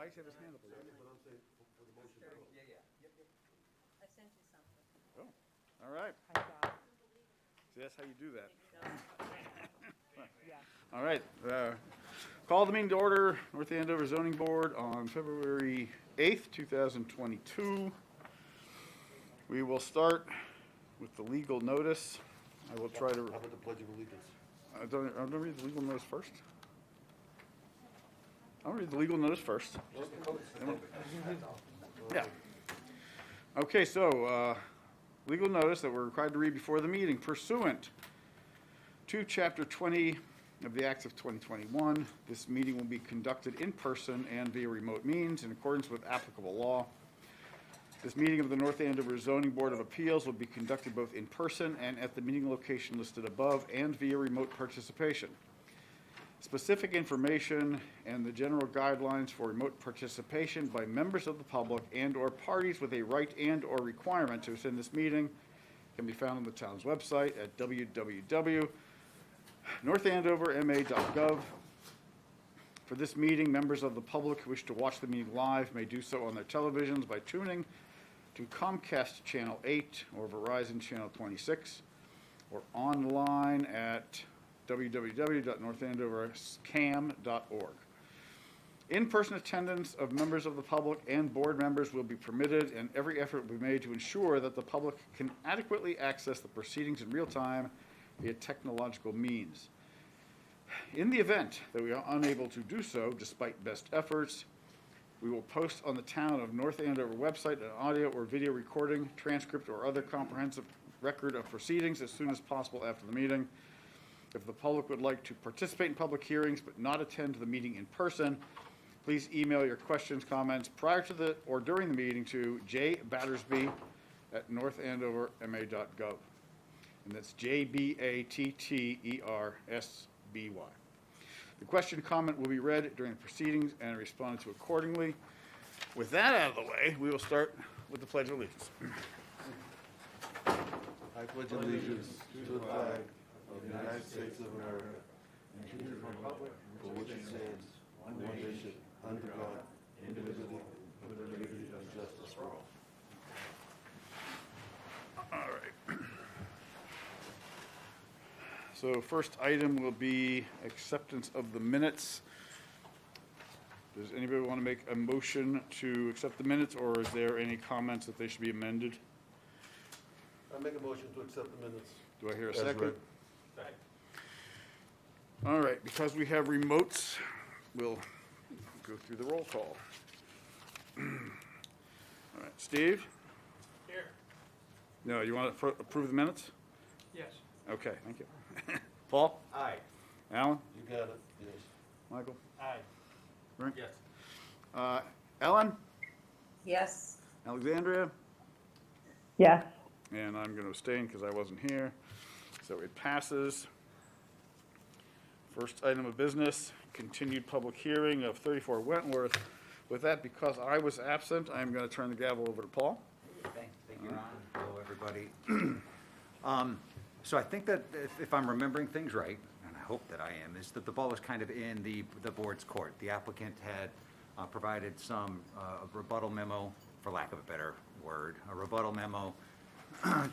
Why does he have his hand up? But I'm saying for the motion. I sent you something. Oh, all right. I saw it. See, that's how you do that. Yeah. All right. Call the meeting to order, North Andover Zoning Board on February 8th, 2022. We will start with the legal notice. I will try to. How about the Pledge of Allegiance? I'm going to read the legal notice first. I'll read the legal notice first. Yeah. Okay, so legal notice that we're required to read before the meeting pursuant to Chapter 20 of the Acts of 2021. This meeting will be conducted in person and via remote means in accordance with applicable law. This meeting of the North Andover Zoning Board of Appeals will be conducted both in person and at the meeting location listed above and via remote participation. Specific information and the general guidelines for remote participation by members of the public and/or parties with a right and/or requirement to attend this meeting can be found on the town's website at www.northandoverma.gov. For this meeting, members of the public who wish to watch the meeting live may do so on their televisions by tuning to Comcast Channel 8 or Verizon Channel 26, or online at www.northandovercam.org. In-person attendance of members of the public and board members will be permitted, and every effort will be made to ensure that the public can adequately access the proceedings in real time via technological means. In the event that we are unable to do so, despite best efforts, we will post on the Town of North Andover website an audio or video recording, transcript, or other comprehensive record of proceedings as soon as possible after the meeting. If the public would like to participate in public hearings but not attend the meeting in person, please email your questions, comments prior to or during the meeting to jbattersby@northandoverma.gov. And that's JBATTERSBY. The question comment will be read during the proceedings and responded to accordingly. With that out of the way, we will start with the Pledge of Allegiance. I pledge allegiance to the flag of the United States of America and to the republic for which it stands, one nation, under God, indivisible, with liberty and justice for all. All right. So first item will be acceptance of the minutes. Does anybody want to make a motion to accept the minutes, or is there any comments that they should be amended? I make a motion to accept the minutes. Do I hear a As second? read. All right, because we have remotes, we'll go through the roll call. All right, Steve? Here. No, you want to approve the minutes? Yes. Okay, thank you. Paul? Aye. Alan? You got it, yes. Michael? Aye. Right. Yes. Ellen? Yes. Alexandria? Yes. And I'm going to abstain because I wasn't here. So it passes. First item of business, continued public hearing of 34 Wentworth. With that, because I was absent, I'm going to turn the gavel over to Paul. Thank you, Ron. Hello, everybody. So I think that if I'm remembering things right, and I hope that I am, is that the ball was kind of in the board's court. The applicant had provided some rebuttal memo, for lack of a better word, a rebuttal memo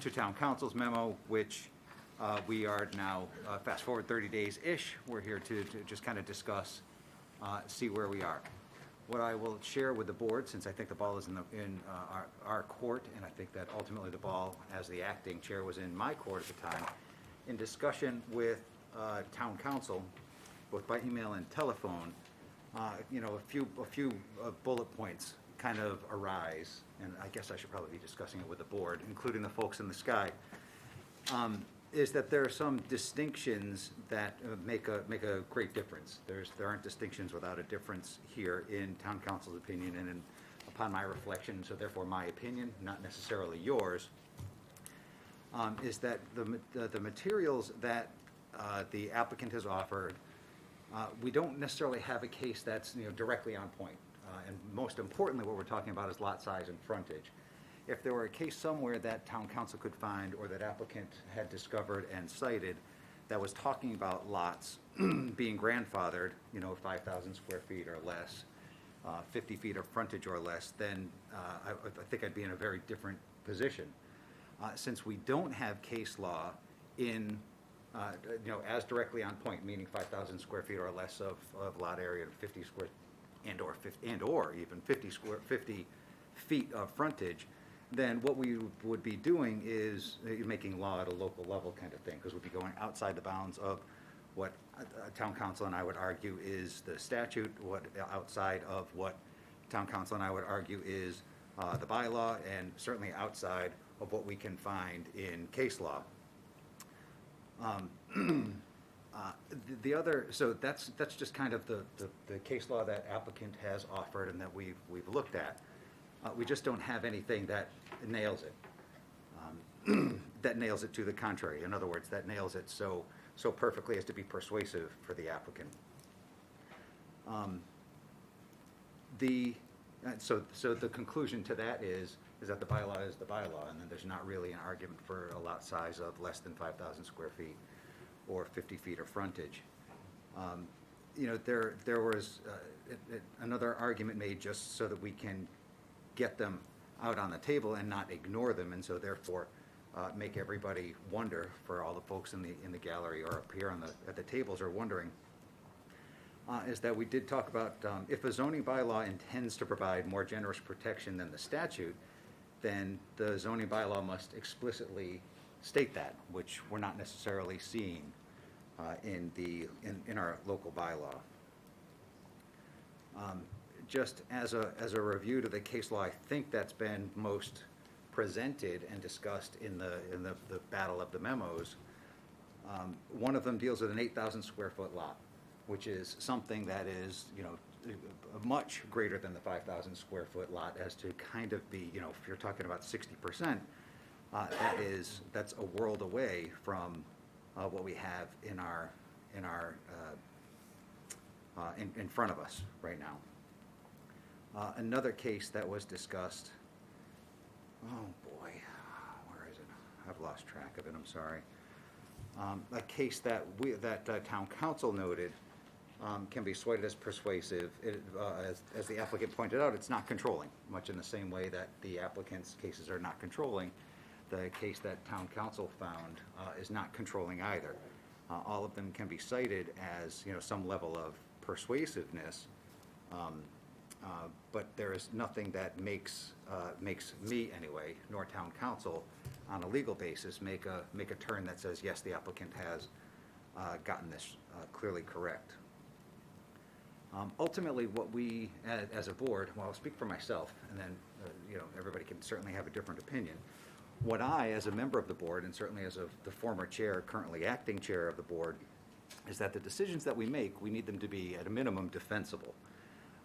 to town council's memo, which we are now, fast forward 30 days-ish, we're here to just kind of discuss, see where we are. What I will share with the board, since I think the ball is in our court, and I think that ultimately the ball, as the acting chair, was in my court at the time, in discussion with town council, both by email and telephone, a few bullet points kind of arise, and I guess I should probably be discussing it with the board, including the folks in the sky, is that there are some distinctions that make a great difference. There aren't distinctions without a difference here in town council's opinion and upon my reflection, so therefore my opinion, not necessarily yours, is that the materials that the applicant has offered, we don't necessarily have a case that's directly on point. And most importantly, what we're talking about is lot size and frontage. If there were a case somewhere that town council could find or that applicant had discovered and cited that was talking about lots being grandfathered, 5,000 square feet or less, 50 feet of frontage or less, then I think I'd be in a very different position. Since we don't have case law in, as directly on point, meaning 5,000 square feet or less of lot area, 50 square, and/or even 50 feet of frontage, then what we would be doing is making law at a local level kind of thing, because we'd be going outside the bounds of what town council and I would argue is the statute, what outside of what town council and I would argue is the bylaw, and certainly outside of what we can find in case law. The other, so that's just kind of the case law that applicant has offered and that we've looked at. We just don't have anything that nails it. That nails it to the contrary. In other words, that nails it so perfectly as to be persuasive for the applicant. So the conclusion to that is that the bylaw is the bylaw, and then there's not really an argument for a lot size of less than 5,000 square feet or 50 feet of frontage. There was another argument made just so that we can get them out on the table and not ignore them, and so therefore make everybody wonder, for all the folks in the gallery or up here at the tables are wondering, is that we did talk about if a zoning bylaw intends to provide more generous protection than the statute, then the zoning bylaw must explicitly state that, which we're not necessarily seeing in our local bylaw. Just as a review to the case law, I think that's been most presented and discussed in the battle of the memos. One of them deals with an 8,000 square foot lot, which is something that is, much greater than the 5,000 square foot lot, as to kind of be, if you're talking about 60%, that's a world away from what we have in front of us right now. Another case that was discussed, oh boy, where is it? I've lost track of it, I'm sorry. A case that town council noted can be cited as persuasive. As the applicant pointed out, it's not controlling, much in the same way that the applicant's cases are not controlling. The case that town council found is not controlling either. All of them can be cited as some level of persuasiveness, but there is nothing that makes me anyway, nor town council, on a legal basis make a turn that says yes, the applicant has gotten this clearly correct. Ultimately, what we as a board, well, I'll speak for myself, and then everybody can certainly have a different opinion. What I, as a member of the board, and certainly as the former chair, currently acting chair of the board, is that the decisions that we make, we need them to be at a minimum defensible.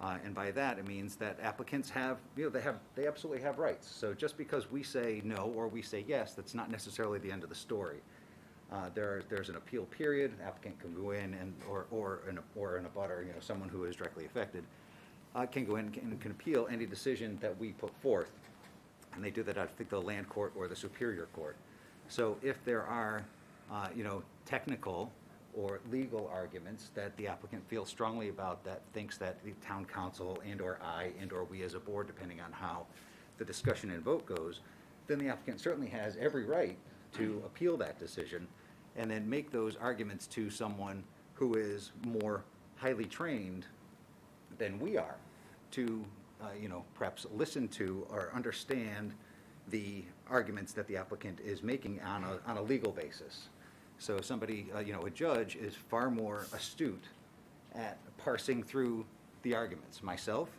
And by that, it means that applicants have, they absolutely have rights. So just because we say no or we say yes, that's not necessarily the end of the story. There's an appeal period. An applicant can go in or in a butter, someone who is directly affected, can go in and can appeal any decision that we put forth. And they do that at, I think, the land court or the superior court. So if there are, technical or legal arguments that the applicant feels strongly about, that thinks that the town council and or I and or we as a board, depending on how the discussion and vote goes, then the applicant certainly has every right to appeal that decision and then make those arguments to someone who is more highly trained than we are to, perhaps listen to or understand the arguments that the applicant is making on a legal basis. So somebody, a judge is far more astute at parsing through the arguments. Myself,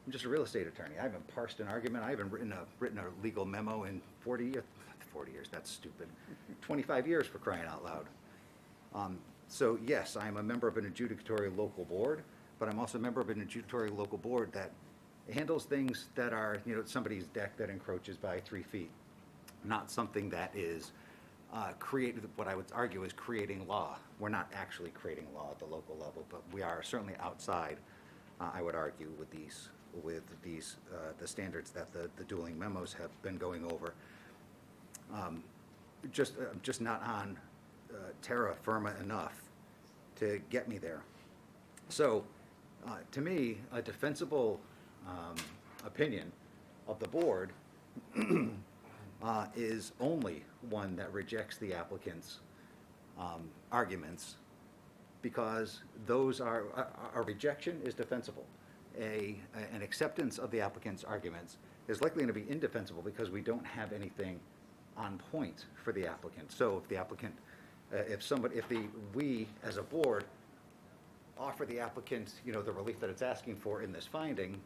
I'm just a real estate attorney. I haven't parsed an argument. I haven't written a legal memo in 40 years, that's stupid. 25 years, for crying out loud. So yes, I'm a member of an adjudicatory local board, but I'm also a member of an adjudicatory local board that handles things that are, somebody's deck that encroaches by 3 feet, not something that is what I would argue is creating law. We're not actually creating law at the local level, but we are certainly outside, I would argue, with these the standards that the dueling memos have been going over. Just not on terra firma enough to get me there. So, to me, a defensible opinion of the board is only one that rejects the applicant's arguments, because those are, a rejection is defensible. An acceptance of the applicant's arguments is likely going to be indefensible because we don't have anything on point for the applicant. So if the applicant, we as a board offer the applicant, the relief that it's asking for in this finding,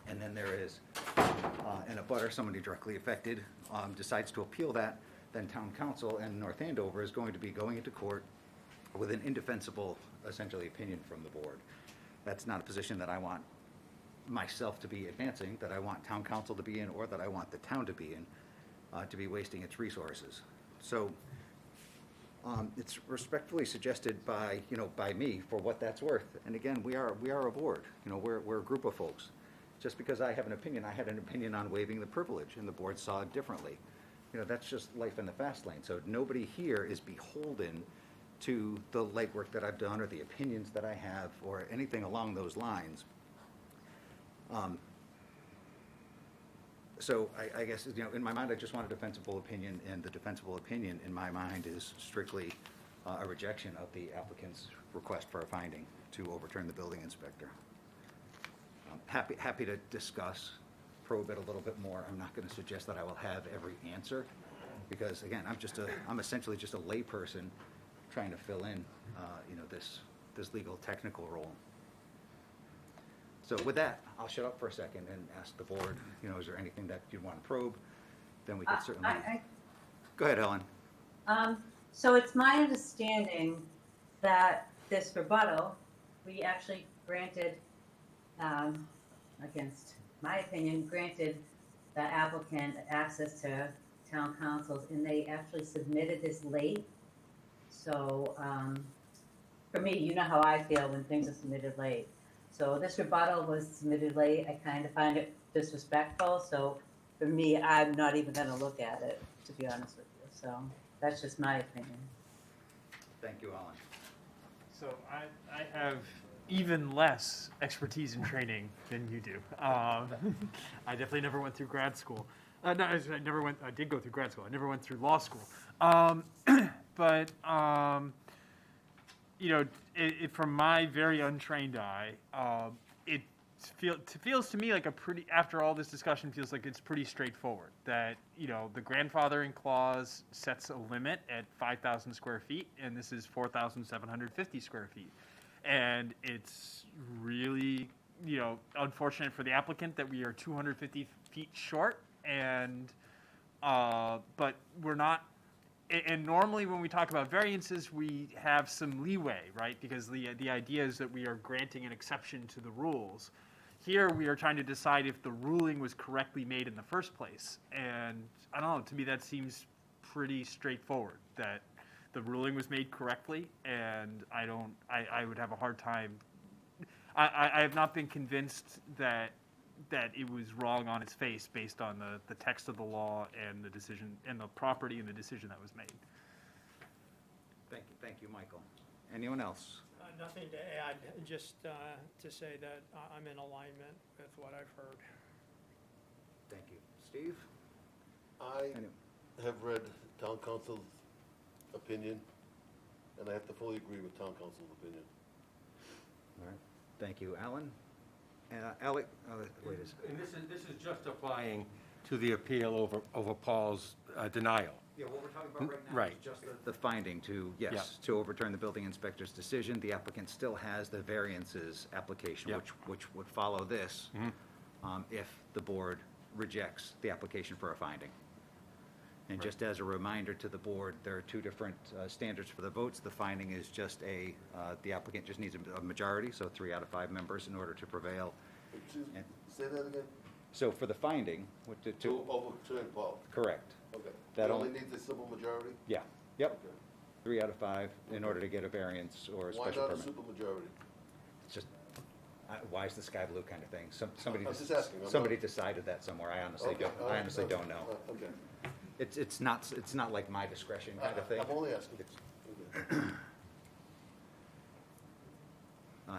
and then there is an abutter, somebody directly affected, decides to appeal that, then town council and North Andover is going to be going into court with an indefensible, essentially, opinion from the board. That's not a position that I want myself to be advancing, that I want town council to be in, or that I want the town to be in, to be wasting its resources. So it's respectfully suggested by, by me, for what that's worth. And again, we are a board, we're a group of folks. Just because I have an opinion, I had an opinion on waiving the privilege, and the board saw it differently. That's just life in the fast lane. So nobody here is beholden to the legwork that I've done or the opinions that I have or anything along those lines. So I guess, in my mind, I just want a defensible opinion, and the defensible opinion in my mind is strictly a rejection of the applicant's request for a finding to overturn the building inspector. Happy to discuss, probe it a little bit more. I'm not going to suggest that I will have every answer, because again, I'm essentially just a layperson trying to fill in, this legal technical role. So with that, I'll shut up for a second and ask the board, is there anything that you'd want to probe? Then we could certainly. Go ahead, Ellen. So it's my understanding that this rebuttal, we actually granted, against my opinion, granted the applicant access to town councils, and they actually submitted this late. So for me, you know how I feel when things are submitted late. So this rebuttal was submitted late. I kind of find it disrespectful. So for me, I'm not even going to look at it, to be honest with you. So that's just my opinion. Thank you, Ellen. So I have even less expertise and training than you do. I definitely never went through grad school. No, I did go through grad school. I never went through law school. But from my very untrained eye, it feels to me like after all this discussion, feels like it's pretty straightforward. That, the grandfathering clause sets a limit at 5,000 square feet, and this is 4,750 square feet. And it's really, unfortunate for the applicant that we are 250 feet short, and but we're not. And normally when we talk about variances, we have some leeway, right? Because the idea is that we are granting an exception to the rules. Here we are trying to decide if the ruling was correctly made in the first place. And I don't know, to me that seems pretty straightforward, that the ruling was made correctly, and I would have a hard time. I have not been convinced that it was wrong on its face based on the text of the law and the decision and the property and the decision that was made. Thank you, Michael. Anyone else? Nothing to add, just to say that I'm in alignment with what I've heard. Thank you. Steve? I have read town council's opinion, and I have to fully agree with town council's opinion. All right. Thank you, Alan. Alec, wait a second. And this is just applying to the appeal over Paul's denial. Yeah, what we're talking about right now Right. is just the finding to, Yeah. to overturn the building inspector's decision. The applicant still has the variances application, Yep. which would follow this Mhm. if the board rejects the application for a finding. And Right. just as a reminder to the board, there are two different standards for the votes. The finding is just the applicant just needs a majority, so 3 out of 5 members in order to prevail. And Say that again? so for the finding, To overturn Paul. correct. Okay. That It only only- needs a simple majority? Yeah, yep, Okay. 3 out of 5 in order to get a variance or a Why special not a permit. super majority? It's just, why is the sky blue kind of thing? Somebody I'm just asking. I'm somebody not- decided that somewhere. I honestly Okay, don't. all I right, honestly okay, don't know. Okay. It's not like my discretion kind of thing. I'm only asking. It's- Okay.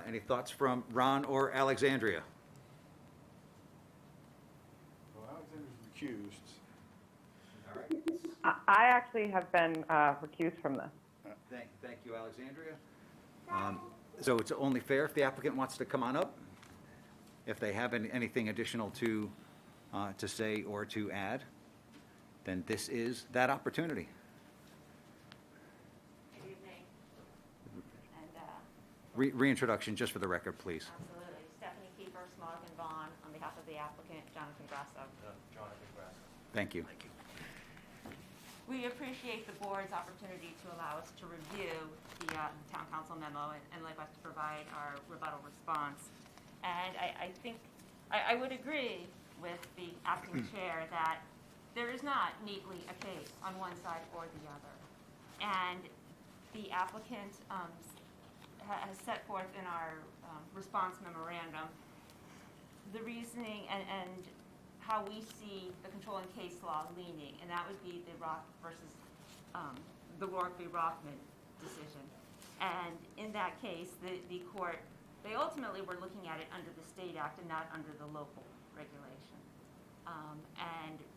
Any thoughts from Ron or Alexandria? I actually have been recused from this. Thank you, Alexandria. So it's only fair if the applicant wants to come on up, if they have anything additional to say or to add, then this is that opportunity. Good evening. And, Reintroduction, just for the record, please. absolutely. Stephanie Kiefer, Smog and Vaughn, on behalf of the applicant, Jonathan Grasso. Thank you. We appreciate the board's opportunity to allow us to review the town council memo and likewise to provide our rebuttal response. And I think, I would agree with the acting chair that there is not neatly a case on one side or the other. And the applicant has set forth in our response memorandum the reasoning and how we see the controlling case law leaning, and that would be the Rock versus the Rourke v. Rothman decision. And in that case, the court, they ultimately were looking at it under the state act and not under the local regulation.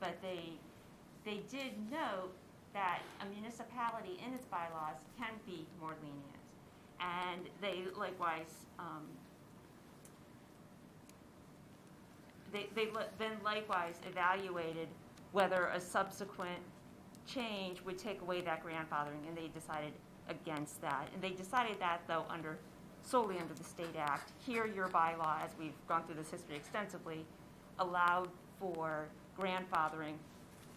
But they did note that a municipality in its bylaws can be more lenient. And they likewise, then likewise evaluated whether a subsequent change would take away that grandfathering, and they decided against that. And they decided that, though, solely under the state act. Here, your bylaw, as we've gone through this history extensively, allowed for grandfathering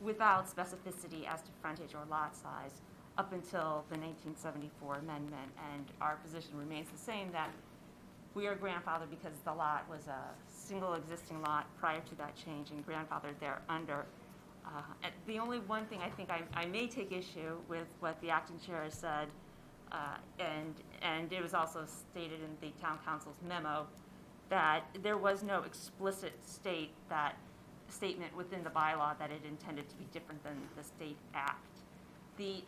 without specificity as to frontage or lot size up until the 1974 amendment. And our position remains the same, that we are grandfathered because the lot was a single existing lot prior to that change and grandfathered there under. The only one thing I think I may take issue with what the acting chair has said, and it was also stated in the town council's memo, that there was no explicit statement within the bylaw that it intended to be different than the state act. The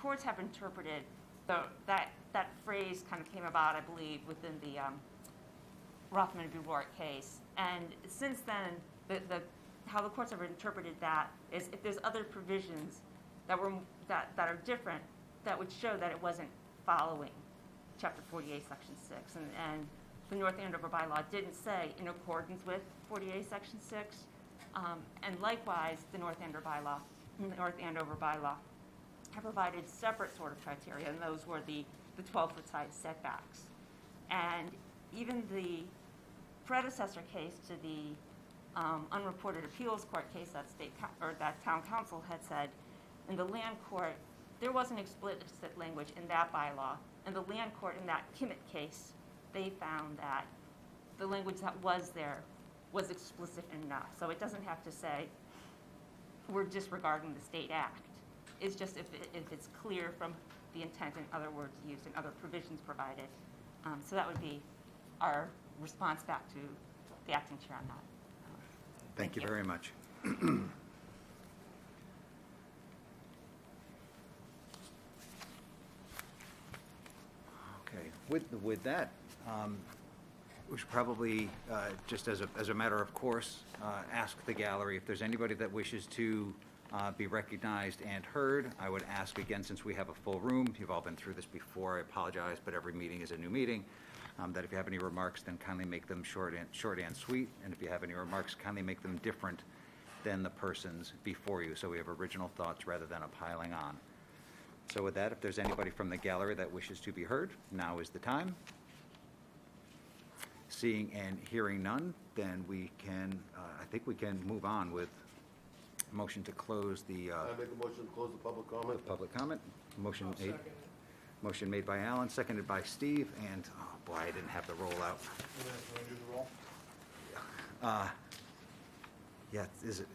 courts have interpreted that phrase kind of came about, I believe, within the Rothman v. Rourke case. And since then, how the courts have interpreted that is if there's other provisions that are different, that would show that it wasn't following Chapter 48, Section 6. And the North Andover bylaw didn't say in accordance with 48, Section 6. And likewise, the North Andover bylaw have provided separate sort of criteria, and those were the 12-foot side setbacks. And even the predecessor case to the unreported appeals court case that town council had said, in the land court, there wasn't explicit language in that bylaw. And the land court in that Kimmett case, they found that the language that was there was explicit enough. So it doesn't have to say we're disregarding the state act. It's just if it's clear from the intent and other words used and other provisions provided. So that would be our response back to the acting chair on that. Thank you very much. Okay, with that, we should probably, just as a matter of course, ask the gallery if there's anybody that wishes to be recognized and heard. I would ask again, since we have a full room, you've all been through this before, I apologize, but every meeting is a new meeting, that if you have any remarks, then kindly make them short and sweet, and if you have any remarks, kindly make them different than the persons before you, so we have original thoughts rather than a piling on. So with that, if there's anybody from the gallery that wishes to be heard, now is the time. Seeing and hearing none, then we can, I think we can move on with a motion to close the I make a motion to close the public comment. public comment. Motion I'll made. second it. Motion made by Alan, seconded by Steve, and, oh boy, I didn't have the roll out. Yeah, is it,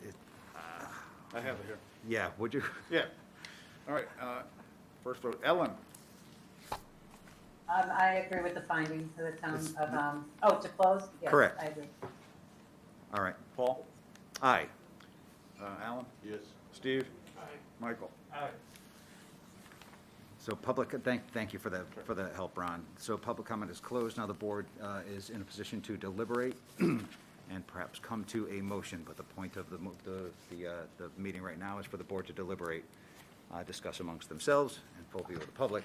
I have it here. yeah, would you? Yeah. All right, first vote, Ellen. I agree with the findings of the town of, to close? Yes, Correct. I agree. All right, Paul? aye. Alan? Yes. Steve? Aye. Michael? Aye. So public, thank you for the help, Ron. So public comment is closed. Now the board is in a position to deliberate. and perhaps come to a motion. But the point of the meeting right now is for the board to deliberate, discuss amongst themselves, and full view of the public,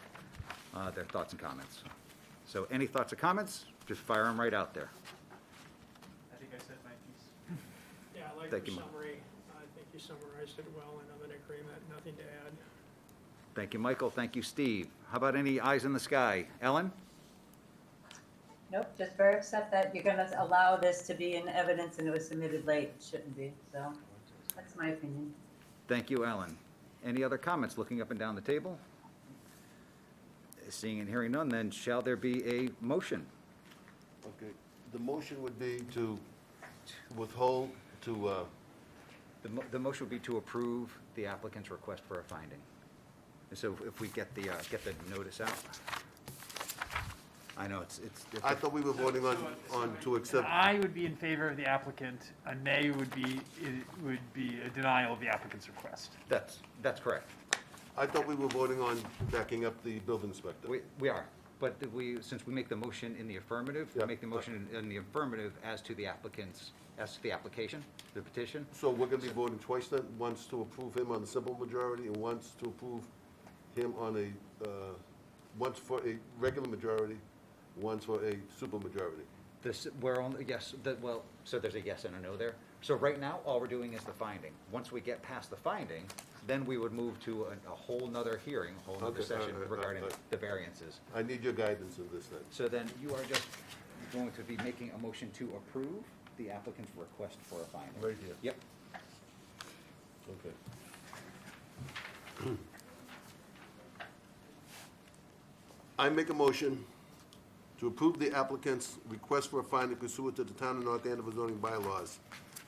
their thoughts and comments. So any thoughts or comments, just fire them right out there. I think I said my piece. Yeah, I like Thank your you, Mike. summary. I think you summarized it well, and I'm in agreement, nothing to add. Thank you, Michael. Thank you, Steve. How about any eyes in the sky? Ellen? Nope, just bear accept that you're gonna allow this to be in evidence and it was submitted late, it shouldn't be, so that's my opinion. Thank you, Ellen. Any other comments, looking up and down the table? Seeing and hearing none, then shall there be a motion? Okay, the motion would be to withhold, to, The motion would be to approve the applicant's request for a finding. So if we get the notice out. I know it's. I thought we were voting on to accept, I would be in favor of the applicant. A nay would be a denial of the applicant's request. That's correct. I thought we were voting on backing up the building inspector. We are, but since we make the motion in the affirmative, we Yeah. make the motion in the affirmative as to the applicant's, as to the application, the petition. So we're gonna be voting twice then, once to approve him on the simple majority and once to approve him on once for a regular majority, once for a super majority. We're only, yes, so there's a yes and a no there. So right now, all we're doing is the finding. Once we get past the finding, then we would move to a whole nother hearing, a whole nother Okay, session all right, regarding all right. the variances. I need your guidance in this then. So then you are just going to be making a motion to approve the applicant's request for a finding. Right here. Yep. Okay. I make a motion to approve the applicant's request for a finding pursuant to the Town of North Andover zoning bylaws,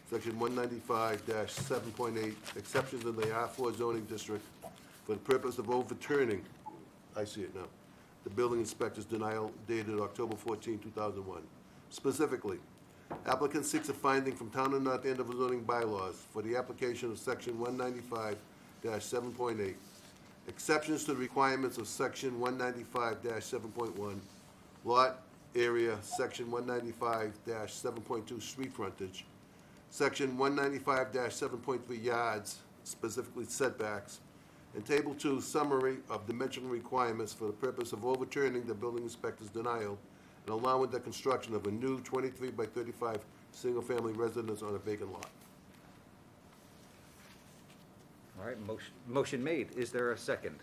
Section 195-7.8, exceptions in the R4 zoning district for the purpose of overturning, I see it now, the building inspector's denial dated October 14, 2001. Specifically, applicant seeks a finding from Town of North Andover zoning bylaws for the application of Section 195-7.8, exceptions to the requirements of Section 195-7.1, lot area, Section 195-7.2, street frontage, Section 195-7.3, yards, specifically setbacks, and Table 2, summary of dimensional requirements for the purpose of overturning the building inspector's denial and allowing the construction of a new 23 by 35 single-family residence on a vacant lot. All right, motion made. Is there a second?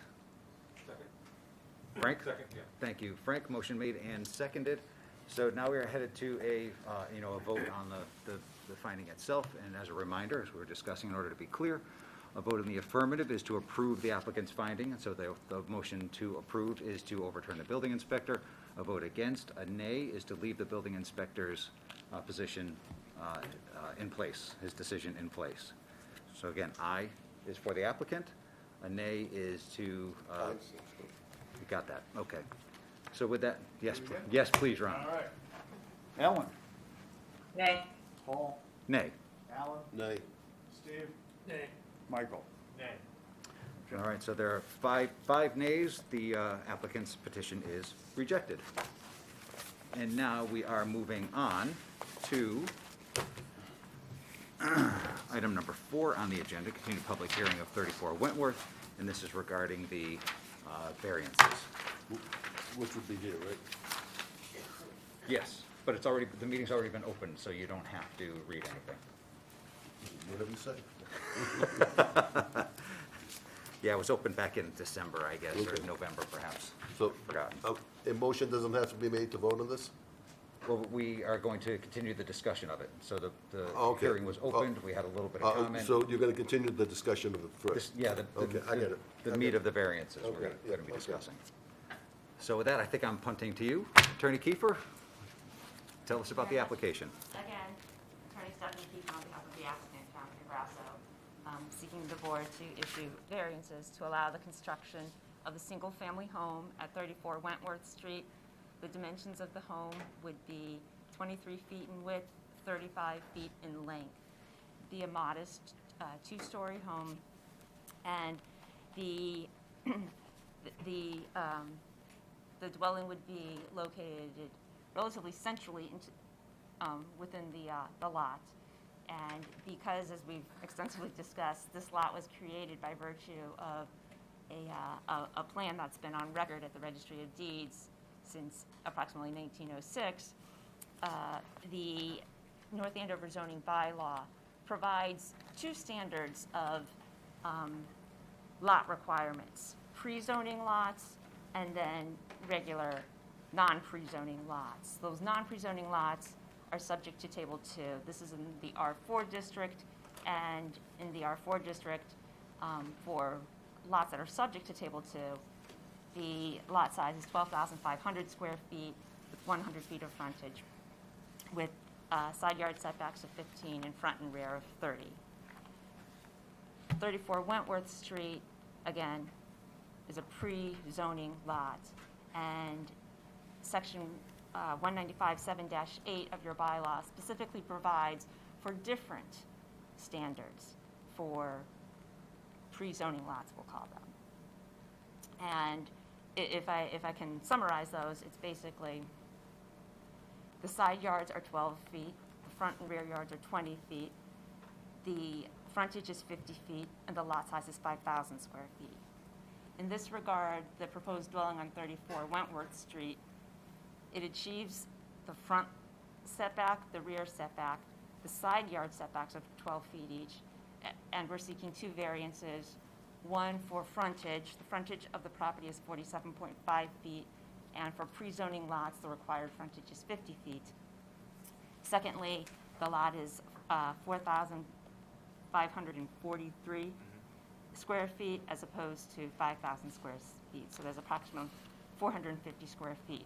Frank? Second, yeah. Thank you, Frank. Motion made and seconded. So now we are headed to a vote on the finding itself. And as a reminder, as we were discussing, in order to be clear, a vote in the affirmative is to approve the applicant's finding. And so the motion to approve is to overturn the building inspector. A vote against, a nay, is to leave the building inspector's position in place, his decision in place. So again, aye is for the applicant. A nay is to, you got that, okay. So with that, yes, please, Ron. All right. Ellen? Nay. Paul? Nay. Alan? Nay. Steve? Nay. Michael? Nay. All right, so there are five nays. The applicant's petition is rejected. And now we are moving on to item number 4 on the agenda, continued public hearing of 34 Wentworth, and this is regarding the variances. Which would be here, right? Yes, but the meeting's already been opened, so you don't have to read anything. Whatever you say. Yeah, it was opened back in December, I guess, or Okay. November perhaps. So, Forgotten. a motion doesn't have to be made to vote on this? Well, we are going to continue the discussion of it. So the Okay. hearing was opened, we had a little bit of comment. So you're gonna continue the discussion of it first? Yeah, Okay, I get it. the meat of the variances we're Okay, going to be yeah, okay. discussing. So with that, I think I'm punting to you. Attorney Kiefer, tell us about the application. Again, Attorney Stephanie Keefe on behalf of the applicant, Jonathan Grasso, seeking the board to issue variances to allow the construction of a single-family home at 34 Wentworth Street. The dimensions of the home would be 23 feet in width, 35 feet in length. Be a modest two-story home, and the dwelling would be located relatively centrally within the lot. And because, as we've extensively discussed, this lot was created by virtue of a plan that's been on record at the Registry of Deeds since approximately 1906, the North Andover zoning bylaw provides two standards of lot requirements: pre-zoning lots and then regular non-pre-zoning lots. Those non-pre-zoning lots are subject to Table 2. This is in the R4 district, and in the R4 district, for lots that are subject to Table 2, the lot size is 12,500 square feet with 100 feet of frontage, with side yard setbacks of 15 and front and rear of 30. 34 Wentworth Street, again, is a pre-zoning lot, and Section 195-7-8 of your bylaw specifically provides for different standards for pre-zoning lots, we'll call them. And if I can summarize those, it's basically the side yards are 12 feet, the front and rear yards are 20 feet, the frontage is 50 feet, and the lot size is 5,000 square feet. In this regard, the proposed dwelling on 34 Wentworth Street, it achieves the front setback, the rear setback, the side yard setbacks of 12 feet each, and we're seeking two variances. One for frontage. The frontage of the property is 47.5 feet, and for pre-zoning lots, the required frontage is 50 feet. Secondly, the lot is 4,543 square feet as opposed to 5,000 square feet. So there's approximately 450 square feet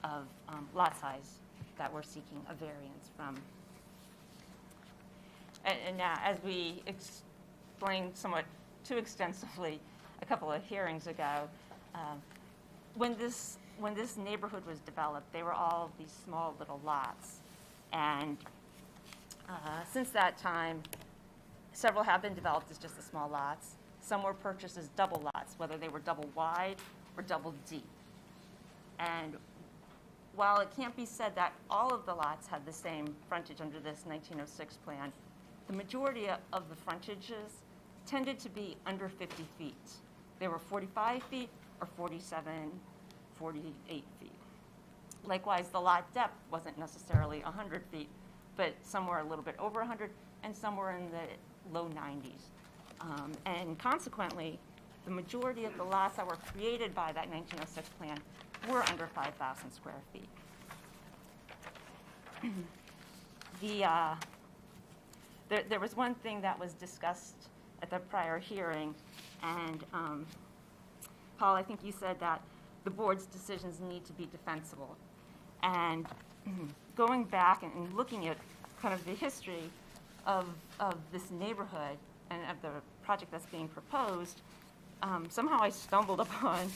of lot size that we're seeking a variance from. And now, as we explained somewhat too extensively a couple of hearings ago, when this neighborhood was developed, they were all these small little lots. And since that time, several have been developed as just the small lots. Some were purchased as double lots, whether they were double wide or double deep. And while it can't be said that all of the lots had the same frontage under this 1906 plan, the majority of the frontages tended to be under 50 feet. They were 45 feet or 47, 48 feet. Likewise, the lot depth wasn't necessarily 100 feet, but some were a little bit over 100 and some were in the low 90s. And consequently, the majority of the lots that were created by that 1906 plan were under 5,000 square feet. There was one thing that was discussed at the prior hearing, and Paul, I think you said that the board's decisions need to be defensible. And going back and looking at kind of the history of this neighborhood and of the project that's being proposed, somehow I stumbled upon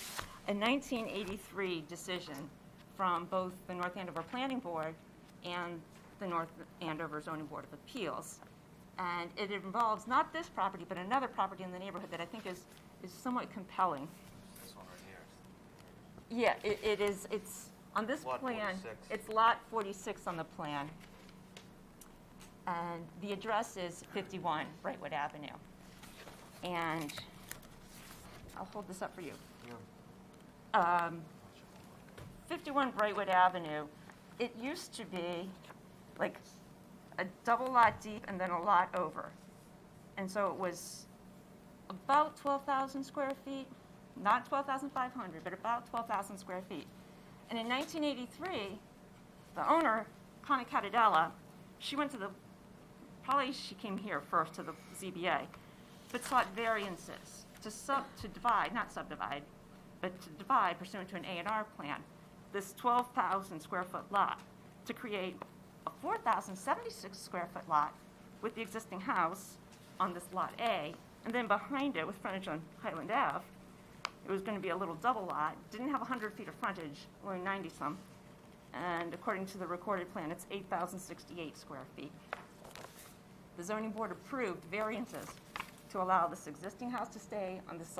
a 1983 decision from both the North Andover Planning Board and the North Andover Zoning Board of Appeals. And it involves not this property, but another property in the neighborhood that I think is somewhat compelling. This one right here. Yeah, it is. It's on this Lot plan. 46. It's lot 46 on the plan. And the address is 51 Brightwood Avenue. And I'll hold this up for you. 51 Brightwood Avenue, it used to be like a double lot deep and then a lot over. And so it was about 12,000 square feet, not 12,500, but about 12,000 square feet. And in 1983, the owner, Connie Catadella, she went to she came here first to the ZBA, but sought variances to divide, not subdivide, but to divide pursuant to an A&R plan, this 12,000 square foot lot to create a 4,076 square foot lot with the existing house on this lot A, and then behind it with frontage on Highland Ave, it was going to be a little double lot, didn't have 100 feet of frontage, only 90 some, and according to the recorded plan, it's 8,068 square feet. The zoning board approved variances to allow this existing house to stay on this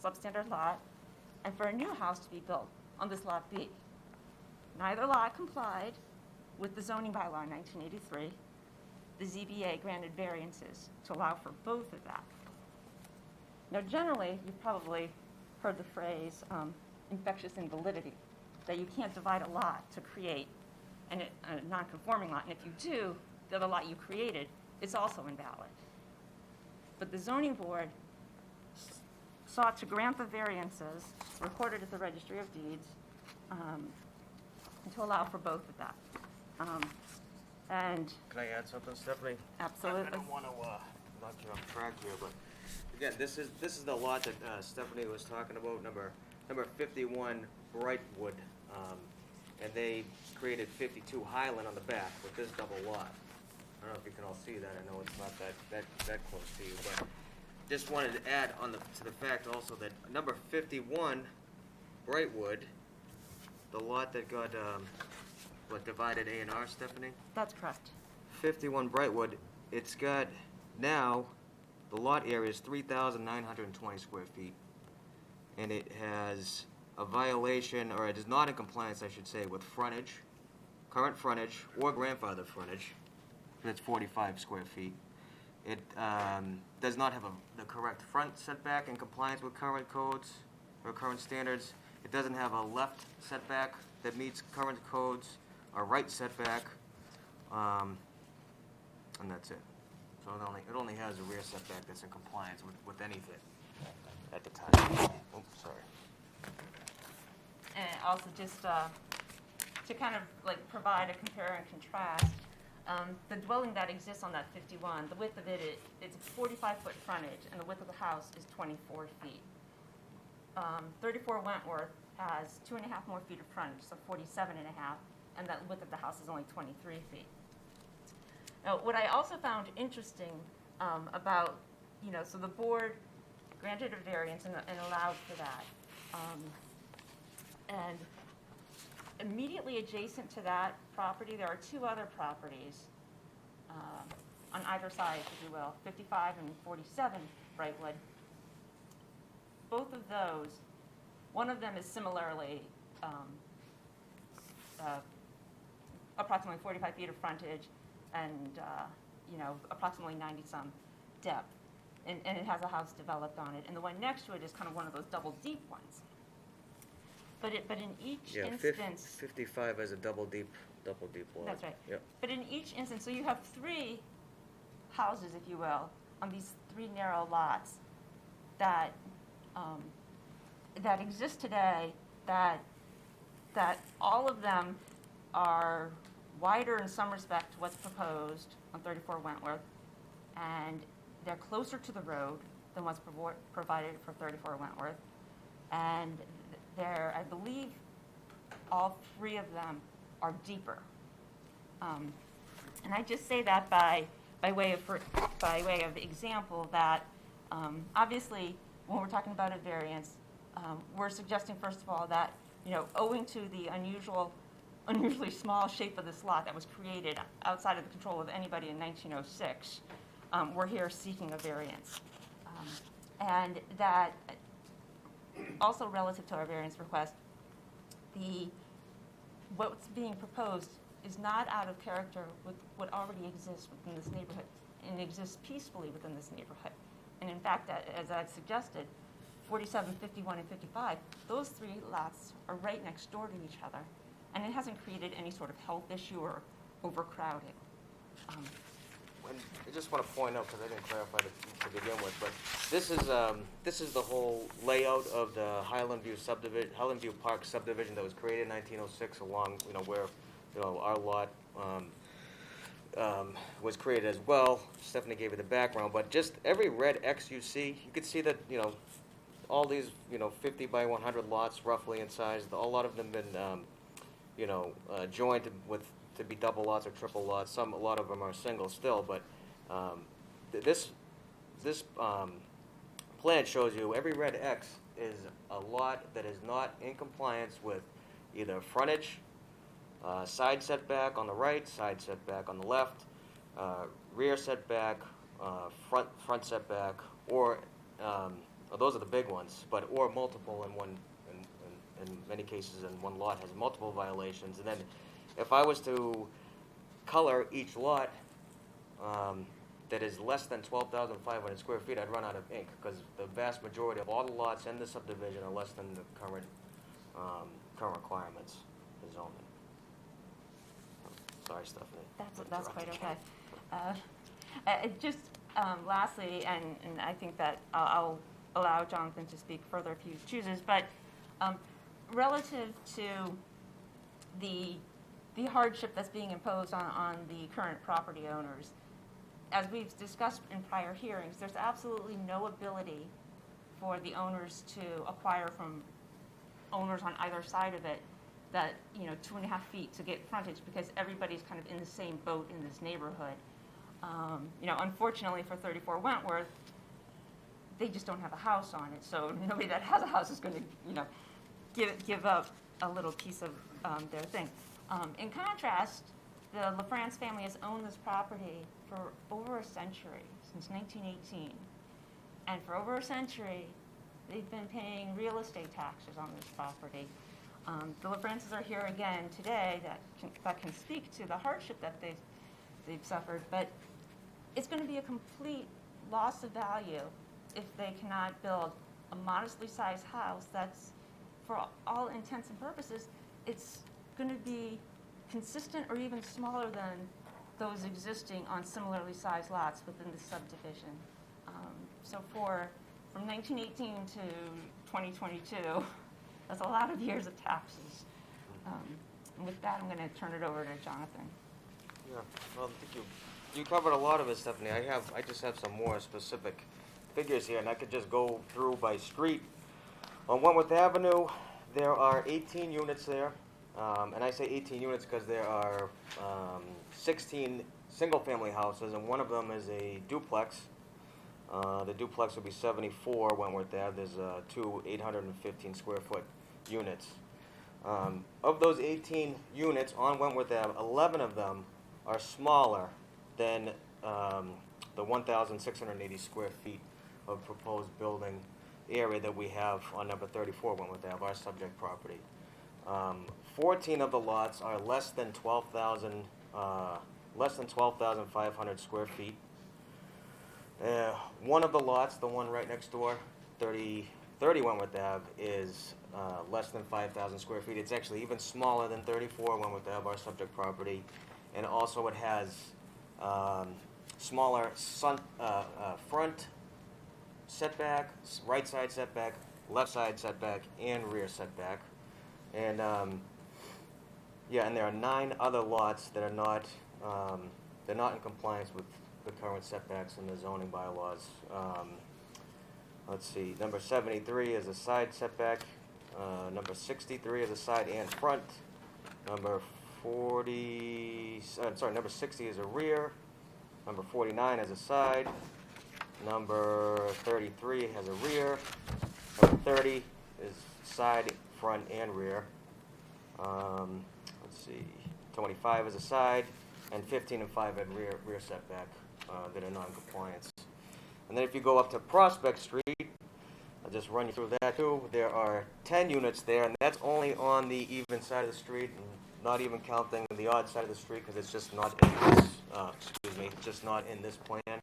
substandard lot and for a new house to be built on this lot B. Neither lot complied, with the zoning bylaw in 1983, the ZBA granted variances to allow for both of that. Now, generally, you've probably heard the phrase infectious invalidity, that you can't divide a lot to create a non-conforming lot, and if you do, the other lot you created is also invalid. But the zoning board sought to grant the variances recorded at the Registry of Deeds and to allow for both of that. And Can I add something, Stephanie? absolutely. I don't want to knock you off track here, but again, this is the lot that Stephanie was talking about, number 51 Brightwood, and they created 52 Highland on the back with this double lot. I don't know if you can all see that. I know it's not that close to you, but just wanted to add to the fact also that number 51 Brightwood, the lot that got divided A&R, Stephanie? That's correct. 51 Brightwood, it's got now, the lot area is 3,920 square feet. And it has a violation, or it is not in compliance, I should say, with frontage, current frontage, or grandfather frontage. That's 45 square feet. It does not have the correct front setback in compliance with current codes or current standards. It doesn't have a left setback that meets current codes, a right setback, and that's it. So it only has a rear setback that's in compliance with anything at the time. Oh, sorry. And also just to kind of like provide a compare and contrast, the dwelling that exists on that 51, the width of it's a 45-foot frontage, and the width of the house is 24 feet. 34 Wentworth has 2.5 more feet of frontage, so 47.5, and that width of the house is only 23 feet. Now, what I also found interesting about, so the board granted a variance and allowed for that. And immediately adjacent to that property, there are two other properties on either side, if you will, 55 and 47 Brightwood. Both of those, one of them is similarly approximately 45 feet of frontage and approximately 90-some depth, and it has a house developed on it. And the one next to it is kind of one of those double deep ones. But in each instance, 55 as a double deep lot. That's right. Yep. But in each instance, so you have three houses, if you will, on these three narrow lots that that exist today. That all of them are wider in some respect to what's proposed on 34 Wentworth, and they're closer to the road than what's provided for 34 Wentworth, and I believe all three of them are deeper. And I just say that by way of example that obviously when we're talking about a variance, we're suggesting first of all that owing to the unusually small shape of this lot that was created outside of the control of anybody in 1906, we're here seeking a variance, and that. Also relative to our variance request, what's being proposed is not out of character with what already exists within this neighborhood and exists peacefully within this neighborhood. And in fact, as I've suggested, 47, 51, and 55, those three lots are right next door to each other, and it hasn't created any sort of health issue or overcrowding. And I just want to point out, because I didn't clarify to begin with, but this is the whole layout of the Highland View Park subdivision that was created in 1906, along where our lot was created as well. Stephanie gave you the background, but just every red X you could see that all these 50 by 100 lots roughly in size. A lot of them been joined to be double lots or triple lots. A lot of them are single still, but this plan shows you every red X is a lot that is not in compliance with either frontage, side setback on the right, side setback on the left, rear setback, front setback, or those are the big ones, or multiple in one. In many cases, in one lot has multiple violations, and then if I was to color each lot that is less than 12,500 square feet, I'd run out of ink, because the vast majority of all the lots in the subdivision are less than the current requirements for zoning. Sorry, Stephanie. That's quite okay. Just lastly, and I think that I'll allow Jonathan to speak further if he chooses, but relative to the hardship that's being imposed on the current property owners, as we've discussed in prior hearings, there's absolutely no ability for the owners to acquire from owners on either side of it that, 2.5 feet to get frontage, because everybody's kind of in the same boat in this neighborhood. Unfortunately for 34 Wentworth, they just don't have a house on it, so nobody that has a house is going to, give up a little piece of their thing. In contrast, the LaFrance family has owned this property for over a century, since 1918. And for over a century, they've been paying real estate taxes on this property. The LaFrances are here again today that can speak to the hardship that they've suffered, but it's going to be a complete loss of value if they cannot build a modestly sized house that's, for all intents and purposes, it's going to be consistent or even smaller than those existing on similarly sized lots within the subdivision. So from 1918 to 2022, that's a lot of years of taxes. And with that, I'm going to turn it over to Jonathan. Yeah, well, I think you covered a lot of it, Stephanie. I just have some more specific figures here, and I could just go through by street. On Wentworth Avenue, there are 18 units there, and I say 18 units because there are 16 single-family houses, and one of them is a duplex. The duplex would be 74 Wentworth Ave. There's two 815-square-foot units. Of those 18 units on Wentworth Ave, 11 of them are smaller than the 1,680 square feet of proposed building area that we have on number 34 Wentworth Ave, our subject property. 14 of the lots are less than 12,500 square feet. One of the lots, the one right next door, 30 Wentworth Ave, is less than 5,000 square feet. It's actually even smaller than 34 Wentworth Ave, our subject property, and also it has smaller front setback, right side setback, left side setback, and rear setback. And and there are 9 other lots that are not they're not in compliance with the current setbacks in the zoning bylaws. Let's see, number 73 is a side setback, number 63 is a side and front, number 60 is a rear, number 49 is a side, number 33 has a rear, number 30 is side, front, and rear. Let's see, 25 is a side, and 15 and 5 have rear setback that are non-compliance. And then if you go up to Prospect Street, I'll just run you through that too. There are 10 units there, and that's only on the even side of the street, and not even counting the odd side of the street because it's just not in this. Just not in this plan.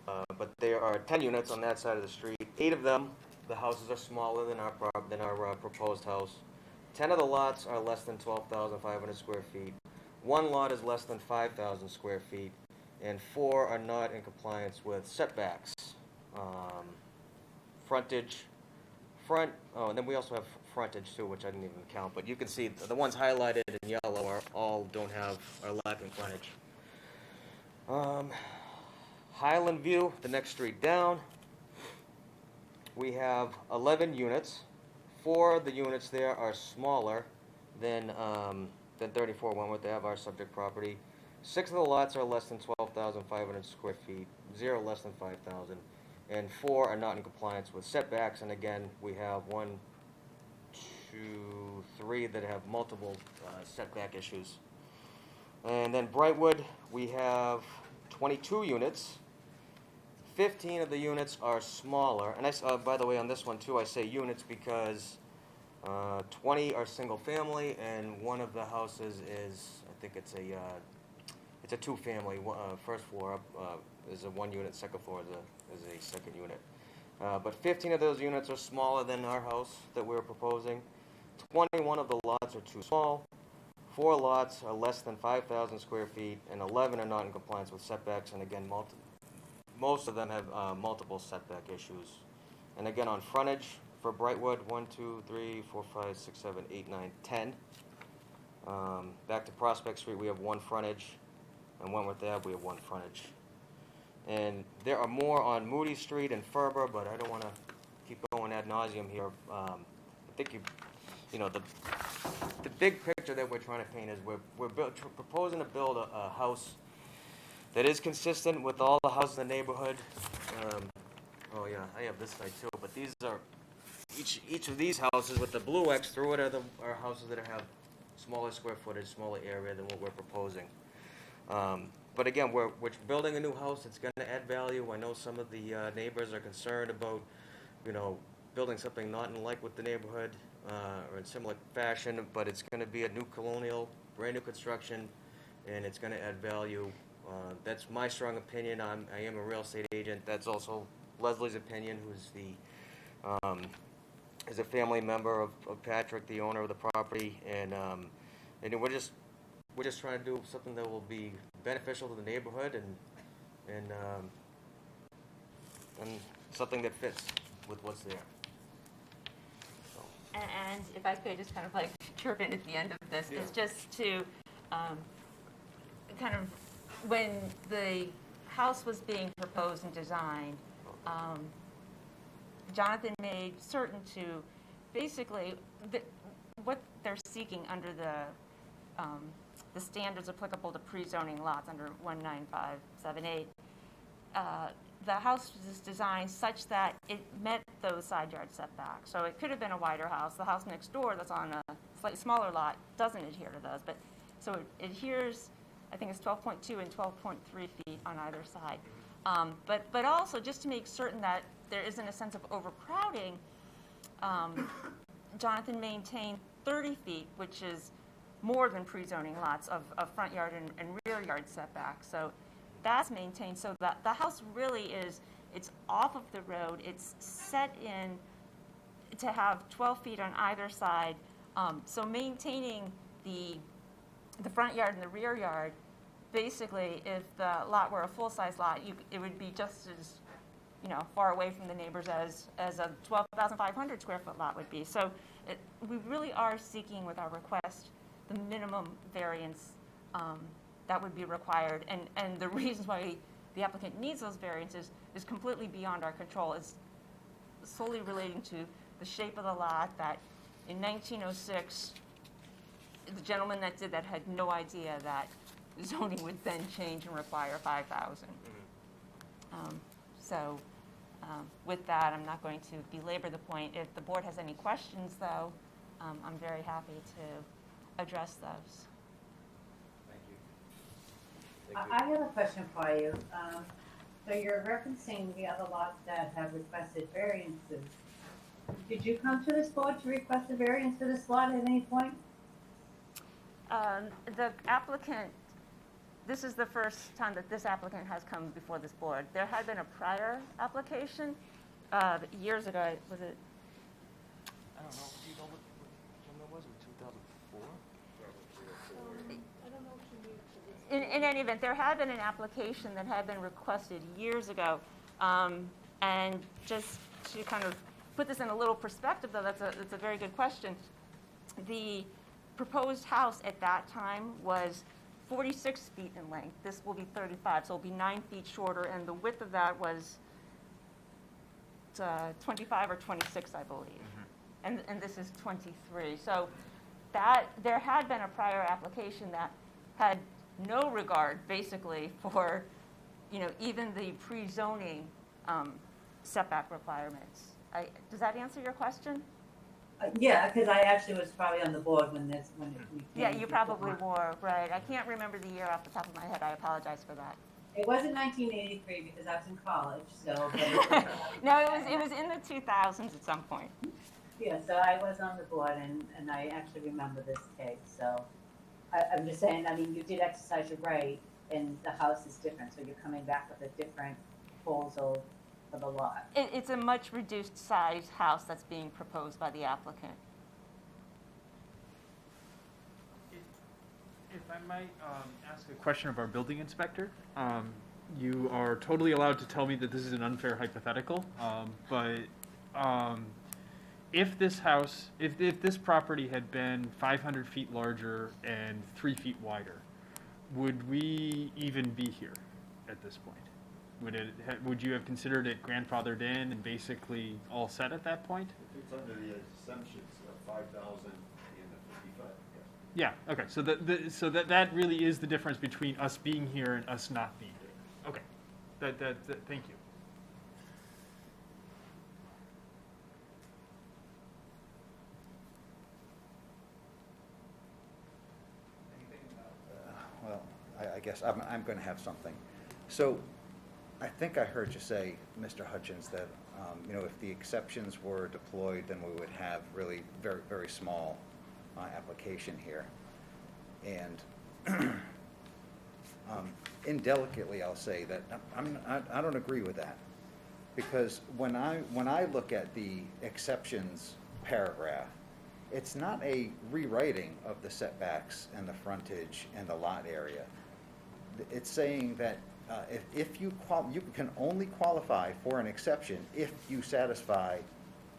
But there are 10 units on that side of the street. 8 of them, the houses are smaller than our proposed house. 10 of the lots are less than 12,500 square feet. 1 lot is less than 5,000 square feet, and 4 are not in compliance with setbacks. Frontage, and then we also have frontage too, which I didn't even count, but you can see the ones highlighted in yellow are lacking frontage. Highland View, the next street down, we have 11 units. 4 of the units there are smaller than 34 Wentworth Ave, our subject property. 6 of the lots are less than 12,500 square feet, 0 less than 5,000, and 4 are not in compliance with setbacks. And again, we have 1, 2, 3 that have multiple setback issues. And then Brightwood, we have 22 units. 15 of the units are smaller. And by the way, on this one too, I say units because 20 are single-family, and one of the houses is, I think it's a two-family. First floor up is a one-unit, second floor is a second unit. But 15 of those units are smaller than our house that we're proposing. 21 of the lots are too small. 4 lots are less than 5,000 square feet, and 11 are not in compliance with setbacks, and again, most of them have multiple setback issues. And again, on frontage for Brightwood, 1, 2, 3, 4, 5, 6, 7, 8, 9, 10. Back to Prospect Street, we have 1 frontage, and Wentworth Ave, we have 1 frontage. And there are more on Moody Street and Ferber, but I don't want to keep going ad nauseum here. I think the big picture that we're trying to paint is we're proposing to build a house that is consistent with all the houses in the neighborhood. Oh yeah, I have this side too, but these are, each of these houses with the blue X through it are houses that have smaller square footage, smaller area than what we're proposing. But again, we're building a new house. It's going to add value. I know some of the neighbors are concerned about, building something not in like with the neighborhood or in similar fashion, but it's going to be a new colonial, brand new construction, and it's going to add value. That's my strong opinion. I am a real estate agent. That's also Leslie's opinion, who's is a family member of Patrick, the owner of the property, and we're just trying to do something that will be beneficial to the neighborhood and something that fits with what's there. So. And if I could just kind of like chirp in at the end of this, Yeah. is just to kind of, when the house was being proposed and designed, Jonathan made certain to basically what they're seeking under the standards applicable to pre-zoning lots under 19578. The house was designed such that it met those side yard setbacks. So it could have been a wider house. The house next door that's on a slightly smaller lot doesn't adhere to those. But so it adheres, I think it's 12.2 and 12.3 feet on either side. But also just to make certain that there isn't a sense of overcrowding, Jonathan maintained 30 feet, which is more than pre-zoning lots of front yard and rear yard setbacks. So that's maintained so that the house really is, it's off of the road. It's set in to have 12 feet on either side. So maintaining the front yard and the rear yard, basically, if the lot were a full-size lot, it would be just as far away from the neighbors as a 12,500 square foot lot would be. So we really are seeking with our request the minimum variance that would be required. And the reasons why the applicant needs those variances is completely beyond our control. It's solely relating to the shape of the lot, that in 1906, the gentleman that did that had no idea that zoning would then change and require 5,000. With that, I'm not going to belabor the point. If the board has any questions, though, I'm very happy to address those. I have a question for you. So you're referencing the other lots that have requested variances. Did you come to this board to request a variance for this lot at any point? The applicant, this is the first time that this applicant has come before this board. There had been a prior application years ago. Was it? I don't know. Do you know when that was? In 2004? In any event, there had been an application that had been requested years ago. And just to kind of put this in a little perspective, though, that's a very good question. The proposed house at that time was 46 feet in length. This will be 35, so it'll be 9 feet shorter, and the width of that was 25 or 26, I believe. And this is 23. So that there had been a prior application that had no regard, basically, for even the pre-zoning setback requirements. Does that answer your question? Yeah, because I actually was probably on the board when it Yeah, you probably were, right. I can't remember the year off the top of my head. I apologize for that. It wasn't 1983 because I was in college, so. No, it was in the 2000s at some point. Yeah, so I was on the board and I actually remember this case, so I'm just saying, I mean, you did exercise your right and the house is different, so you're coming back with a different proposal for the lot. It's a much reduced size house that's being proposed by the applicant. If I might ask a question of our building inspector, you are totally allowed to tell me that this is an unfair hypothetical, but if this house, if this property had been 500 feet larger and 3 feet wider, would we even be here at this point? Would you have considered it grandfathered in and basically all set at that point? If it's under the assumptions of 5,000 in the 55, yes. Yeah, okay, so that really is the difference between us being here and us not being here. Okay, that thank you. Well, I guess I'm going to have something. So I think I heard you say, Mr. Hutchins, that, if the exceptions were deployed, then we would have really very, very small application here. And indelicately, I'll say that I don't agree with that. Because when I look at the exceptions paragraph, it's not a rewriting of the setbacks and the frontage and the lot area. It's saying that if you can only qualify for an exception if you satisfy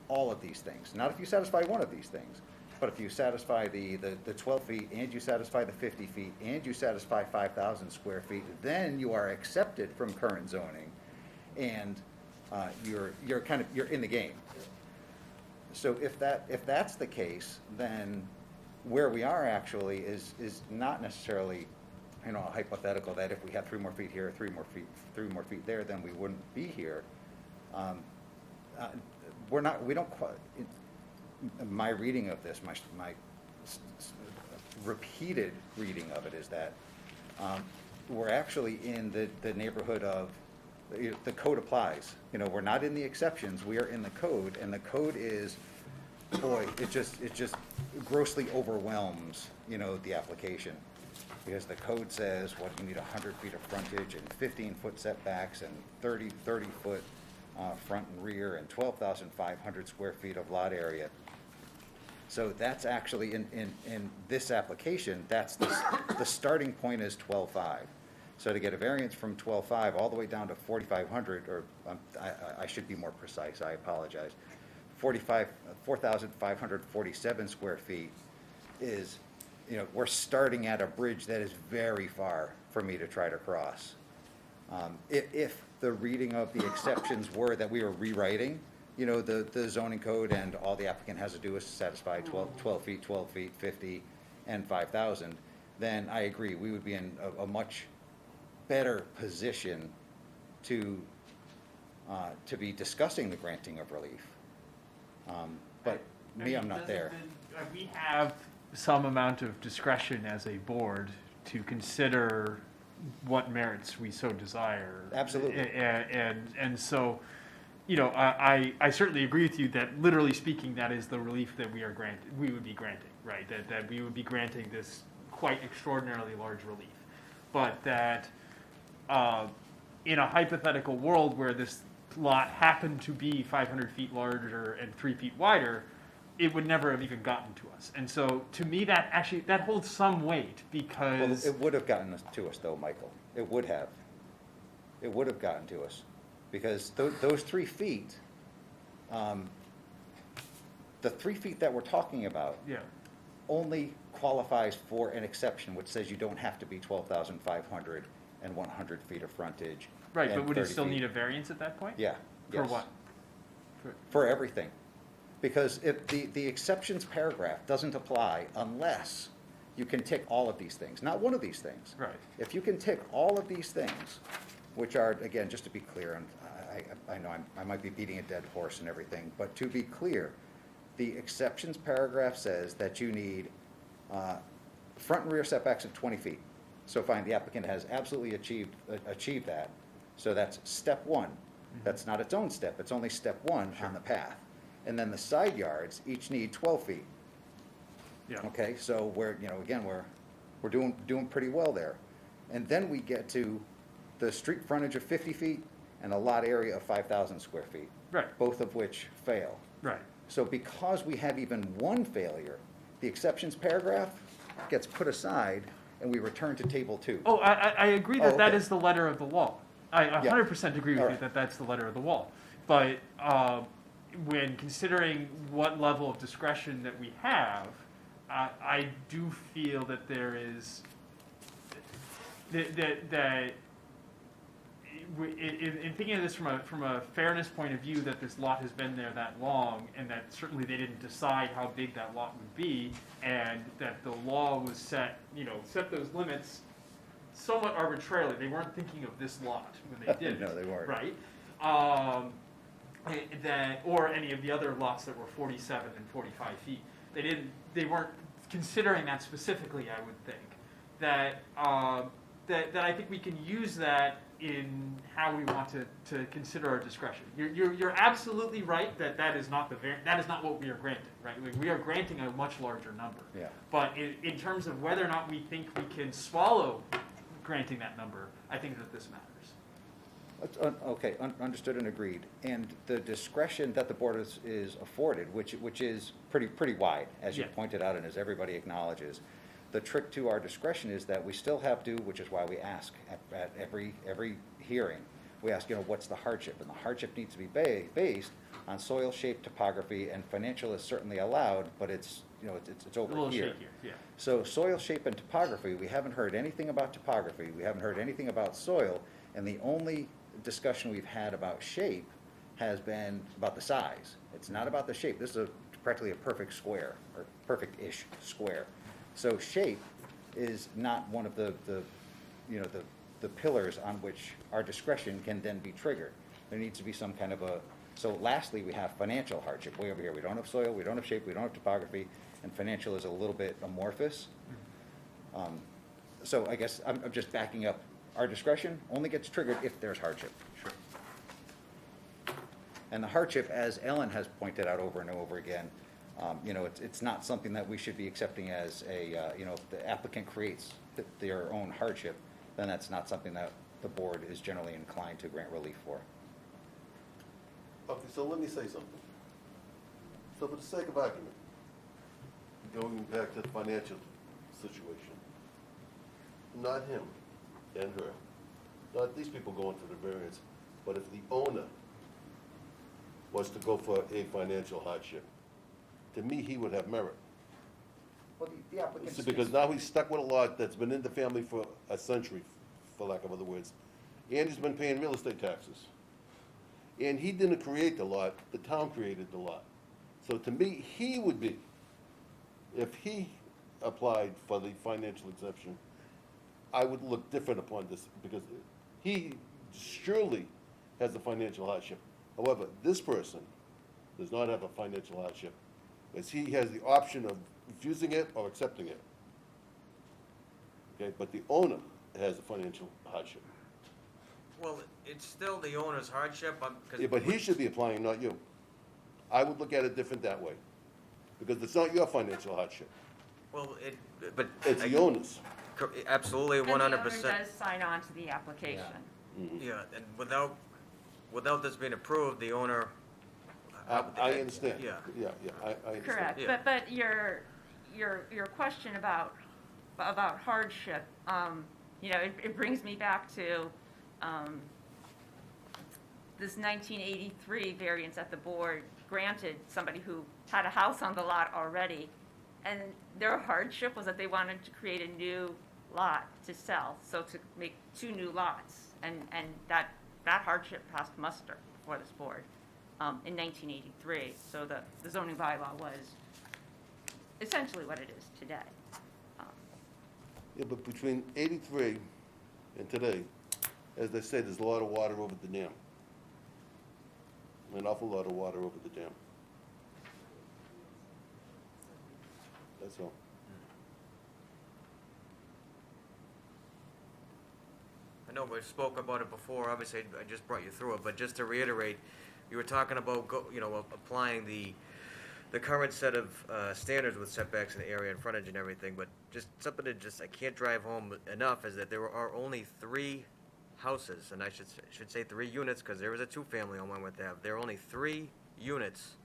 all of these things. Not if you satisfy one of these things, but if you satisfy the 12 feet and you satisfy the 50 feet and you satisfy 5,000 square feet, then you are accepted from current zoning, and you're in the game. So if that's the case, then where we are actually is not necessarily, a hypothetical that if we had 3 more feet here, 3 more feet there, then we wouldn't be here. My reading of this, my repeated reading of it is that we're actually in the neighborhood of, the code applies. We're not in the exceptions, we are in the code, and the code is, boy, it just grossly overwhelms, the application. Because the code says, you need 100 feet of frontage and 15-foot setbacks and 30-foot front and rear and 12,500 square feet of lot area. So that's actually, in this application, that's the starting point is 12.5. So to get a variance from 12.5 all the way down to 4,500, or I should be more precise, I apologize, 4,547 square feet is, we're starting at a bridge that is very far for me to try to cross. If the reading of the exceptions were that we were rewriting, the zoning code, and all the applicant has to do is satisfy 12 feet, 50, and 5,000, then I agree, we would be in a much better position to be discussing the granting of relief. But I'm not there. We have some amount of discretion as a board to consider what merits we so desire. Absolutely. And so, I certainly agree with you that, literally speaking, that is the relief that we would be granting, right? That we would be granting this quite extraordinarily large relief. But that in a hypothetical world where this lot happened to be 500 feet larger and 3 feet wider, it would never have even gotten to us. And so, to me, that holds some weight, because... Well, it would have gotten to us, though, Michael. It would have. It would have gotten to us. Because those 3 feet, the 3 feet that we're talking about, only qualifies for an exception, which says you don't have to be 12,500 and 100 feet of frontage. Right, but would it still need a variance at that point? Yeah. For yes. what? For everything. Because if the exceptions paragraph doesn't apply unless you can tick all of these things, not one of these things. Right. If you can tick all of these things, which are, again, just to be clear, and I know I might be beating a dead horse and everything, but to be clear, the exceptions paragraph says that you need front and rear setbacks of 20 feet. So fine, the applicant has absolutely achieved that. So that's step 1. That's not its own step, it's only step 1 on the path. And then the side yards each need 12 feet. Yeah. Okay, so we're, again, we're doing pretty well there. And then we get to the street frontage of 50 feet and a lot area of 5,000 square feet. Right. Both of which fail. Right. So because we have even one failure, the exceptions paragraph gets put aside and we return to table 2. Oh, I agree that Oh, that okay. is the letter of the law. I Yeah. 100% agree with All you right. that that's the letter of the law. But when considering what level of discretion that we have, I do feel that there is, that in thinking of this from a fairness point of view, that this lot has been there that long, and that certainly they didn't decide how big that lot would be, and that the law was set those limits somewhat arbitrarily. They weren't thinking of this lot when they did it. No, they weren't. Right? Or any of the other lots that were 47 and 45 feet. They weren't considering that specifically, I would think. That I think we can use that in how we want to consider our discretion. You're absolutely right that that is not what we are granting, right? Like, we are granting a much larger number. Yeah. But in terms of whether or not we think we can swallow granting that number, I think that this matters. Okay, understood and agreed. And the discretion that the board is afforded, which is pretty wide, as you Yeah. pointed out and as everybody acknowledges. The trick to our discretion is that we still have to, which is why we ask at every hearing, we ask, what's the hardship? And the hardship needs to be based on soil shape, topography, and financial is certainly allowed, but it's A over little here. shakier, yeah. So soil shape and topography, we haven't heard anything about topography, we haven't heard anything about soil, and the only discussion we've had about shape has been about the size. It's not about the shape. This is practically a perfect square, or perfect-ish square. So shape is not one of the pillars on which our discretion can then be triggered. There needs to be some kind of so lastly, we have financial hardship way over here. We don't have soil, we don't have shape, we don't have topography, and financial is a little bit amorphous. So I guess I'm just backing up. Our discretion only gets triggered if there's hardship. Sure. And the hardship, as Ellen has pointed out over and over again, it's not something that we should be accepting as if the applicant creates their own hardship, then that's not something that the board is generally inclined to grant relief for. Okay, so let me say something. So for the sake of argument, going back to the financial situation, not him and her, not these people going for the variance, but if the owner was to go for a financial hardship, to me, he would have merit. Well, the applicant. See, because now he's stuck with a lot that's been in the family for a century, for lack of other words, and he's been paying real estate taxes. And he didn't create the lot, the town created the lot. So to me, he would be, if he applied for the financial exemption, I would look different upon this, because he surely has a financial hardship. However, this person does not have a financial hardship, as he has the option of refusing it or accepting it. Okay, but the owner has a financial hardship. Well, it's still the owner's hardship, Yeah, but he should be applying, not you. I would look at it different that way, because it's not your financial hardship, Well, but. it's the owner's. Absolutely, And the 100%. owner does sign on to the application. Yeah, and without this being approved, the owner. I understand. Yeah. Yeah, I understand. Correct, Yeah. but your question about hardship, it brings me back to this 1983 variance that the board granted somebody who had a house on the lot already, and their hardship was that they wanted to create a new lot to sell, so to make 2 new lots, and that hardship passed muster before this board in 1983. So the zoning bylaw was essentially what it is today. Yeah, but between 83 and today, as they say, there's a lot of water over the dam. An awful lot of water over the dam. That's all. I know we've spoken about it before, obviously I just brought you through it, but just to reiterate, you were talking about, applying the current set of standards with setbacks in the area and frontage and everything, but just something that I can't drive home enough is that there are only 3 houses, and I should say 3 units, because there is a 2-family on Wentworth Ave. There are only 3 units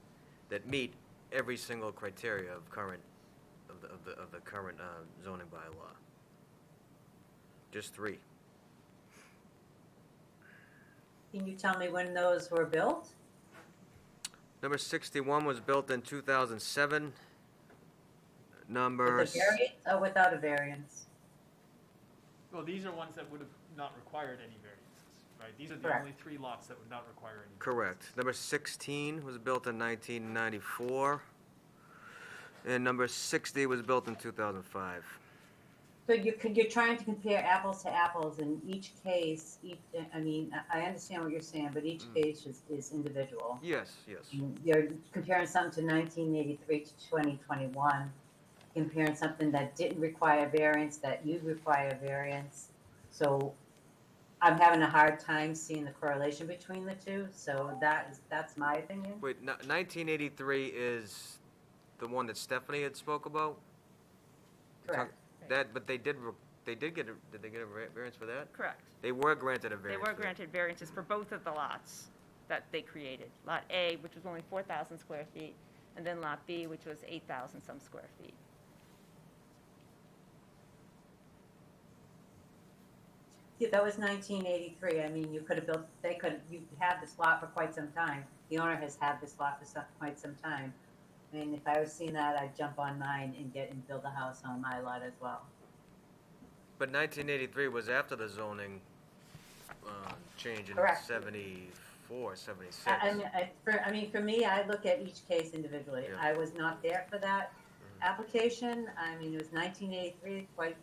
that meet every single criteria of the current zoning bylaw. Just 3. Can you tell me when those were built? Number 61 was built in 2007. Number With a variance or without a variance? Well, these are ones that would have not required any variances, right? These are the Correct. only 3 lots that would not require any. Correct. Number 16 was built in 1994. And number 60 was built in 2005. So you're trying to compare apples to apples in each case, I understand what you're saying, but each case is individual. Yes. You're comparing something to 1983 to 2021, comparing something that didn't require variance, that you require variance. So I'm having a hard time seeing the correlation between the two, so that's my opinion. Wait, 1983 is the one that Stephanie had spoke about? Correct. But did they get a variance for that? Correct. They were granted a They variance. were for that. granted variances for both of the lots that they created. Lot A, which was only 4,000 square feet, and then Lot B, which was 8,000 some square feet. Yeah, that was 1983. You could have you had this lot for quite some time. The owner has had this lot for quite some time. If I was seeing that, I'd jump on mine and build a house on my lot as well. But 1983 was after the zoning change in Correct. 74, 76. For me, I look at each case individually. Yeah. I was not there for that application. It was 1983. Quite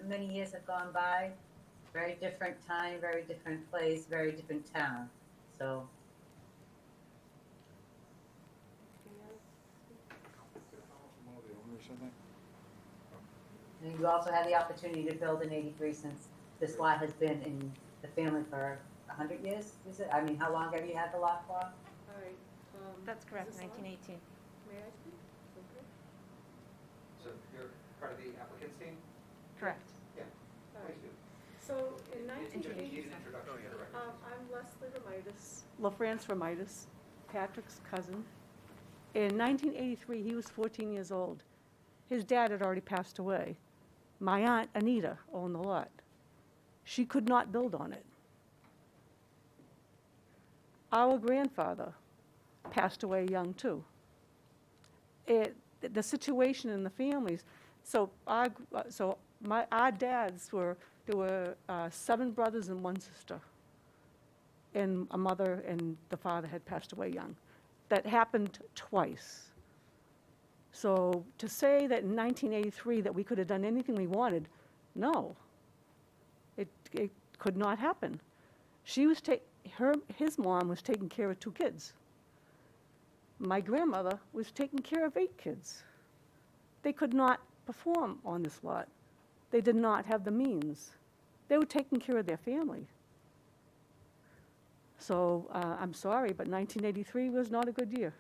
many years have gone by. Very different time, very different place, very different town. So. And you also had the opportunity to build in 83 since this lot has been in the family for 100 years, is it? How long have you had the lot for? All right. That's correct, is this on? 1918. May I speak? Okay. So you're part of the applicant's team? Correct. Yeah, All right. please do. So in Need 1980, an introduction to the record. I'm Leslie Romitis, LaFrance Romitis, Patrick's cousin. In 1983, he was 14 years old. His dad had already passed away. My aunt, Anita, owned the lot. She could not build on it. Our grandfather passed away young, too. The situation in the families, our dads there were 7 brothers and 1 sister. And a mother and the father had passed away young. That happened twice. So to say that in 1983 that we could have done anything we wanted, no. It could not happen. His mom was taking care of 2 kids. My grandmother was taking care of 8 kids. They could not perform on this lot. They did not have the means. They were taking care of their family. So I'm sorry, but 1983 was not a good year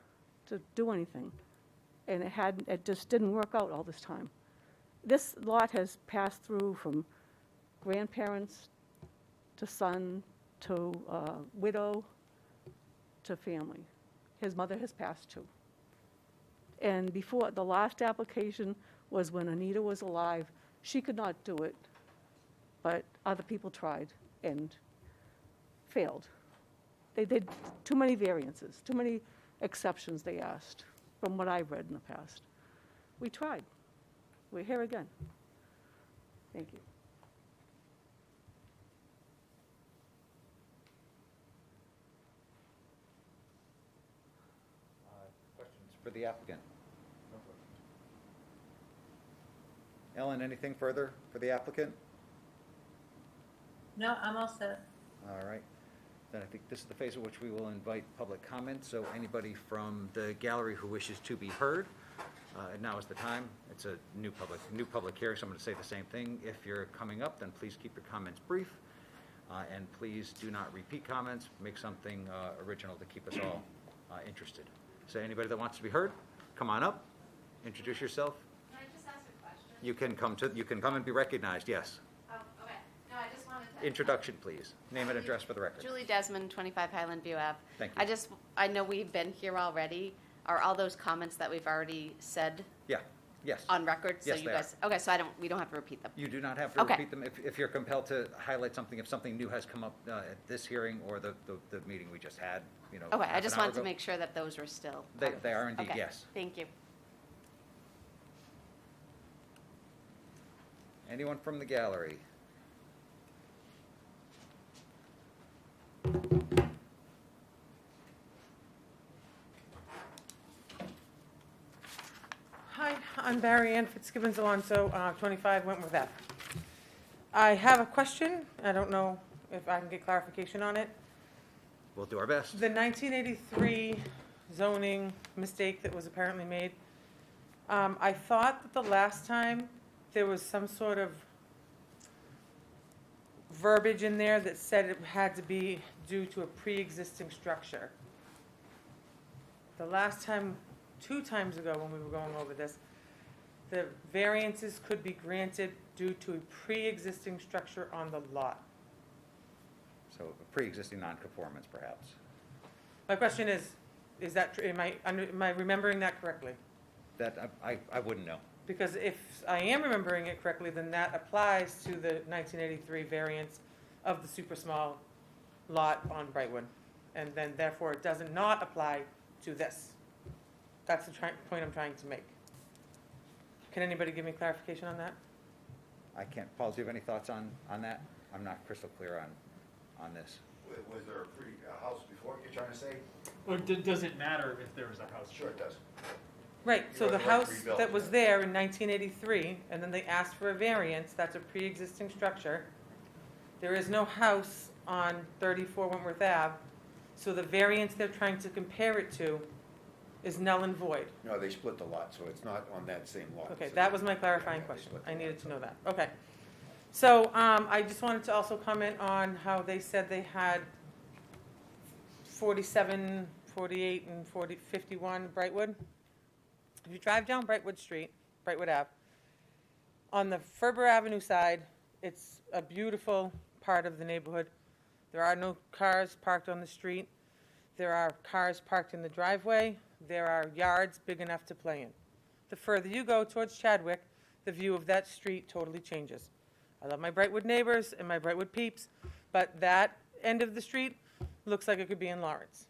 to do anything. And it just didn't work out all this time. This lot has passed through from grandparents to son to widow to family. His mother has passed too. And before, the last application was when Anita was alive. She could not do it, but other people tried and failed. They did too many variances, too many exceptions they asked, from what I've read in the past. We tried. We're here again. Thank you. Questions for the applicant? Ellen, anything further for the applicant? No, I'm all set. All right. Then I think this is the phase in which we will invite public comment. So anybody from the gallery who wishes to be heard, now is the time. It's a new public hearing, so I'm going to say the same thing. If you're coming up, then please keep your comments brief. And please do not repeat comments, make something original to keep us all interested. So anybody that wants to be heard, come on up, introduce yourself. Can I just ask a question? You can come and be recognized, yes. Oh, okay. No, I just wanted to. Introduction, please. Name and address for the record. Julie Desmond, 25 Highland View Ave. Thank you. I know we've been here already. Are all those comments that we've already said Yeah, yes. on record? Yes, So you they guys, okay, so we don't have to repeat them. You do not have to Okay. repeat them if you're compelled to highlight something, if something new has come up at this hearing or the meeting we just had, you know. Okay, I half just an hour wanted to ago. make sure that those were still. They part of this. are indeed, Okay, yes. Thank you. Anyone from the gallery? Hi, I'm Barry Ann Fitzgibbons Alonso, 25 Wentworth Ave. I have a question. I don't know if I can get clarification on it. We'll do our best. The 1983 zoning mistake that was apparently made, I thought that the last time there was some sort of verbiage in there that said it had to be due to a pre-existing structure. The last time, 2 times ago when we were going over this, the variances could be granted due to a pre-existing structure on the lot. So a pre-existing nonconformance, perhaps. My question is that, am I remembering that correctly? That, I wouldn't know. Because if I am remembering it correctly, then that applies to the 1983 variance of the super small lot on Brightwood. And then therefore it does not apply to this. That's the point I'm trying to make. Can anybody give me clarification on that? I can't. Paul, do you have any thoughts on that? I'm not crystal clear on this. Was there a house before, you're trying to say? Or does it matter if there was a house? Sure it does. Right, so You the have the right to house rebuild. that was there in 1983, and then they asked for a variance, that's a pre-existing structure. There is no house on 34 Wentworth Ave, so the variance they're trying to compare it to is null and void. No, they split the lot, so it's not on that same lot. Okay, So that was my clarifying they question. split the I lot, needed to so- know that. Okay. So I just wanted to also comment on how they said they had 47, 48, and 51 Brightwood. If you drive down Brightwood Street, Brightwood Ave, on the Ferber Avenue side, it's a beautiful part of the neighborhood. There are no cars parked on the street. There are cars parked in the driveway. There are yards big enough to play in. The further you go towards Chadwick, the view of that street totally changes. I love my Brightwood neighbors and my Brightwood peeps, but that end of the street looks like it could be in Lawrence.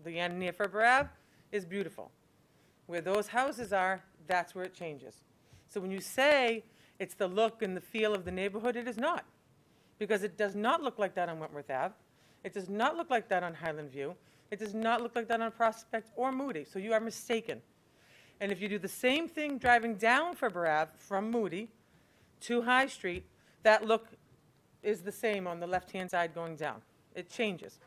The end near Ferber Ave is beautiful. Where those houses are, that's where it changes. So when you say it's the look and the feel of the neighborhood, it is not. Because it does not look like that on Wentworth Ave. It does not look like that on Highland View. It does not look like that on Prospect or Moody. So you are mistaken. And if you do the same thing driving down Ferber Ave from Moody to High Street, that look is the same on the left-hand side going down. It changes.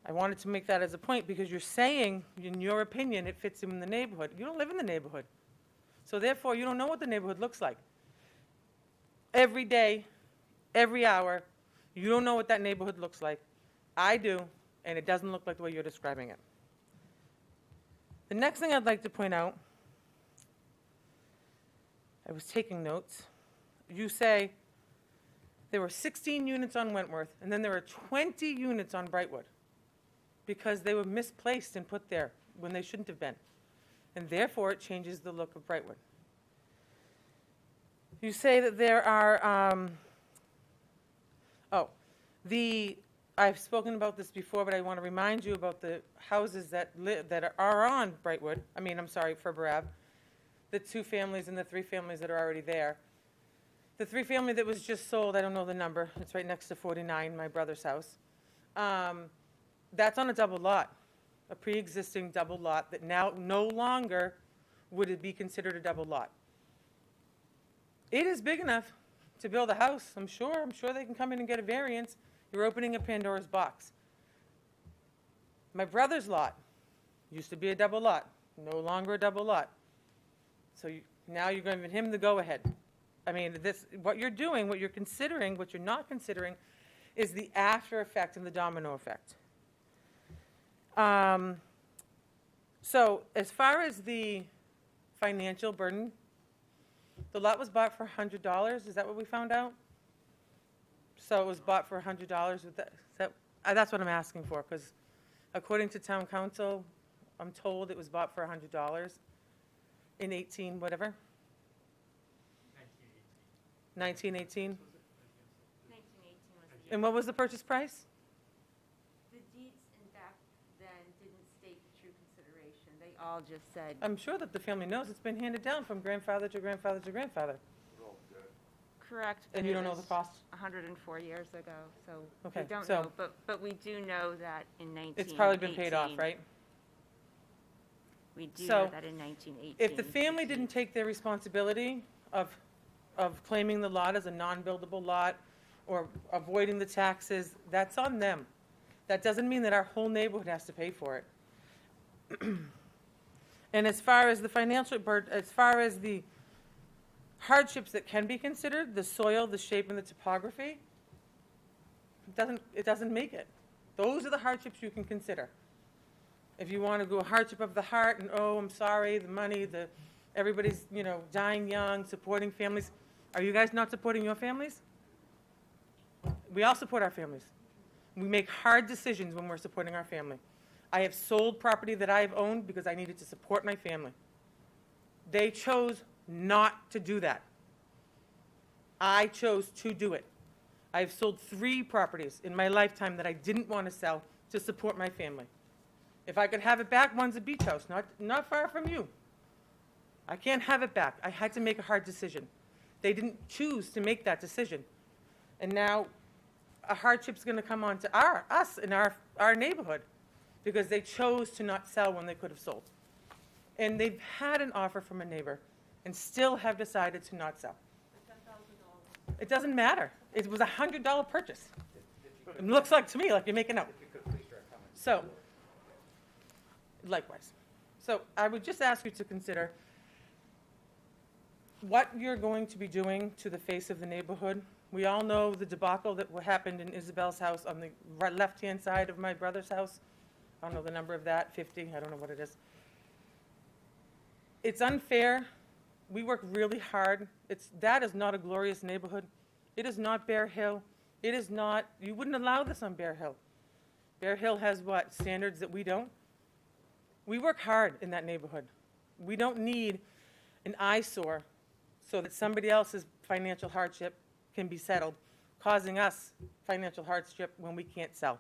I wanted to make that as a point because you're saying, in your opinion, it fits in the neighborhood. You don't live in the neighborhood. So therefore, you don't know what the neighborhood looks like. Every day, every hour, you don't know what that neighborhood looks like. I do, and it doesn't look like the way you're describing it. The next thing I'd like to point out, I was taking notes. You say there were 16 units on Wentworth, and then there are 20 units on Brightwood because they were misplaced and put there when they shouldn't have been. And therefore, it changes the look of Brightwood. You say that there are, I've spoken about this before, but I want to remind you about the houses that are on Brightwood, Ferber Ave, the 2 families and the 3 families that are already there. The 3-family that was just sold, I don't know the number, it's right next to 49, my brother's house. That's on a double lot, a pre-existing double lot that now no longer would it be considered a double lot. It is big enough to build a house, I'm sure they can come in and get a variance. You're opening a Pandora's box. My brother's lot used to be a double lot, no longer a double lot. So now you're giving him the go-ahead. I mean, what you're doing, what you're considering, what you're not considering is the after effect and the domino effect. So as far as the financial burden, the lot was bought for $100. Is that what we found out? So it was bought for $100. That's what I'm asking for, because according to town council, I'm told it was bought for $100 in 18, whatever. 1918. 1918 was the And what was the purchase price? The deeds, in fact, then didn't state the true consideration. They all just said, I'm sure that the family knows it's been handed down from grandfather to grandfather to grandfather. correct. And but you it don't know the was cost? 104 years ago, so we Okay, don't so- know. But we do know that in 1918. It's probably been paid off, right? We do So, know that in 1918. If the family didn't take their responsibility of claiming the lot as a non-buildable lot or avoiding the taxes, that's on them. That doesn't mean that our whole neighborhood has to pay for it. And as far as the financial burden, as far as the hardships that can be considered, the soil, the shape, and the topography, it doesn't make it. Those are the hardships you can consider. If you want to do a hardship of the heart and, oh, I'm sorry, the money, everybody's, dying young, supporting families. Are you guys not supporting your families? We all support our families. We make hard decisions when we're supporting our family. I have sold property that I have owned because I needed to support my family. They chose not to do that. I chose to do it. I've sold 3 properties in my lifetime that I didn't want to sell to support my family. If I could have it back, one's a beach house, not far from you. I can't have it back. I had to make a hard decision. They didn't choose to make that decision. And now a hardship's going to come on to us in our neighborhood because they chose to not sell when they could have sold. And they've had an offer from a neighbor and still have decided to not sell. It doesn't matter. It was a $100 purchase. It looks like to me like you're making out. So, likewise. So I would just ask you to consider what you're going to be doing to the face of the neighborhood. We all know the debacle that happened in Isabel's house on the left-hand side of my brother's house. I don't know the number of that, 50, I don't know what it is. It's unfair. We work really hard. That is not a glorious neighborhood. It is not Bear Hill. It is not, you wouldn't allow this on Bear Hill. Bear Hill has what, standards that we don't? We work hard in that neighborhood. We don't need an eyesore so that somebody else's financial hardship can be settled, causing us financial hardship when we can't sell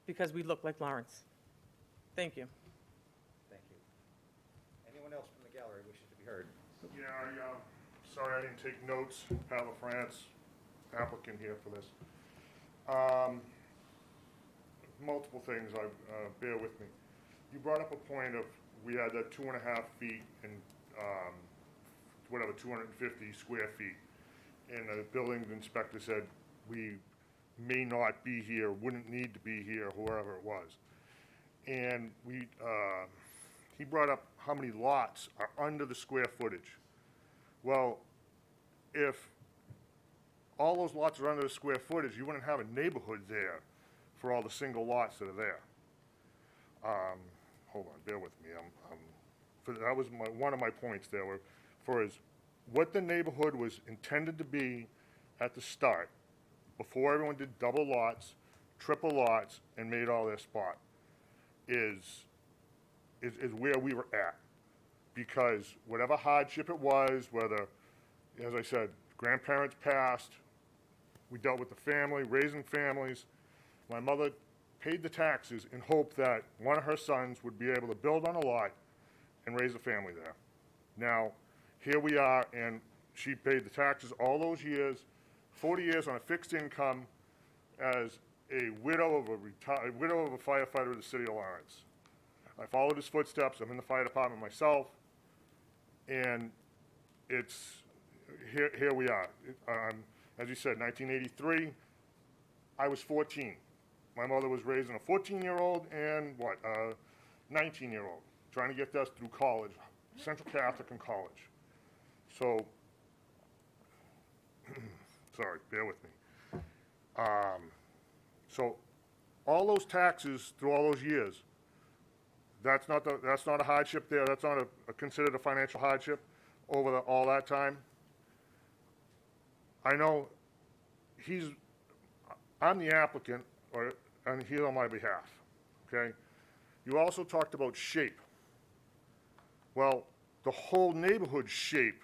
because we look like Lawrence. Thank you. Thank you. Anyone else from the gallery wishes to be heard? Yeah, sorry I didn't take notes. Pat LaFrance, applicant here for this. Multiple things, bear with me. You brought up a point of, we had that 2.5 feet and, 250 square feet. And the building inspector said, we may not be here, wouldn't need to be here, whoever it was. And he brought up how many lots are under the square footage. Well, if all those lots are under the square footage, you wouldn't have a neighborhood there for all the single lots that are there. Hold on, bear with me. That was one of my points there, for what the neighborhood was intended to be at the start, before everyone did double lots, triple lots, and made all their spot, is where we were at. Because whatever hardship it was, whether, as I said, grandparents passed, we dealt with the family, raising families. My mother paid the taxes in hope that one of her sons would be able to build on a lot and raise a family there. Now, here we are, and she paid the taxes all those years, 40 years on a fixed income as a widow of a firefighter of the city of Lawrence. I followed his footsteps. I'm in the fire department myself, and it's here we are. As you said, 1983, I was 14. My mother was raising a 14-year-old and a 19-year-old, trying to get us through college, Central Catholic and college. So sorry, bear with me. So all those taxes through all those years, that's not a hardship there, that's not considered a financial hardship over all that time? I know I'm the applicant, and he's on my behalf, okay? You also talked about shape. Well, the whole neighborhood shape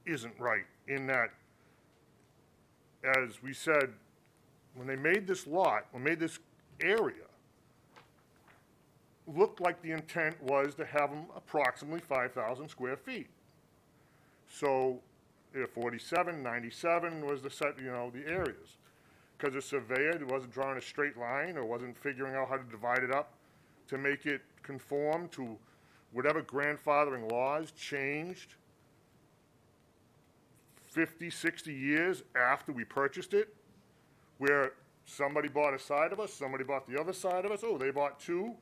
isn't right in that, as we said, when they made this lot, when they made this area, looked like the intent was to have them approximately 5,000 square feet. So, 47, 97 was the set, the areas. Because the surveyor wasn't drawing a straight line or wasn't figuring out how to divide it up to make it conform to whatever grandfathering laws changed 50, 60 years after we purchased it, where somebody bought a side of us, somebody bought the other side of us, oh, they bought two,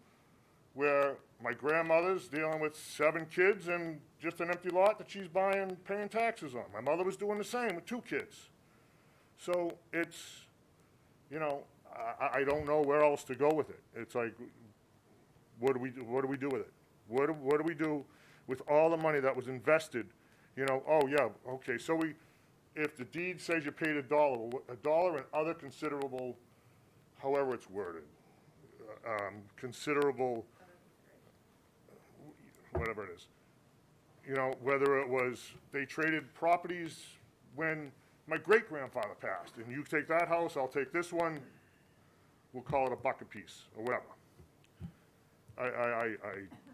where my grandmother's dealing with 7 kids and just an empty lot that she's paying taxes on. My mother was doing the same with 2 kids. So it's, I don't know where else to go with it. It's like, what do we do with it? What do we do with all the money that was invested? Oh yeah, okay, so if the deed says you paid $1 and other considerable, however it's worded, considerable, whatever it is. Whether it was they traded properties when my great-grandfather passed, and you take that house, I'll take this one, we'll call it $1 a piece, or whatever. I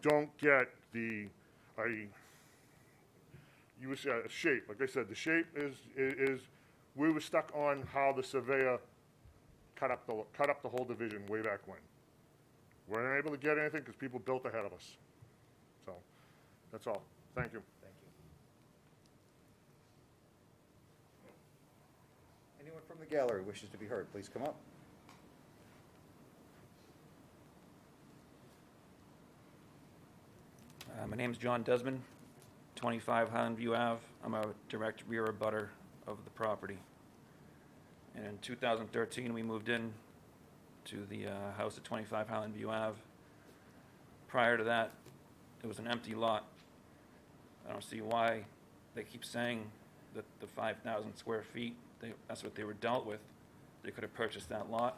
don't get you would say shape. Like I said, the shape is we were stuck on how the surveyor cut up the whole division way back when. We weren't able to get anything because people built ahead of us. So that's all. Thank you. Thank you. Anyone from the gallery wishes to be heard, please come up. My name's John Desmond, 25 Highland View Ave. I'm a direct rear abutter of the property. And in 2013, we moved in to the house at 25 Highland View Ave. Prior to that, it was an empty lot. I don't see why they keep saying that the 5,000 square feet, that's what they were dealt with. They could have purchased that lot,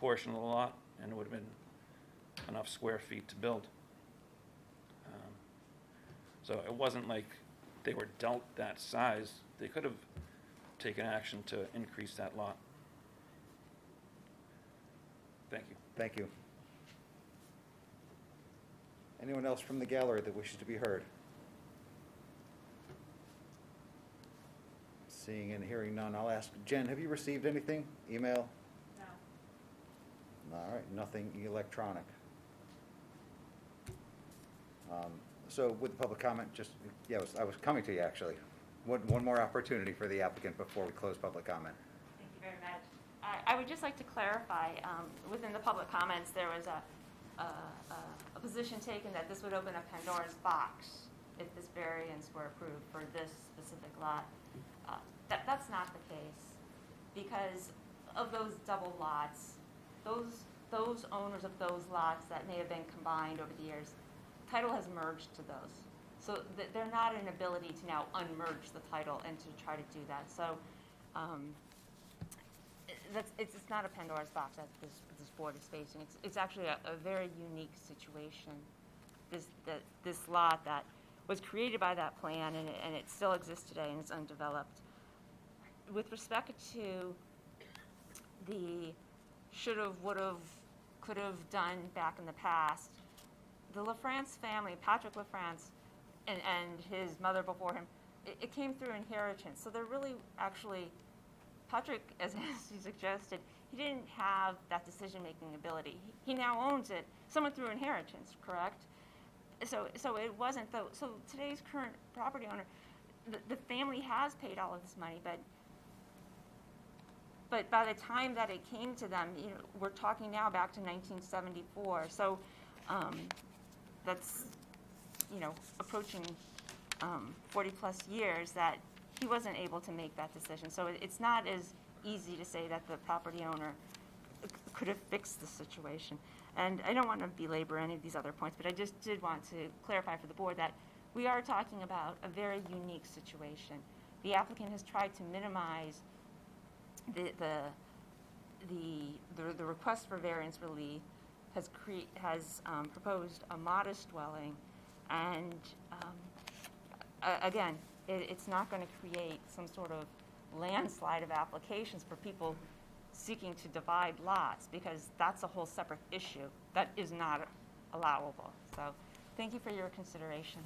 portion of the lot, and it would have been enough square feet to build. So it wasn't like they were dealt that size. They could have taken action to increase that lot. Thank you. Thank you. Anyone else from the gallery that wishes to be heard? Seeing and hearing none, I'll ask, Jen, have you received anything? Email? No. All right, nothing electronic. So with the public comment, I was coming to you actually. One more opportunity for the applicant before we close public comment. Thank you very much. I would just like to clarify, within the public comments, there was a position taken that this would open a Pandora's box if this variance were approved for this specific lot. That's not the case, because of those double lots, those owners of those lots that may have been combined over the years, title has merged to those. So they're not an ability to now unmerge the title and to try to do that. So it's not a Pandora's box that this board is facing. It's actually a very unique situation. This lot that was created by that plan and it still exists today and it's undeveloped. With respect to the should've, would've, could've done back in the past, the LaFrance family, Patrick LaFrance, and his mother before him, it came through inheritance. So they're really actually, Patrick, as he suggested, he didn't have that decision-making ability. He now owns it, someone through inheritance, correct? So it wasn't, so today's current property owner, the family has paid all of this money, but by the time that it came to them, we're talking now back to 1974. So that's, approaching 40 plus years that he wasn't able to make that decision. So it's not as easy to say that the property owner could have fixed the situation. And I don't want to belabor any of these other points, but I just did want to clarify for the board that we are talking about a very unique situation. The applicant has tried to minimize the request for variance relief, has proposed a modest dwelling, and again, it's not going to create some sort of landslide of applications for people seeking to divide lots, because that's a whole separate issue that is not allowable. So thank you for your consideration.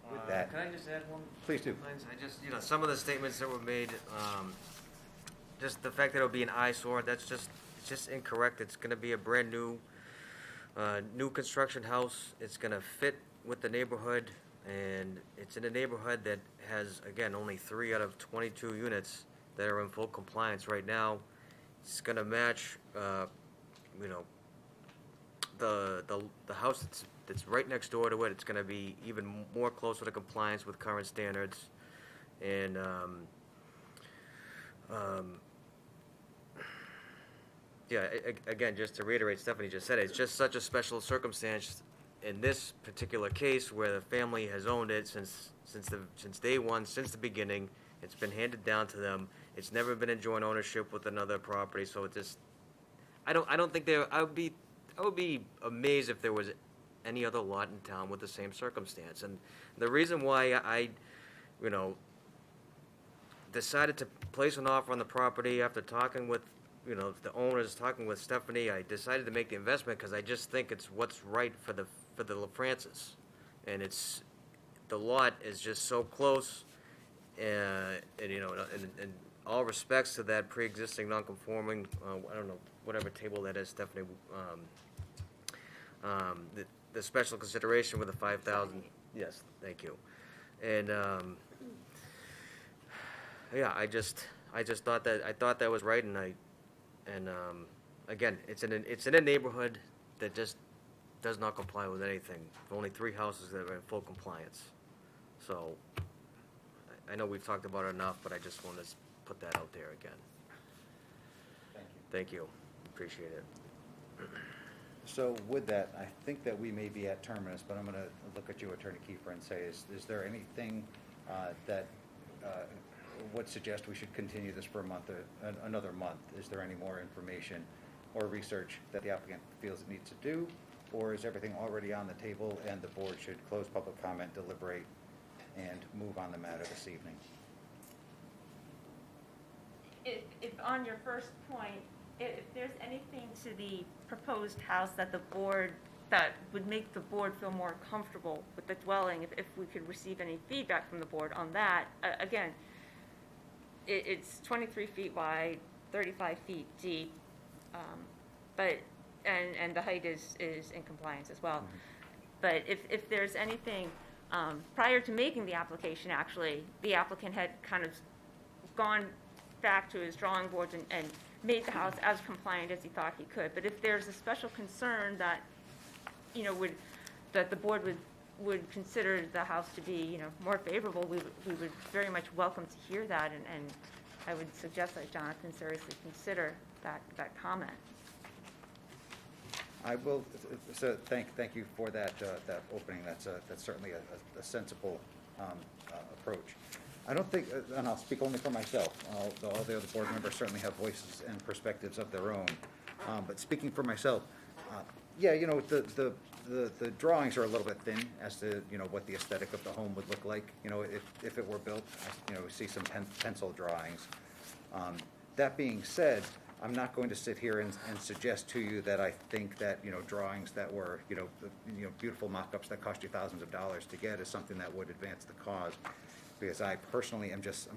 With that, Can I just add one? Please do. I just, some of the statements that were made, just the fact that it'll be an eyesore, it's just incorrect. It's gonna be a brand new, new construction house. It's gonna fit with the neighborhood, and it's in a neighborhood that has, again, only 3 out of 22 units that are in full compliance right now. It's gonna match, the house that's right next door to it. It's gonna be even more closer to compliance with current standards. And, again, just to reiterate, Stephanie just said it, it's just such a special circumstance in this particular case where the family has owned it since day one, since the beginning. It's been handed down to them. It's never been in joint ownership with another property, so it just, I don't think I would be amazed if there was any other lot in town with the same circumstance. And the reason why I decided to place an offer on the property after talking with, the owners, talking with Stephanie, I decided to make the investment because I just think it's what's right for the LaFrancis. And the lot is just so close, and in all respects to that pre-existing non-conforming, I don't know, whatever table that is, Stephanie, the special consideration with the 5,000. Yes, thank you. And, I just thought that was right, and again, it's in a neighborhood that just does not comply with anything. Only 3 houses that are in full compliance. So, I know we've talked about it enough, but I just want to put that out there again. Thank you. Appreciate it. So with that, I think that we may be at terminus, but I'm going to look at you, Attorney Kiefer, and say, is there anything that would suggest we should continue this for another month? Is there any more information or research that the applicant feels it needs to do? Or is everything already on the table and the board should close public comment, deliberate, and move on the matter this evening? If on your first point, if there's anything to the proposed house that would make the board feel more comfortable with the dwelling, if we could receive any feedback from the board on that, again, it's 23 feet wide, 35 feet deep, and the height is in compliance as well. But if there's anything, prior to making the application, actually, the applicant had kind of gone back to his drawing boards and made the house as compliant as he thought he could. But if there's a special concern that, that the board would consider the house to be, more favorable, we would very much welcome to hear that, and I would suggest that Jonathan seriously consider that comment. I will. So thank you for that opening. That's certainly a sensible approach. I don't think, and I'll speak only for myself. All the other board members certainly have voices and perspectives of their own. But speaking for myself, the drawings are a little bit thin as to what the aesthetic of the home would look like. If it were built, we see some pencil drawings. That being said, I'm not going to sit here and suggest to you that I think that drawings that were beautiful mock-ups that cost you thousands of dollars to get is something that would advance the cause, because I personally I'm just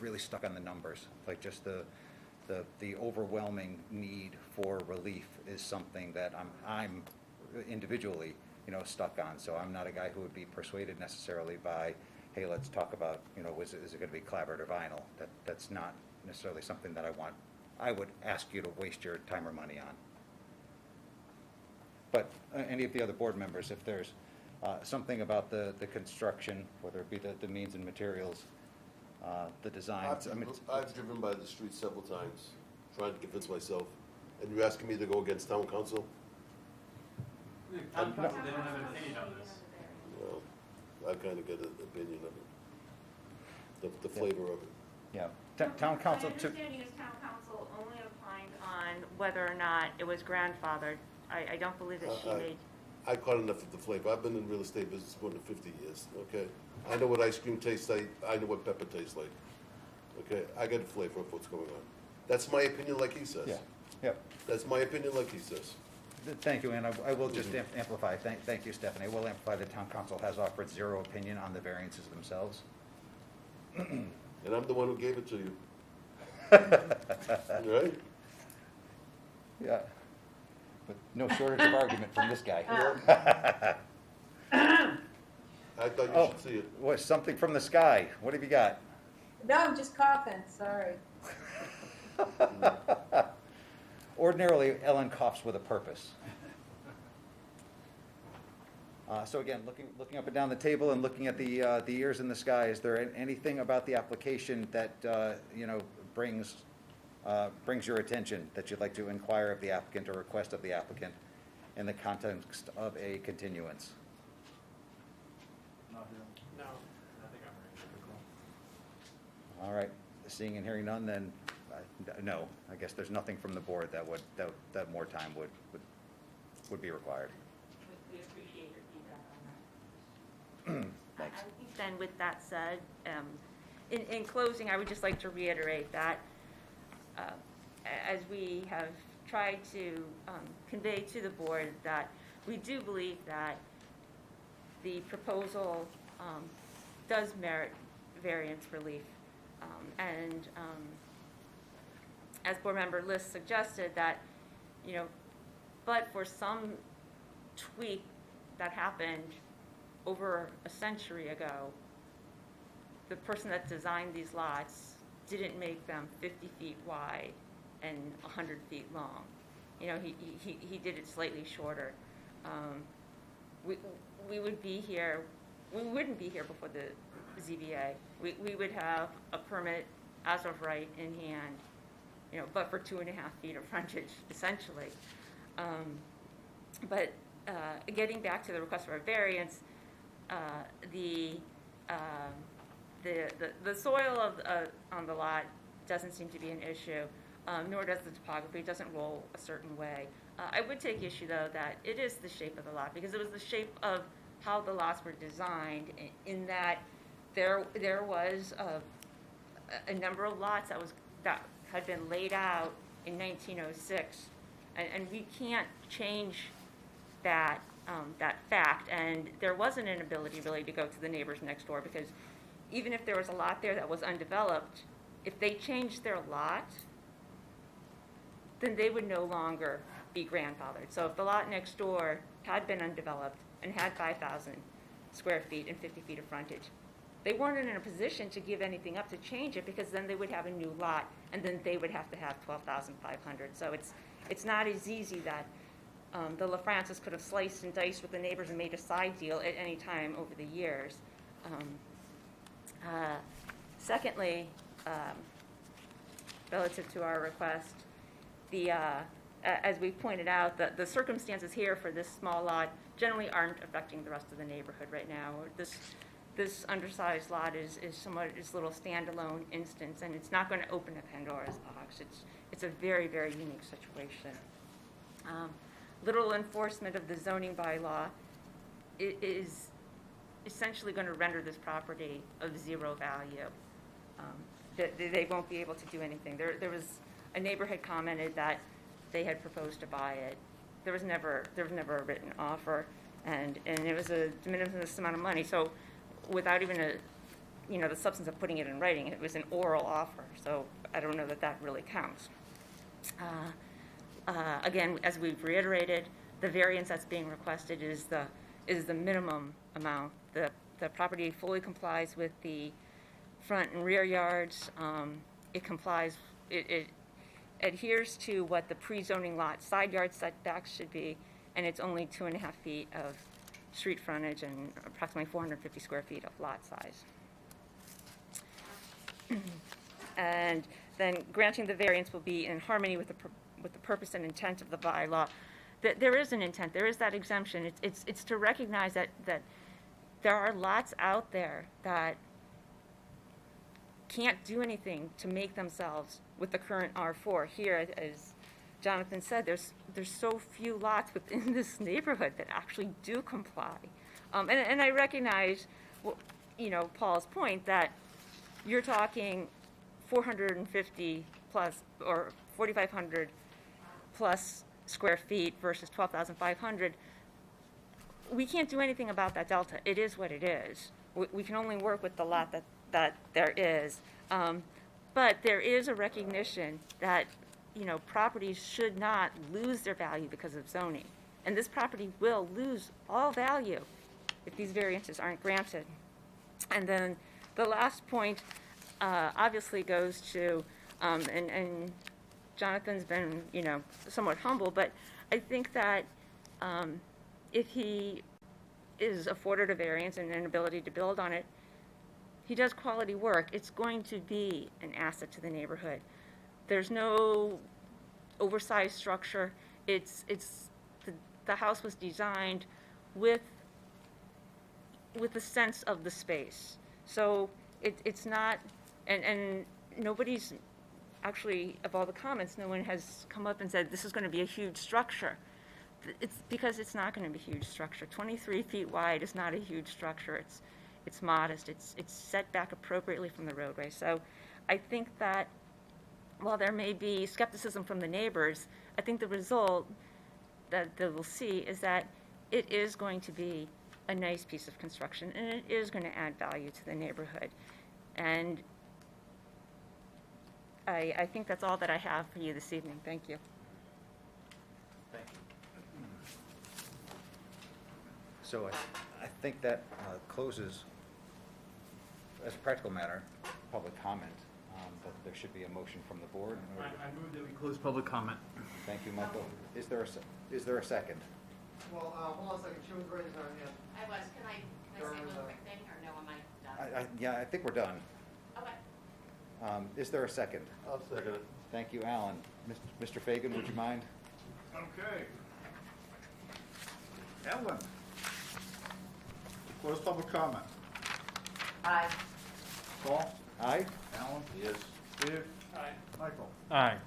really stuck on the numbers. Like just the overwhelming need for relief is something that I'm individually stuck on. So I'm not a guy who would be persuaded necessarily by, hey, let's talk about is it going to be clapboard or vinyl? That's not necessarily something that I would ask you to waste your time or money on. But any of the other board members, if there's something about the construction, whether it be the means and materials, the designs, I mean, I've driven by the street several times, trying to convince myself, and you're asking me to go against town council? Town council, they don't have an opinion on this. Well, I kind of get an opinion of it, the flavor of it. yeah. Town council, My understanding is town council only opined on whether or not it was grandfathered. I don't believe that she made. I caught enough of the flavor. I've been in real estate business more than 50 years, okay? I know what ice cream tastes like. I know what pepper tastes like, okay? I get a flavor of what's going on. That's my opinion like he says. yeah, yeah. That's my opinion like he says. Thank you, and I will just amplify, thank you, Stephanie. I will amplify the town council has offered zero opinion on the variances themselves. And I'm the one who gave it to you. Right? Yeah. But no shortage of argument from this guy. I thought you should see it. What, something from the sky? What have you got? No, I'm just coughing, sorry. Ordinarily, Ellen coughs with a purpose. So again, looking up and down the table and looking at the ears in the sky, is there anything about the application that brings your attention that you'd like to inquire of the applicant or request of the applicant in the context of a continuance? No. I think I'm ready. All right, seeing and hearing none, then no. I guess there's nothing from the board that more time would be required. We appreciate your feedback on that. Thanks. I think then with that said, in closing, I would just like to reiterate that as we have tried to convey to the board, that we do believe that the proposal does merit variance relief. And as board member List suggested, that, but for some tweak that happened over a century ago, the person that designed these lots didn't make them 50 feet wide and 100 feet long. He did it slightly shorter. We would be here, we wouldn't be here before the ZBA. We would have a permit as of right in hand, but for 2.5 feet of frontage, essentially. But getting back to the request for a variance, the soil on the lot doesn't seem to be an issue, nor does the topography. It doesn't roll a certain way. I would take issue, though, that it is the shape of the lot, because it was the shape of how the lots were designed, in that there was a number of lots that had been laid out in 1906, and we can't change that fact. And there wasn't an ability really to go to the neighbors next door, because even if there was a lot there that was undeveloped, if they changed their lot, then they would no longer be grandfathered. So if the lot next door had been undeveloped and had 5,000 square feet and 50 feet of frontage, they weren't in a position to give anything up to change it, because then they would have a new lot, and then they would have to have 12,500. So it's not as easy that the LaFrancis could have sliced and diced with the neighbors and made a side deal at any time over the years. Secondly, relative to our request, as we pointed out, the circumstances here for this small lot generally aren't affecting the rest of the neighborhood right now. This undersized lot is somewhat this little standalone instance, and it's not going to open a Pandora's box. It's a very, very unique situation. Literal enforcement of the zoning bylaw is essentially going to render this property of zero value. They won't be able to do anything. There was a neighbor had commented that they had proposed to buy it. There was never a written offer, and it was a de minimis amount of money. So without even the substance of putting it in writing, it was an oral offer. So I don't know that really counts. Again, as we've reiterated, the variance that's being requested is the minimum amount. The property fully complies with the front and rear yards. It adheres to what the pre-zoning lot side yard setbacks should be, and it's only 2.5 feet of street frontage and approximately 450 square feet of lot size. And then granting the variance will be in harmony with the purpose and intent of the bylaw. There is an intent, there is that exemption. It's to recognize that there are lots out there that can't do anything to make themselves with the current R4. Here, as Jonathan said, there's so few lots within this neighborhood that actually do comply. And I recognize, Paul's point that you're talking 450 plus or 4,500 plus square feet versus 12,500. We can't do anything about that delta. It is what it is. We can only work with the lot that there is. But there is a recognition that, properties should not lose their value because of zoning. And this property will lose all value if these variances aren't granted. And then the last point obviously goes to, and Jonathan's been, somewhat humble, but I think that if he is afforded a variance and an ability to build on it, he does quality work, it's going to be an asset to the neighborhood. There's no oversized structure. The house was designed with a sense of the space. So it's not, and nobody's actually, of all the comments, no one has come up and said this is going to be a huge structure. It's because it's not going to be a huge structure. 23 feet wide is not a huge structure. It's modest. It's set back appropriately from the roadway. So I think that while there may be skepticism from the neighbors, I think the result that we'll see is that it is going to be a nice piece of construction, and it is going to add value to the neighborhood. And I think that's all that I have for you this evening. Thank you. Thank you. So I think that closes, as a practical matter, public comment, but there should be a motion from the board. I move that we close public comment. Thank you, Michael. Is there a second? Well, hold on a second. She was raising her hand. I was. Can I say one quick thing, or no, am I done? Yeah, I think we're done. Okay. Is there a second? I'll second it. Thank you, Alan. Mr. Fagan, would you mind? Okay. Ellen. Close public comment. Aye. Paul? Aye? Alan? Yes. Steve? Aye. Michael? Aye.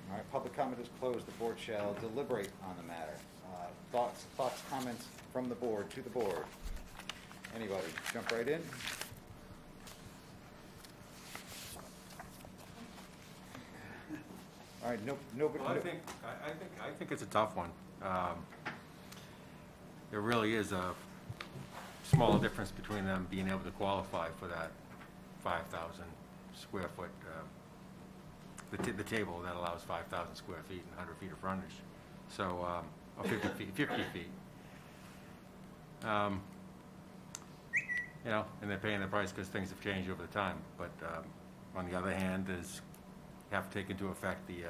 All right, public comment is closed. The board shall deliberate on the matter. Thoughts, comments from the board to the board. Anybody? Jump right in. All right, nobody. Well, I think it's a tough one. There really is a small difference between them being able to qualify for that 5,000 square foot, the table that allows 5,000 square feet and 100 feet of frontage. So, or 50 feet. And they're paying the price because things have changed over the time. But on the other hand, you have to take into effect the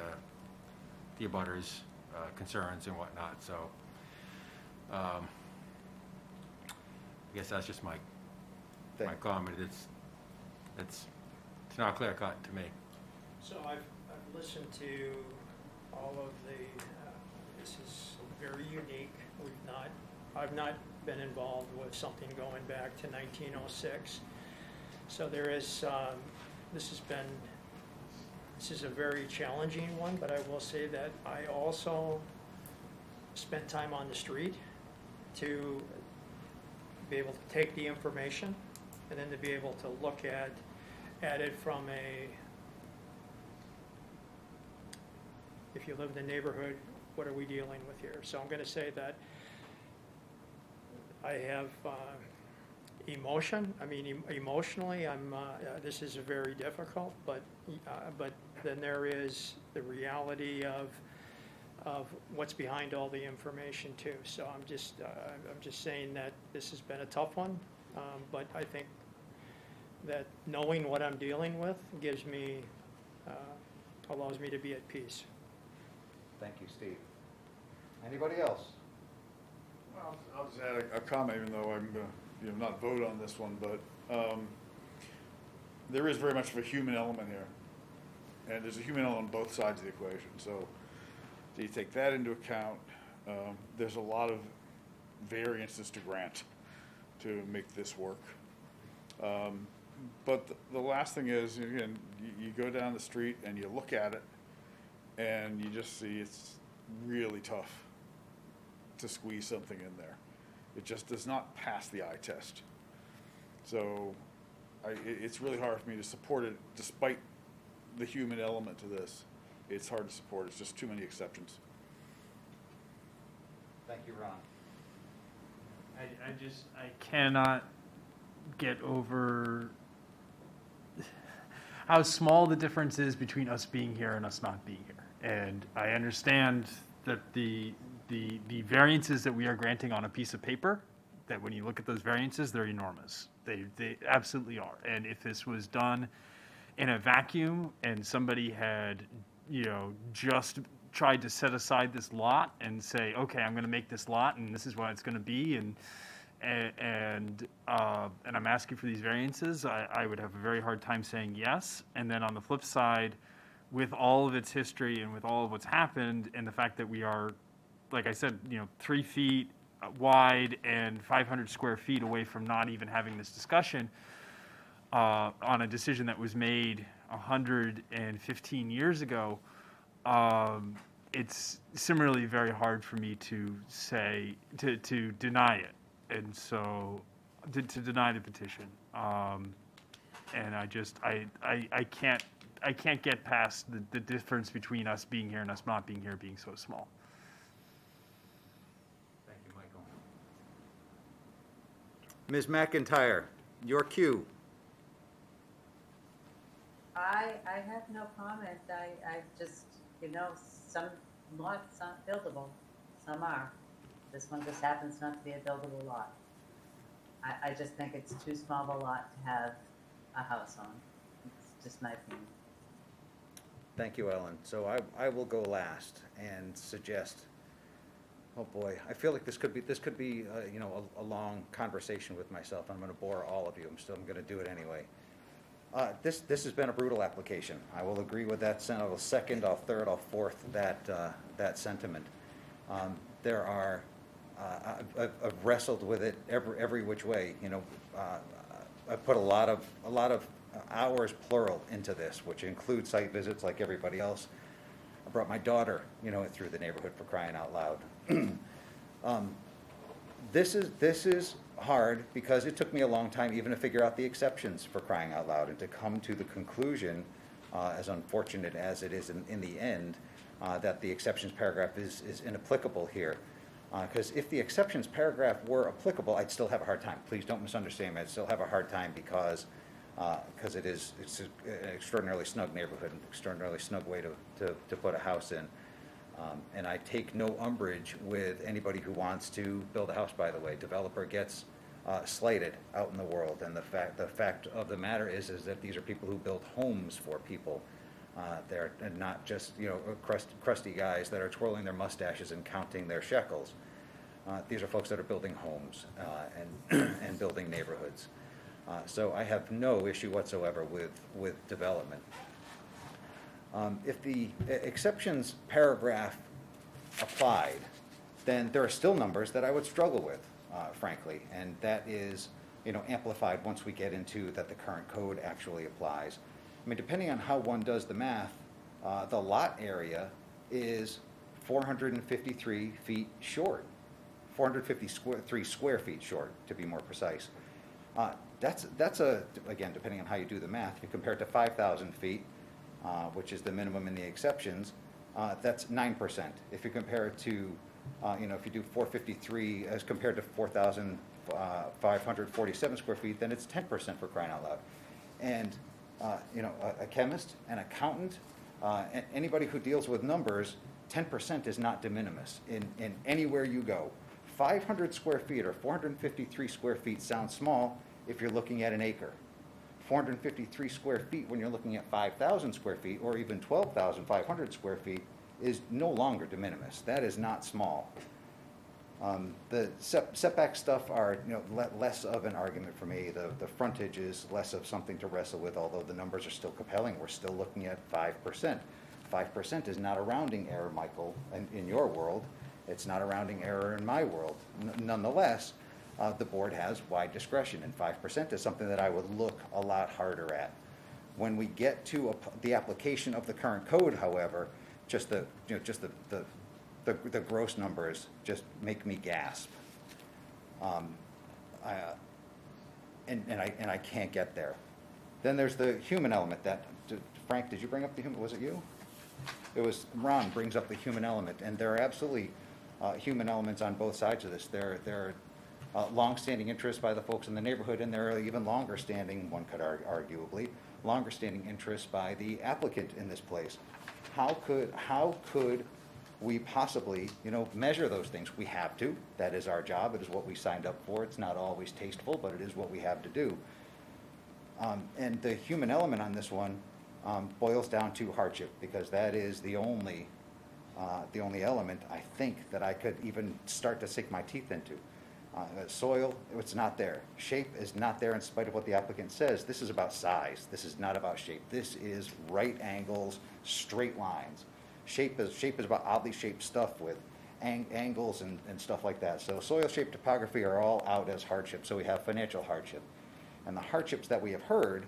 abutters' concerns and whatnot. So, I guess that's just my comment. It's not clear cut to me. So I've listened to all of the, this is very unique. I've not been involved with something going back to 1906. So there is, this is a very challenging one, but I will say that I also spent time on the street to be able to take the information and then to be able to look at it from if you live in the neighborhood, what are we dealing with here? So I'm going to say that I have emotion. I mean, emotionally, this is very difficult, but then there is the reality of what's behind all the information too. So I'm just saying that this has been a tough one, but I think that knowing what I'm dealing with gives me, allows me to be at peace. Thank you, Steve. Anybody else? I'll just add a comment, even though I'm going to not vote on this one, but there is very much of a human element here. And there's a human element on both sides of the equation. So do you take that into account? There's a lot of variances to grant to make this work. But the last thing is, again, you go down the street and you look at it and you just see it's really tough to squeeze something in there. It just does not pass the eye test. So it's really hard for me to support it despite the human element to this. It's hard to support. It's just too many exceptions. Thank you, Ron. I cannot get over how small the difference is between us being here and us not being here. And I understand that the variances that we are granting on a piece of paper, that when you look at those variances, they're enormous. They absolutely are. And if this was done in a vacuum and somebody had, just tried to set aside this lot and say, okay, I'm going to make this lot and this is what it's going to be, and I'm asking for these variances, I would have a very hard time saying yes. And then on the flip side, with all of its history and with all of what's happened and the fact that we are, like I said, 3 feet wide and 500 square feet away from not even having this discussion on a decision that was made 115 years ago, it's similarly very hard for me to say, to deny it. And so, to deny the petition. And I can't get past the difference between us being here and us not being here being so small. Thank you, Michael. Ms. McIntyre, your cue. I have no comment. I just, some lots aren't buildable, some are. This one just happens not to be a buildable lot. I just think it's too small of a lot to have a house on. It's just my opinion. Thank you, Ellen. So I will go last and suggest, oh boy, I feel like this could be a long conversation with myself. I'm going to bore all of you. I'm going to do it anyway. This has been a brutal application. I will agree with that. I will second, I'll third, I'll fourth that sentiment. There are. I've wrestled with it every which way. I put a lot of hours plural into this, which include site visits like everybody else. I brought my daughter, through the neighborhood, for crying out loud. This is hard because it took me a long time even to figure out the exceptions, for crying out loud, and to come to the conclusion, as unfortunate as it is in the end, that the exceptions paragraph is inapplicable here. Because if the exceptions paragraph were applicable, I'd still have a hard time. Please don't misunderstand me. I'd still have a hard time because it's an extraordinarily snug neighborhood, an extraordinarily snug way to put a house in. And I take no umbrage with anybody who wants to build a house, by the way. Developer gets slighted out in the world. And the fact of the matter is that these are people who build homes for people. They're not just crusty guys that are twirling their mustaches and counting their shekels. These are folks that are building homes and building neighborhoods. So I have no issue whatsoever with development. If the exceptions paragraph applied, then there are still numbers that I would struggle with, frankly, and that is amplified once we get into that the current code actually applies. I mean, depending on how one does the math, the lot area is 453 feet short, 453 square feet short, to be more precise. That's again, depending on how you do the math, if you compare it to 5,000 feet, which is the minimum in the exceptions, that's 9%. If you compare it to, if you do 453 as compared to 4,547 square feet, then it's 10%, for crying out loud. And a chemist, an accountant, anybody who deals with numbers, 10% is not de minimis in anywhere you go. 500 square feet or 453 square feet sounds small if you're looking at an acre. 453 square feet when you're looking at 5,000 square feet or even 12,500 square feet is no longer de minimis. That is not small. The setback stuff are, less of an argument for me. The frontage is less of something to wrestle with, although the numbers are still compelling. We're still looking at 5%. 5% is not a rounding error, Michael, in your world. It's not a rounding error in my world. Nonetheless, the board has wide discretion, and 5% is something that I would look a lot harder at. When we get to the application of the current code, however, just the gross numbers just make me gasp. And I can't get there. Then there's the human element that, Frank, did you bring up the human, was it you? It was, Ron brings up the human element, and there are absolutely human elements on both sides of this. There are long-standing interests by the folks in the neighborhood, and there are even longer-standing, one could arguably, longer-standing interests by the applicant in this place. How could we possibly, measure those things? We have to. That is our job. It is what we signed up for. It's not always tasteful, but it is what we have to do. And the human element on this one boils down to hardship, because that is the only element, I think, that I could even start to sink my teeth into. Soil, it's not there. Shape is not there in spite of what the applicant says. This is about size. This is not about shape. This is right angles, straight lines. Shape is about oddly shaped stuff with angles and stuff like that. So soil, shape, topography are all out as hardship. So we have financial hardship. And the hardships that we have heard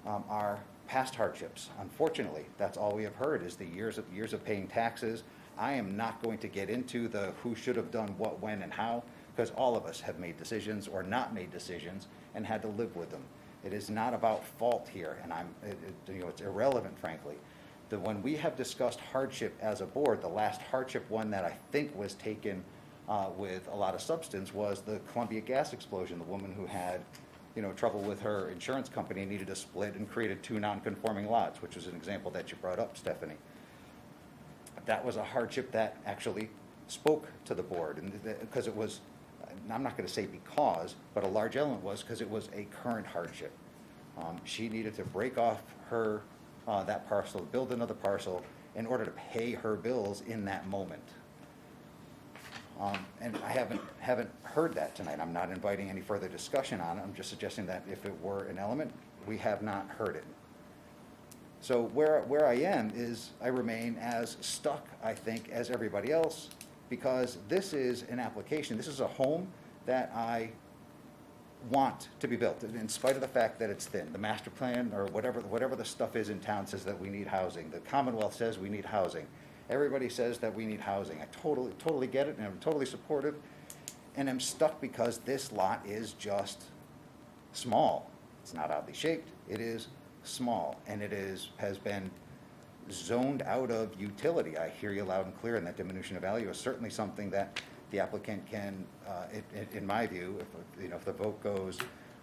are past hardships. Unfortunately, that's all we have heard is the years of paying taxes. I am not going to get into the who should have done what, when, and how, because all of us have made decisions or not made decisions and had to live with them. It is not about fault here, and it's irrelevant, frankly. When we have discussed hardship as a board, the last hardship one that I think was taken with a lot of substance was the Columbia gas explosion. The woman who had trouble with her insurance company needed to split and created 2 non-conforming lots, which was an example that you brought up, Stephanie. That was a hardship that actually spoke to the board, and because it was, I'm not going to say because, but a large element was because it was a current hardship. She needed to break off her that parcel, build another parcel in order to pay her bills in that moment. And I haven't heard that tonight. I'm not inviting any further discussion on it. I'm just suggesting that if it were an element, we have not heard it. So where I am is I remain as stuck, I think, as everybody else, because this is an application. This is a home that I want to be built, in spite of the fact that it's thin. The master plan or whatever the stuff is in town says that we need housing. The Commonwealth says we need housing. Everybody says that we need housing. I totally get it, and I'm totally supportive. And I'm stuck because this lot is just small. It's not oddly shaped. It is small, and it has been zoned out of utility. I hear you loud and clear, and that diminution of value is certainly something that the applicant can, in my view, if the vote goes,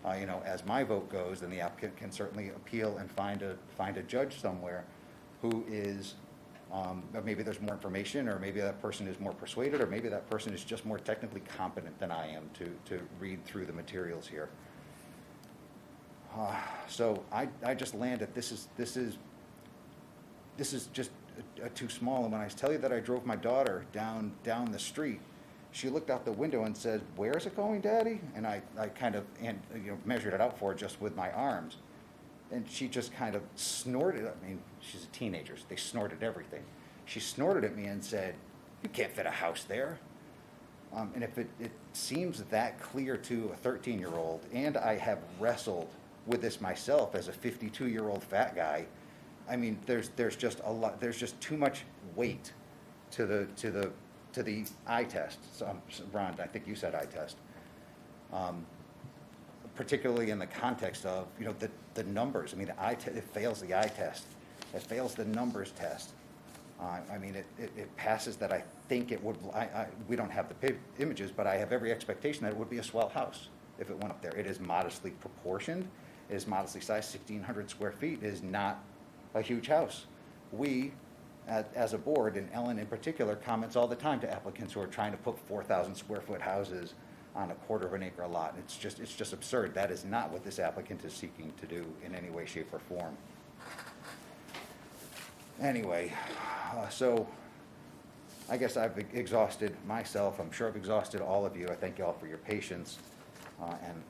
as my vote goes, then the applicant can certainly appeal and find a judge somewhere who is, maybe there's more information, or maybe that person is more persuaded, or maybe that person is just more technically competent than I am to read through the materials here. So I just landed. This is just too small. And when I tell you that I drove my daughter down the street, she looked out the window and said, "Where is it going, Daddy?" And I kind of measured it out for her just with my arms, and she just kind of snorted. I mean, she's a teenager, so they snorted everything. She snorted at me and said, "You can't fit a house there." And if it seems that clear to a 13-year-old, and I have wrestled with this myself as a 52-year-old fat guy, I mean, there's just a lot. There's just too much weight to the eye test. So, Ron, I think you said eye test. Particularly in the context of the numbers. I mean, it fails the eye test. It fails the numbers test. I mean, it passes that. I think it would. We don't have the images, but I have every expectation that it would be a swell house if it went up there. It is modestly proportioned. It is modestly sized. 1,600 square feet is not a huge house. We, as a board, and Ellen in particular, comments all the time to applicants who are trying to put 4,000 square foot houses on a quarter of an acre lot. It's just absurd. That is not what this applicant is seeking to do in any way, shape, or form. Anyway, so I guess I've exhausted myself. I'm sure I've exhausted all of you. I thank you all for your patience. And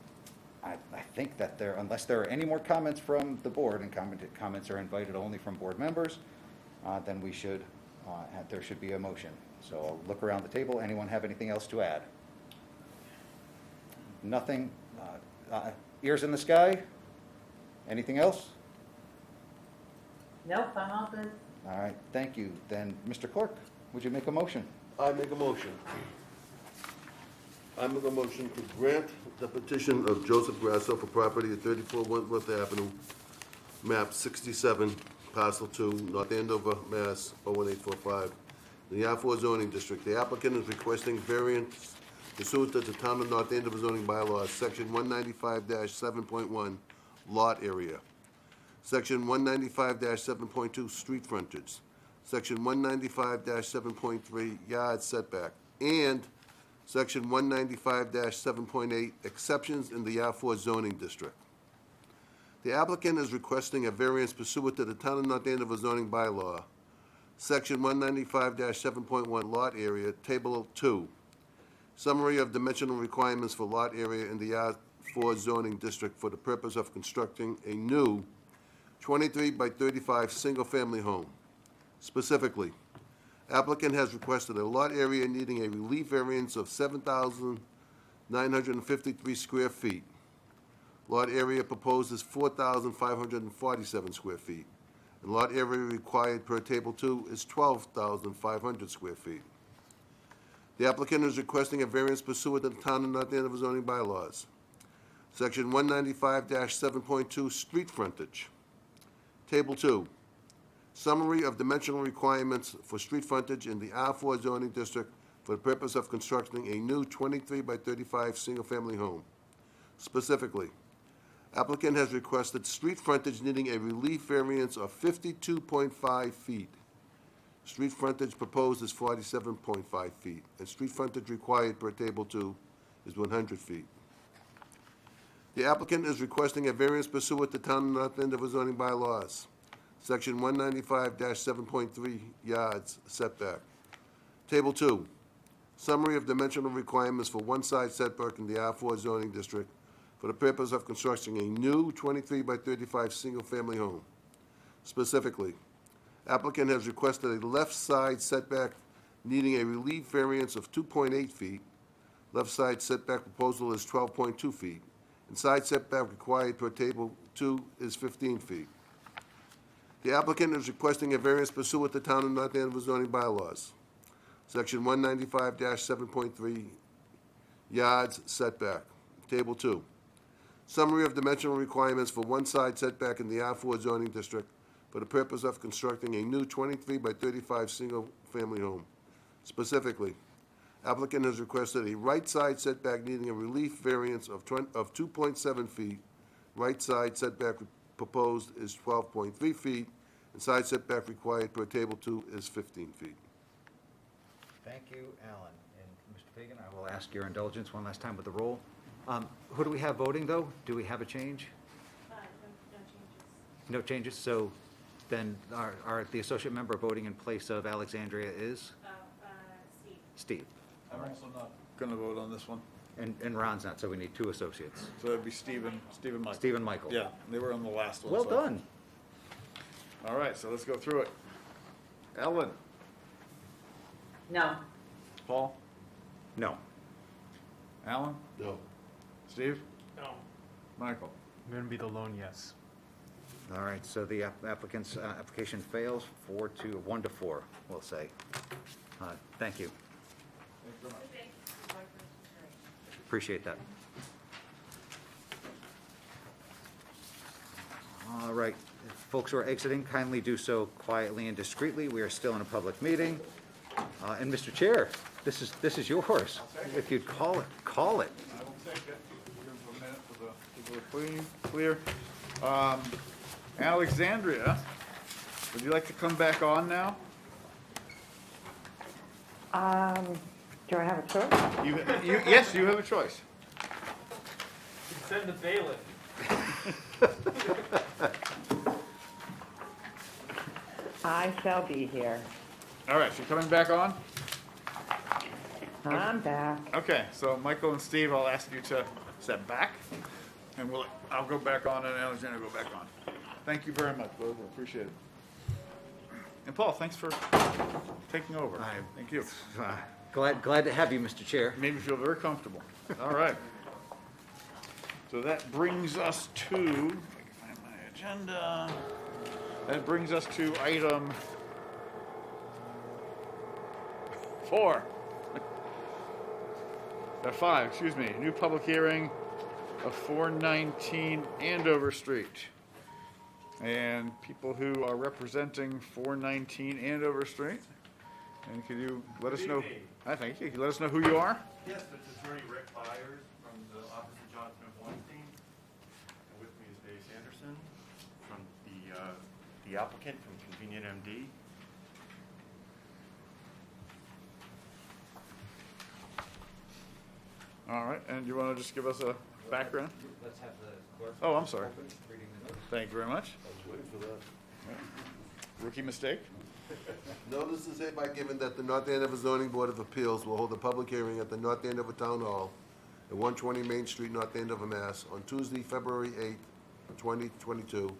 I think that unless there are any more comments from the board, and comments are invited only from board members, then there should be a motion. So I'll look around the table. Anyone have anything else to add? Nothing? Ears in the sky? Anything else? Nope, I'm all good. All right, thank you. Then, Mr. Clerk, would you make a motion? I make a motion. I make a motion to grant the petition of Joseph Grasso for property at 34 Wentworth Avenue, map 67, parcel 2, North Andover, Mass. 01845, in the R4 zoning district. The applicant is requesting variance pursuant to the Town of North Andover zoning bylaws, section 195-7.1, lot area, section 195-7.2, street frontage, section 195-7.3, yard setback, and section 195-7.8, exceptions in the R4 zoning district. The applicant is requesting a variance pursuant to the Town of North Andover zoning bylaw, section 195-7.1, lot area, table 2, summary of dimensional requirements for lot area in the R4 zoning district for the purpose of constructing a new 23 by 35 single-family home. Specifically, applicant has requested a lot area needing a relief variance of 7,953 square feet. Lot area proposed is 4,547 square feet, and lot area required per table 2 is 12,500 square feet. The applicant is requesting a variance pursuant to the Town of North Andover zoning bylaws. Section 195-7.2, street frontage. Table 2, summary of dimensional requirements for street frontage in the R4 zoning district for the purpose of constructing a new 23 by 35 single-family home. Specifically, applicant has requested street frontage needing a relief variance of 52.5 feet. Street frontage proposed is 47.5 feet, and street frontage required per table 2 is 100 feet. The applicant is requesting a variance pursuant to Town of North Andover zoning bylaws, section 195-7.3, yards setback. Table 2, summary of dimensional requirements for one side setback in the R4 zoning district for the purpose of constructing a new 23 by 35 single-family home. Specifically, applicant has requested a left side setback needing a relief variance of 2.8 feet. Left side setback proposal is 12.2 feet, and side setback required per table 2 is 15 feet. The applicant is requesting a variance pursuant to Town of North Andover zoning bylaws, section 195-7.3, yards setback. Table 2, summary of dimensional requirements for one side setback in the R4 zoning district for the purpose of constructing a new 23 by 35 single-family home. Specifically, applicant has requested a right side setback needing a relief variance of 2.7 feet. Right side setback proposed is 12.3 feet, and side setback required per table 2 is 15 feet. Thank you, Alan. And Mr. Fagan, I will ask your indulgence one last time with the roll. Who do we have voting, though? Do we have a change? No changes. No changes, so then the associate member voting in place of Alexandria is? Steve. Steve. I'm also not going to vote on this one. And Ron's not, so we need 2 associates. So it'd be Stephen Michael. Stephen Michael. Yeah, they were on the last one. Well so- done. All right, so let's go through it. Ellen? No. Paul? No. Alan? No. Steve? No. Michael? I'm going to be the lone yes. All right, so the applicant's application fails 1 to 4, we'll say. Thank you. Appreciate that. All right, if folks who are exiting, kindly do so quietly and discreetly. We are still in a public meeting. And Mr. Chair, this is yours. If you'd call it. I will take it. Give a minute for the clear. Alexandria, would you like to come back on now? Do I have a choice? Yes, you have a choice. Send the bailiff. I shall be here. All right, so you're coming back on? I'm back. Okay, so Michael and Steve, I'll ask you to step back, and I'll go back on, and Alexander go back on. Thank you very much, both. I appreciate it. And Paul, thanks for taking over. Thank you. Glad to have you, Mr. Chair. Made me feel very comfortable. All right. So that brings us to, if I can find my agenda. That brings us to item 5, excuse me. New public hearing of 419 Andover Street. And people who are representing 419 Andover Street. And could you let us know? I thank you. Can you let us know who you are? Yes, it's Attorney Rick Byers from the Office of Johnson and Weinstein. And with me is Dave Sanderson from the applicant from Convenient MD. All right, and you want to just give us a background? Let's have the clerk. Oh, I'm sorry. Reading the notice. Thank you very much. I was waiting for that. Rookie mistake. Notice is hereby given that the North Andover Zoning Board of Appeals will hold a public hearing at the North Andover Town Hall at 120 Main Street, North Andover, Mass. on Tuesday, February 8th, 2022,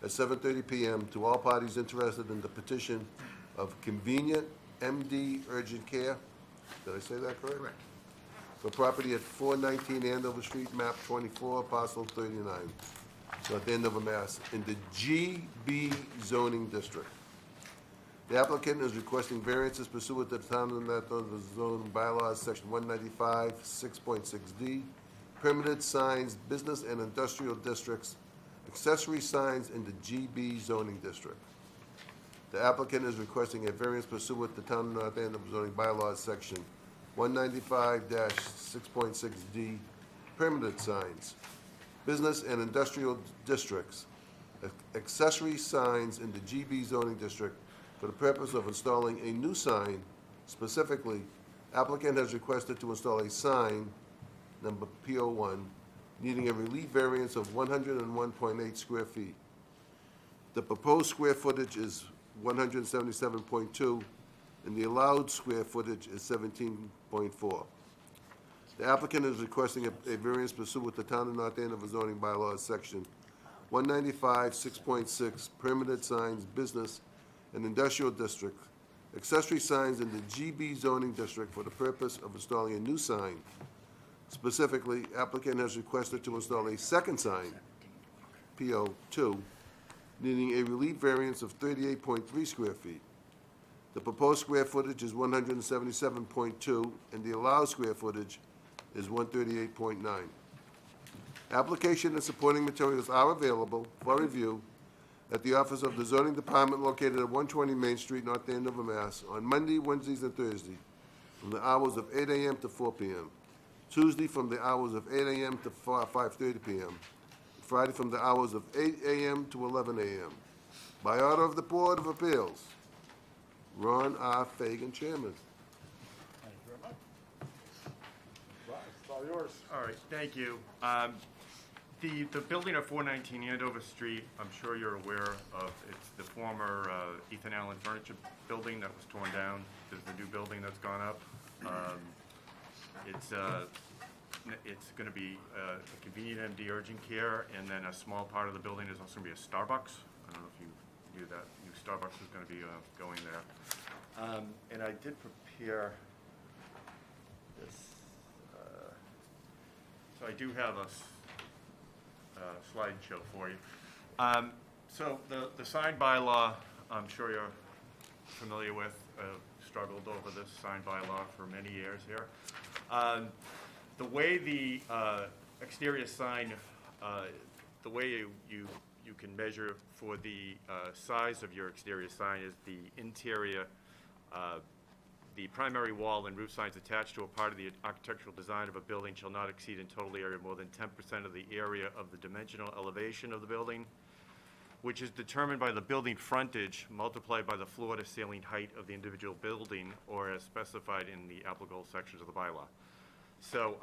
at 7:30 p.m. to all parties interested in the petition of Convenient MD Urgent Care. Did I say that correct? Correct. For property at 419 Andover Street, map 24, parcel 39, North Andover, Mass. in the GB zoning district. The applicant is requesting variances pursuant to the Town of Andover zoning bylaws, section 195, 6.6D, permitted signs, business and industrial districts, accessory signs in the GB zoning district. The applicant is requesting a variance pursuant to Town of North Andover zoning bylaws, section 195-6.6D, permitted signs, business and industrial districts, accessory signs in the GB zoning district for the purpose of installing a new sign. Specifically, applicant has requested to install a sign, number PO1, needing a relief variance of 101.8 square feet. The proposed square footage is 177.2, and the allowed square footage is 17.4. The applicant is requesting a variance pursuant to Town of North Andover zoning bylaws, section 195, 6.6, permitted signs, business and industrial district, accessory signs in the GB zoning district for the purpose of installing a new sign. Specifically, applicant has requested to install a second sign, PO2, needing a relief variance of 38.3 square feet. The proposed square footage is 177.2, and the allowed square footage is 138.9. Application and supporting materials are available for review at the office of the zoning department located at 120 Main Street, North Andover, Mass. on Monday, Wednesdays, and Thursday from the hours of 8 a.m. to 4 p.m. Tuesday from the hours of 8 a.m. to 5:30 p.m. Friday from the hours of 8 a.m. to 11 a.m. By order of the Board of Appeals, Ron R. Fagan, Chairman. Thank you very much. Right, it's all yours. All right, thank you. The building at 419 Andover Street, I'm sure you're aware of, it's the former Ethan Allen Furniture Building that was torn down. There's the new building that's gone up. It's going to be a Convenient MD Urgent Care, and then a small part of the building is also going to be a Starbucks. I don't know if you knew that. New Starbucks is going to be going there. And I did prepare this. So I do have a slideshow for you. So the sign bylaw, I'm sure you're familiar with, struggled over this sign bylaw for many years here. The way the exterior sign, the way you can measure for the size of your exterior sign is the interior, the primary wall and roof signs attached to a part of the architectural design of a building shall not exceed in total area more than 10% of the area of the dimensional elevation of the building, which is determined by the building frontage multiplied by the floor to ceiling height of the individual building, or as specified in the applicable sections of the bylaw. So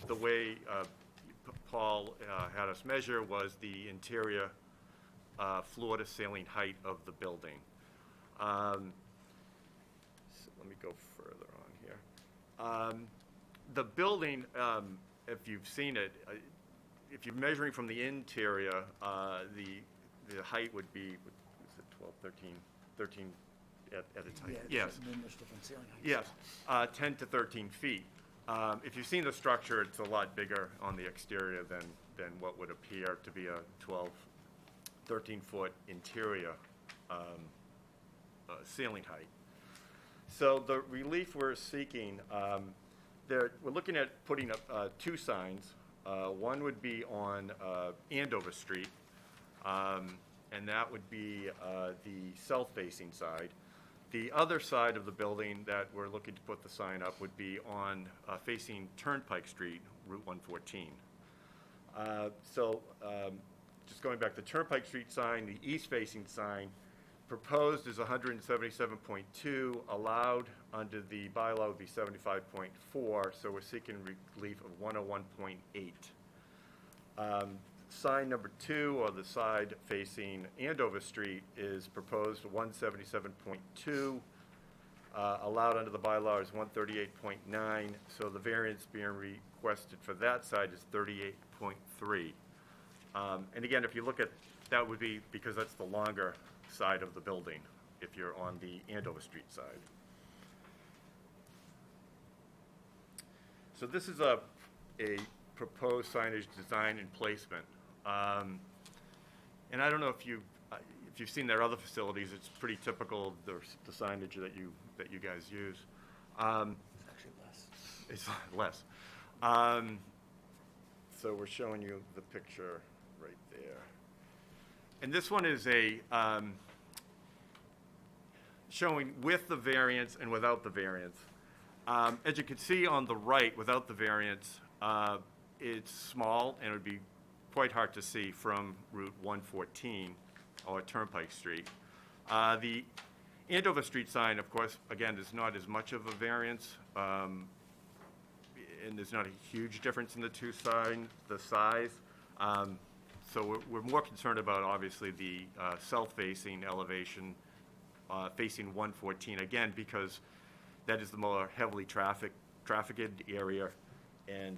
the way Paul had us measure was the interior floor to ceiling height of the building. me go further on here. The building, if you've seen it, if you're measuring from the interior, the height would be, is it 12, 13 at its height? Yes. Numerous different ceiling heights. Yes, 10 to 13 feet. If you've seen the structure, it's a lot bigger on the exterior than what would appear to be a 12, 13-foot interior ceiling height. So the relief we're seeking, we're looking at putting up 2 signs. One would be on Andover Street, and that would be the south-facing side. The other side of the building that we're looking to put the sign up would be on facing Turnpike Street, Route 114. Just going back to Turnpike Street sign, the east-facing sign proposed is 177.2, allowed under the bylaw would be 75.4, so we're seeking relief of 101.8. Sign number 2, or the side facing Andover Street, is proposed 177.2. Allowed under the bylaw is 138.9, so the variance being requested for that side is 38.3. And again, if you look at, that would be because that's the longer side of the building, if you're on the Andover Street side. So this is a proposed signage design and placement. And I don't know if you've seen their other facilities. It's pretty typical of the signage that you guys use. It's actually less. It's less. So we're showing you the picture right there. And this one is showing with the variance and without the variance. As you can see on the right, without the variance, it's small and it would be quite hard to see from Route 114 or Turnpike Street. The Andover Street sign, of course, again, is not as much of a variance, and there's not a huge difference in the two signs, the size. So we're more concerned about, obviously, the south-facing elevation facing 114, again, because that is the more heavily trafficked area, and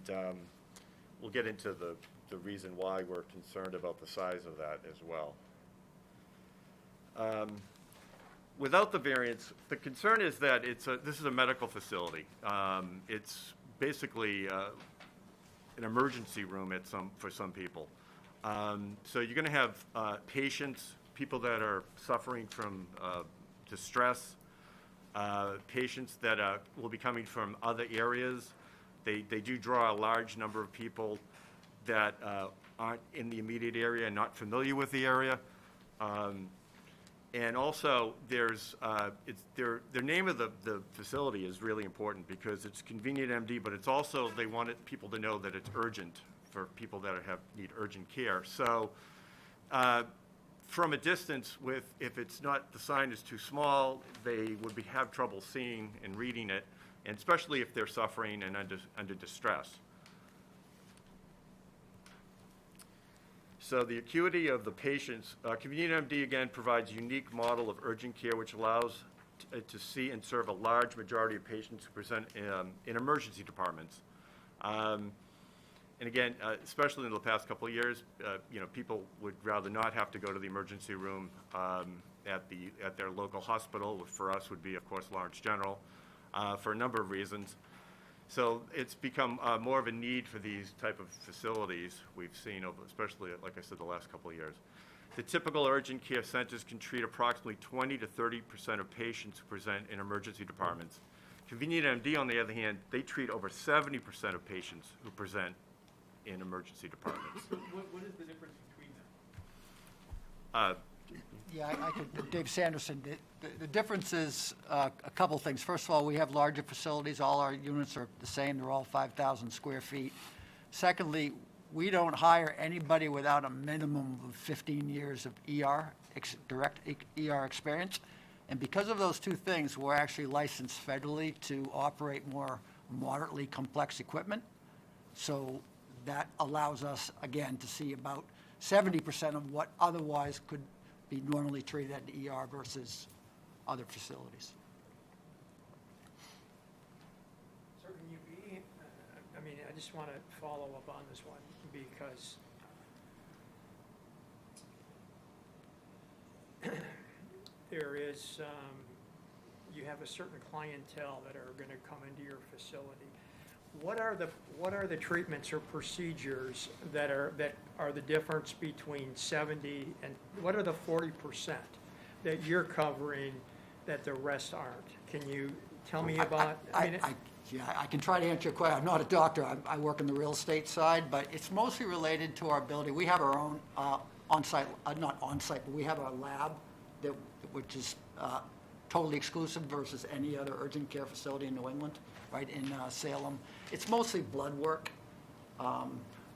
we'll get into the reason why we're concerned about the size of that as well. Without the variance, the concern is that this is a medical facility. It's basically an emergency room for some people. So you're going to have patients, people that are suffering from distress, patients that will be coming from other areas. They do draw a large number of people that aren't in the immediate area and not familiar with the area. And also, there's their name of the facility is really important because it's convenient MD, but it's also, they wanted people to know that it's urgent for people that need urgent care. So from a distance, if it's not, the sign is too small, they would have trouble seeing and reading it, and especially if they're suffering and under distress. So the acuity of the patients, Convenient MD again provides a unique model of urgent care which allows to see and serve a large majority of patients who present in emergency departments. And again, especially in the past couple of years, people would rather not have to go to the emergency room at their local hospital. For us, would be, of course, Lawrence General, for a number of reasons. So it's become more of a need for these type of facilities we've seen, especially, like I said, the last couple of years. The typical urgent care centers can treat approximately 20 to 30% of patients who present in emergency departments. Convenient MD, on the other hand, they treat over 70% of patients who present in emergency departments. What is the difference between them? Yeah, I could, Dave Sanderson. The difference is a couple things. First of all, we have larger facilities. All our units are the same. They're all 5,000 square feet. Secondly, we don't hire anybody without a minimum of 15 years of direct ER experience. And because of those two things, we're actually licensed federally to operate more moderately complex equipment. So that allows us, again, to see about 70% of what otherwise could be normally treated at the ER versus other facilities. just want to follow up on this one because there is, you have a certain clientele that are going to come into your facility. What are the treatments or procedures that are the difference between 70 and what are the 40% that you're covering that the rest aren't? Can you tell me about? Yeah, I can try to answer your question. I'm not a doctor. I work in the real estate side, but it's mostly related to our ability. We have our own on-site, not on-site, but we have our lab which is totally exclusive versus any other urgent care facility in New England, right, in Salem. It's mostly blood work.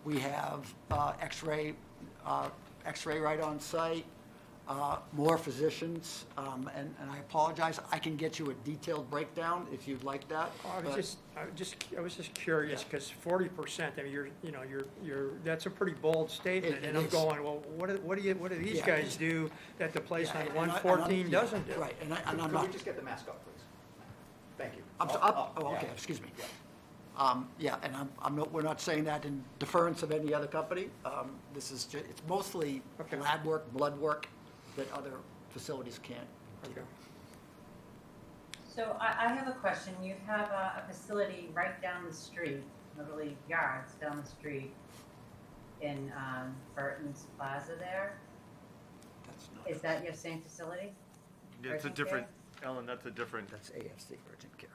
We have X-ray right on site, more physicians, and I apologize, I can get you a detailed breakdown if you'd like that. I was just curious, because 40%, I mean, you're, that's a pretty bold statement, and I'm going, well, what do these guys do that the place on 114 doesn't do? Right, and I'm Could not. we just get the mask up, please? Thank you. Okay, excuse me. Yeah, and we're not saying that in deference of any other company. This is it's mostly lab work, blood work that other facilities can't do. Okay. So I have a question. You have a facility right down the street, literally yards down the street in Burton's Plaza there. Is that your same facility? Yeah, it's a Urgent different, care? Ellen, that's a different. That's AFC Urgent Care.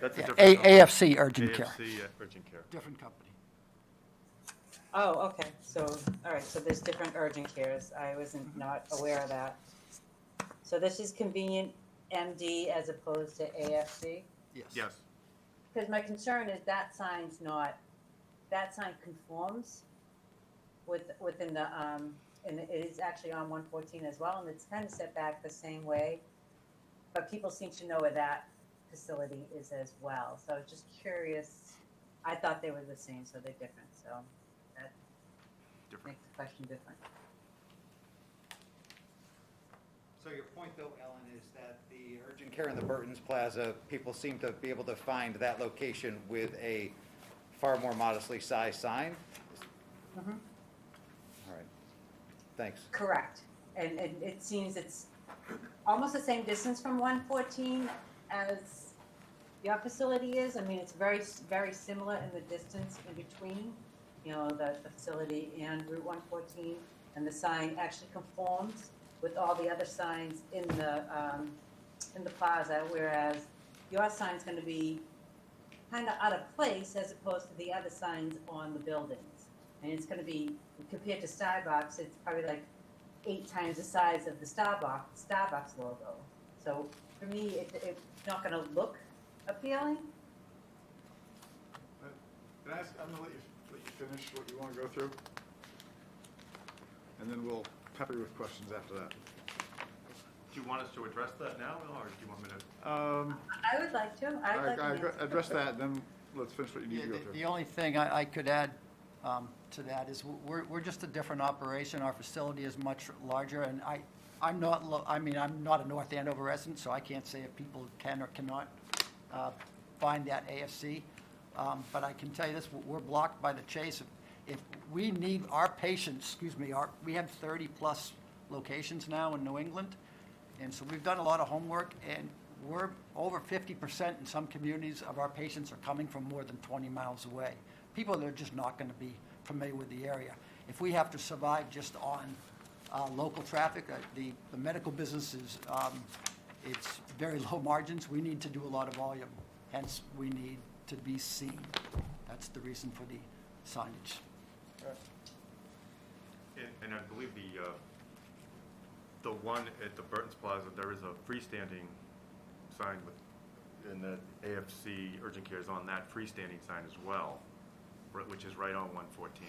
That's a Yeah, different. company. AFC Urgent Care. AFC Urgent Care. Different company. Oh, okay. So, all right, so there's different urgent cares. I wasn't not aware of that. So this is Convenient MD as opposed to AFC? Yes. Yes. Because my concern is that sign conforms within the, and it is actually on 114 as well, and it's kind of set back the same way. But people seem to know where that facility is as well. So I was just curious. I thought they were the same, so they're different. So that makes the question different. So your point, though, Ellen, is that the urgent care in the Burton's Plaza, people seem to be able to find that location with a far more modestly sized sign? Mm-hmm. All right. Thanks. Correct. And it seems it's almost the same distance from 114 as your facility is. I mean, it's very, very similar in the distance in between, you know, the facility and Route 114. And the sign actually conforms with all the other signs in the plaza, whereas your sign's going to be kind of out of place as opposed to the other signs on the buildings. And it's going to be, compared to Starbucks, it's probably like 8 times the size of the Starbucks logo. So for me, it's not going to look appealing. Can I ask, I'm going to let you finish what you want to go through, and then we'll pepper you with questions after that. Do you want us to address that now, or do you want me to? I would like to. I'd like to address that, then let's finish what you need to go through. The only thing I could add to that is we're just a different operation. Our facility is much larger, and I'm not a North Andover resident, so I can't say if people can or cannot find that AFC. But I can tell you this, we're blocked by the Chase. If we need our patients, we have 30-plus locations now in New England, and so we've done a lot of homework, and we're over 50% in some communities of our patients are coming from more than 20 miles away. People that are just not going to be familiar with the area. If we have to survive just on local traffic, the medical business is, it's very low margins. We need to do a lot of volume, hence we need to be seen. That's the reason for the signage. And I believe the one at the Burton's Plaza, there is a freestanding sign and the AFC urgent care is on that freestanding sign as well, which is right on 114.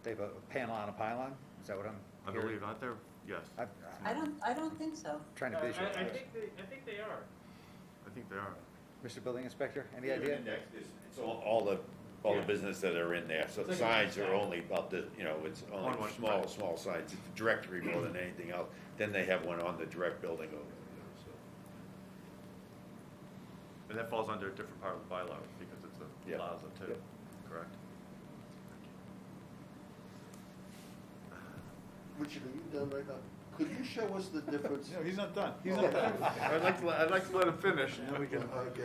They have a panel on a pylon? Is that what I'm hearing? I believe, aren't there? Yes. I don't think so. Trying to visualize. I think they are. I think they are. Mr. Building Inspector, any idea? It's all the business that are in there, so the signs are only about the, it's only small signs, it's a directory more than anything else. Then they have one on the direct building over there, so. And that falls under a different part of the bylaw because it's a plaza too. Yep. Correct. correct? Richard, are you done right now? Could you show us the difference? No, he's not done. He's not done. I'd like to let him finish, and then we can. Okay.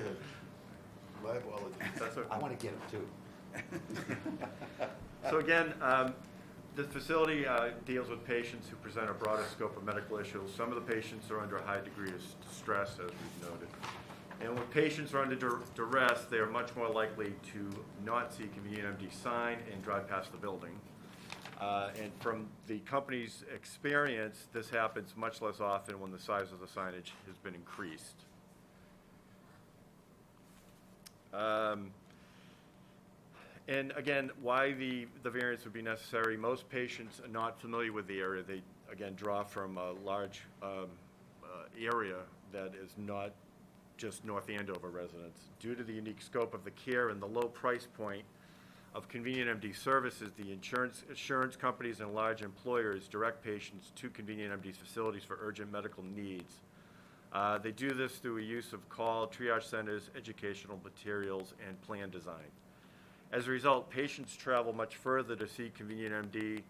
My apologies. That's okay. I want to get him too. So again, the facility deals with patients who present a broader scope of medical issues. Some of the patients are under a high degree of stress, as we've noted. And when patients are under duress, they are much more likely to not see a convenient MD sign and drive past the building. And from the company's experience, this happens much less often when the size of the signage has been increased. And again, why the variance would be necessary, most patients are not familiar with the area. They, again, draw from a large area that is not just North Andover residents. Due to the unique scope of the care and the low price point of convenient MD services, the insurance companies and large employers direct patients to convenient MD facilities for urgent medical needs. They do this through a use of call, triage centers, educational materials, and plan design. As a result, patients travel much further to see convenient MD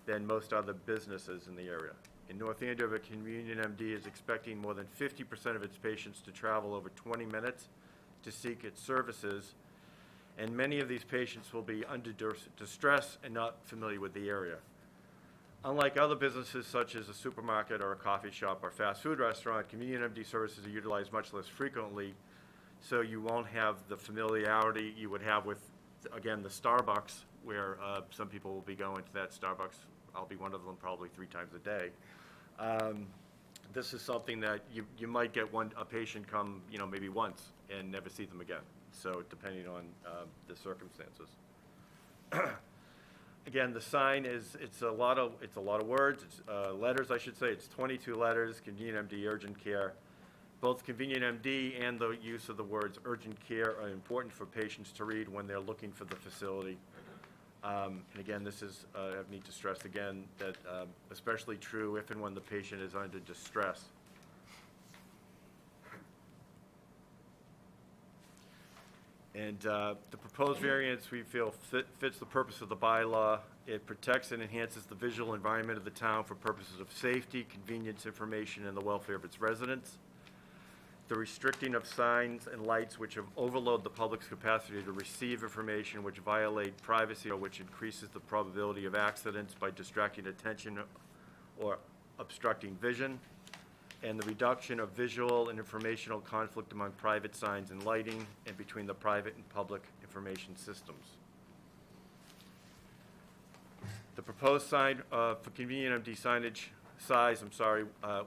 than most other businesses in the area. In North Andover, convenient MD is expecting more than 50% of its patients to travel over 20 minutes to seek its services, and many of these patients will be under distress and not familiar with the area. Unlike other businesses such as a supermarket or a coffee shop or fast food restaurant, convenient MD services are utilized much less frequently, so you won't have the familiarity you would have with, again, the Starbucks, where some people will be going to that Starbucks. I'll be one of them probably 3 times a day. This is something that you might get a patient come, maybe once and never see them again. So depending on the circumstances. Again, the sign it's a lot of words, it's letters, I should say. It's 22 letters, convenient MD, urgent care. Both convenient MD and the use of the words urgent care are important for patients to read when they're looking for the facility. And again, this is, I need to stress again, that especially true if and when the patient is under distress. And the proposed variance, we feel, fits the purpose of the bylaw. It protects and enhances the visual environment of the town for purposes of safety, convenience, information, and the welfare of its residents. The restricting of signs and lights which overload the public's capacity to receive information which violate privacy or which increases the probability of accidents by distracting attention or obstructing vision, and the reduction of visual and informational conflict among private signs and lighting and between the private and public information systems. The proposed sign for convenient MD signage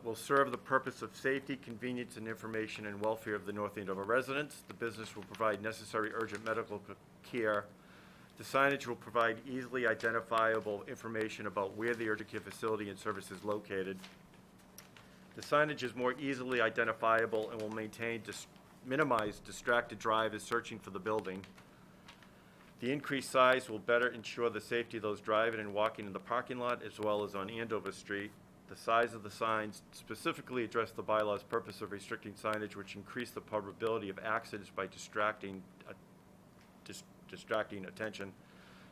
will serve the purpose of safety, convenience, and information and welfare of the North Andover residents. The business will provide necessary urgent medical care. The signage will provide easily identifiable information about where the urgent care facility and service is located. The signage is more easily identifiable and will minimize distracted drivers searching for the building. The increased size will better ensure the safety of those driving and walking in the parking lot as well as on Andover Street. The size of the signs specifically address the bylaw's purpose of restricting signage which increase the probability of accidents by distracting attention.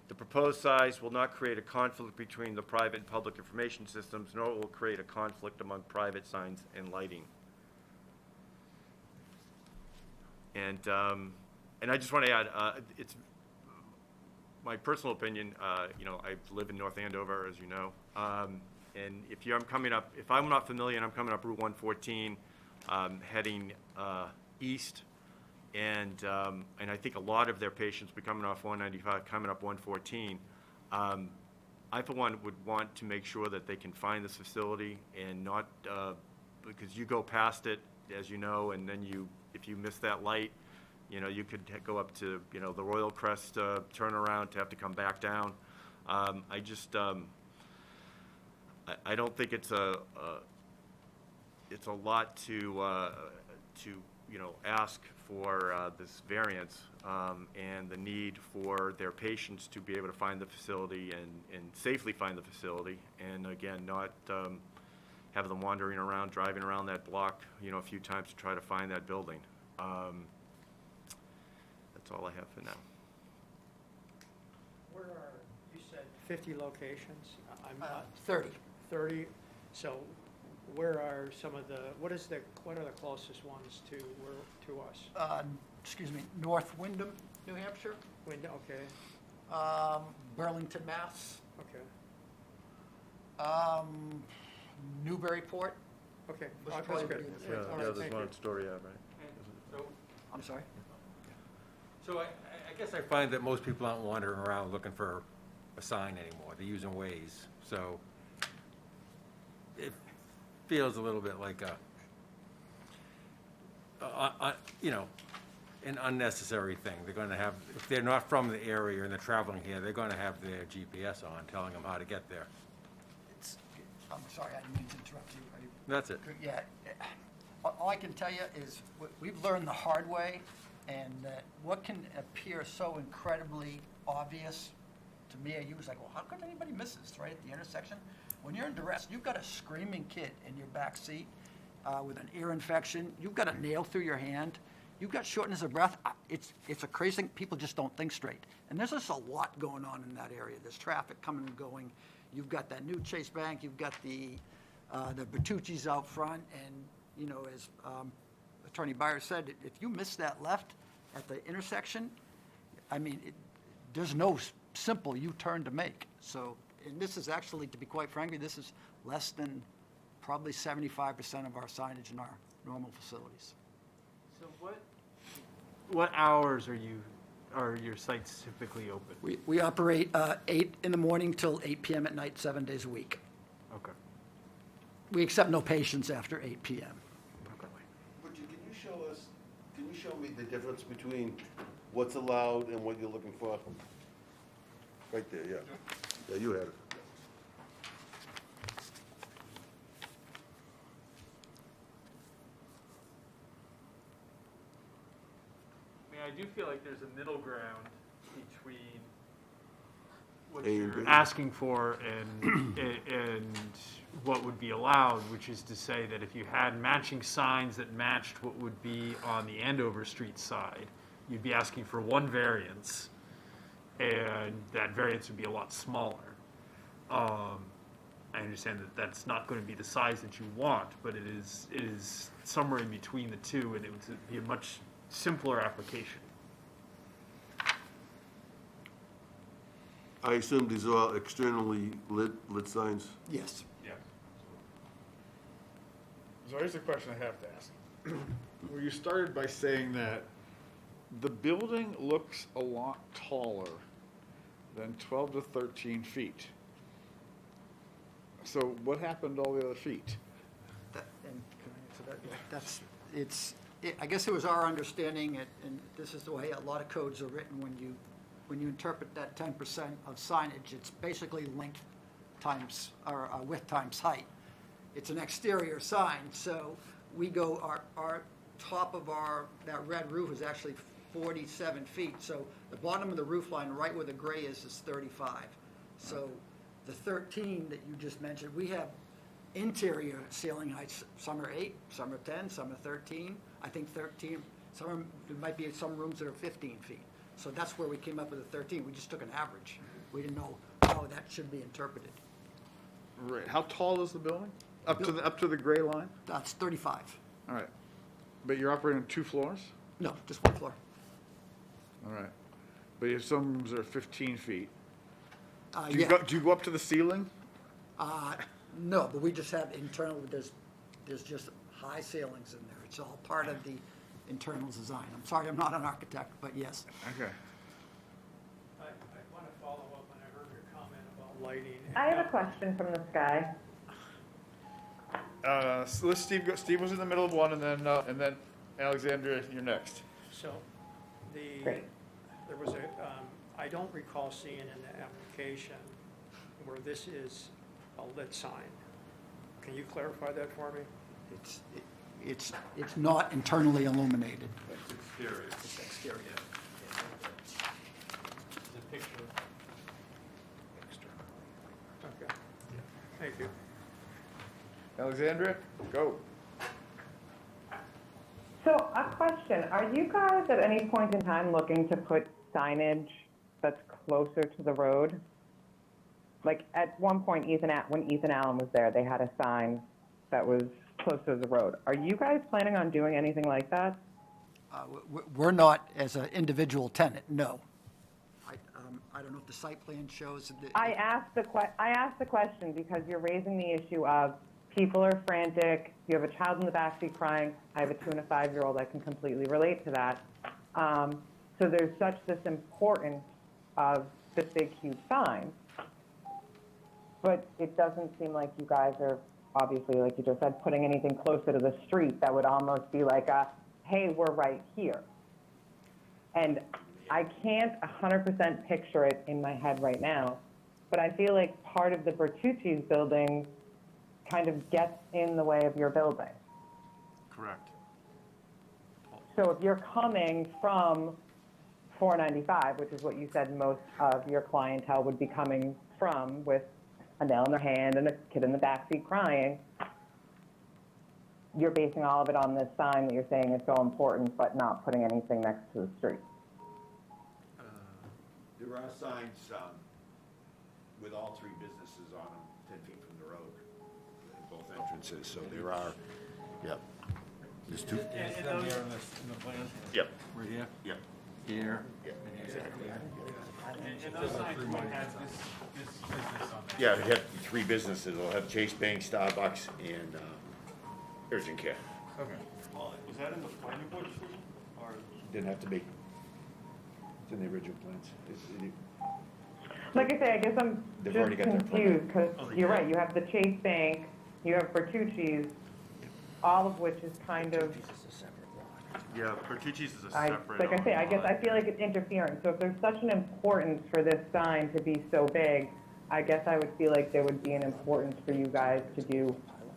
The proposed size will not create a conflict between the private and public information systems, nor will it create a conflict among private signs and lighting. And I just want to add, it's my personal opinion. I live in North Andover, as you know. And if I'm not familiar and I'm coming up Route 114, heading east, and I think a lot of their patients be coming off 195, coming up 114, I for one would want to make sure that they can find this facility and not, because you go past it, as you know, and then if you miss that light, you could go up to, the Royal Crest turnaround to have to come back down. I don't think it's a lot to ask for this variance, and the need for their patients to be able to find the facility and safely find the facility, and again, not have them wandering around, driving around that block, a few times to try to find that building. That's all I have for now. Where are, you said 50 locations? I'm not. 30. 30, so where are some of the, what are the closest ones to us? Excuse me, North Wyndham, New Hampshire, Okay, Burlington, Mass, okay, Newburyport. okay. Was That's probably good. the- All right, thank you. Story Ave, right? So, I'm sorry? so I guess I find that most people aren't wandering around looking for a sign anymore. They're using Waze. So it feels a little bit like an unnecessary thing. They're going to have, if they're not from the area and they're traveling here, they're going to have their GPS on telling them how to get there. I'm sorry, I didn't mean to interrupt you. That's it. Yeah, all I can tell you is we've learned the hard way, and that what can appear so incredibly obvious to me or you is like, well, how could anybody miss this right at the intersection? When you're in duress, you've got a screaming kid in your back seat with an ear infection. You've got a nail through your hand. You've got shortness of breath. It's a crazy thing. People just don't think straight. And there's just a lot going on in that area. There's traffic coming and going. You've got that new Chase Bank. You've got the Bertucci's out front. And, as Attorney Byers said, if you miss that left at the intersection, I mean, there's no simple U-turn to make. So, and this is actually, to be quite frankly, this is less than probably 75% of our signage in our normal facilities. So what hours are your sites typically open? We operate 8 in the morning till 8 p.m. at night, 7 days a week. Okay. We accept no patients after 8 p.m. Butcher, can you show me the difference between what's allowed and what you're looking for? Right there, yeah. Yeah, you had it. I mean, I do feel like there's a middle ground between what A and you're B. asking for and what would be allowed, which is to say that if you had matching signs that matched what would be on the Andover Street side, you'd be asking for one variance, and that variance would be a lot smaller. I understand that that's not going to be the size that you want, but it is somewhere in between the two, and it would be a much simpler application. I assume these are all externally lit signs? Yes. Yeah. So here's the question I have to ask. Well, you started by saying that the building looks a lot taller than 12 to 13 feet. So what happened to all the other feet? And can I answer that? I guess it was our understanding, and this is the way a lot of codes are written, when you interpret that 10% of signage, it's basically length times, or width times height. It's an exterior sign, so we go, our top of that red roof is actually 47 feet. So the bottom of the roof line, right where the gray is 35. So the 13 that you just mentioned, we have interior ceiling heights. Some are 8, some are 10, some are 13. I think 13, there might be some rooms that are 15 feet. So that's where we came up with the 13. We just took an average. We didn't know how that should be interpreted. Right. How tall is the building? Up to the gray line? That's 35. All right. But you're operating 2 floors? No, just 1 floor. All right. But you have some rooms that are 15 feet. Do you go up to the ceiling? No, but we just have internal, there's just high ceilings in there. It's all part of the internal design. I'm sorry, I'm not an architect, but yes. Okay. I want to follow up when I heard your comment about lighting. I have a question from this guy. So let Steve go. Steve was in the middle of one, and then Alexandra, you're next. So, Great. there was I don't recall seeing in the application where this is a lit sign. Can you clarify that for me? It's not internally illuminated. It's exterior. It's exterior. It's a picture. Okay. Thank you. Alexandra, go. So a question, are you guys at any point in time looking to put signage that's closer to the road? Like, at one point, when Ethan Allen was there, they had a sign that was closer to the road. Are you guys planning on doing anything like that? We're not as an individual tenant, no. I don't know if the site plan shows. I asked the question because you're raising the issue of people are frantic, you have a child in the backseat crying, I have a 2 and a 5-year-old, I can completely relate to that. So there's such this importance of this big, huge sign. But it doesn't seem like you guys are, obviously, like you just said, putting anything closer to the street that would almost be like a, hey, we're right here. And I can't 100% picture it in my head right now, but I feel like part of the Bertucci's building kind of gets in the way of your building. Correct. So if you're coming from 495, which is what you said most of your clientele would be coming from, with a nail in their hand and a kid in the backseat crying, you're basing all of it on this sign that you're saying is so important, but not putting anything next to the street. There are signs with all three businesses on them, 10 feet from the road, at both entrances, so there are, yep. There's two. Is them here in the plan? Yep. Right here? Yep. Here? Yep, exactly. And those signs might have this business on Yeah, they have three businesses. They'll have Chase Bank, Starbucks, and Urgent Care. Okay. Was that in the planning board decision, or? Didn't have to be. It's in the original plans. Like I say, I guess I'm They've just already got their confused, because Oh, they you're did? right, you have the Chase Bank, you have Bertucci's, all of which is kind of, Yeah, Bertucci's is a I, separate. like I say, I guess I feel like it's interfering. So if there's such an importance for this sign to be so big, I guess I would feel like there would be an importance for you guys to do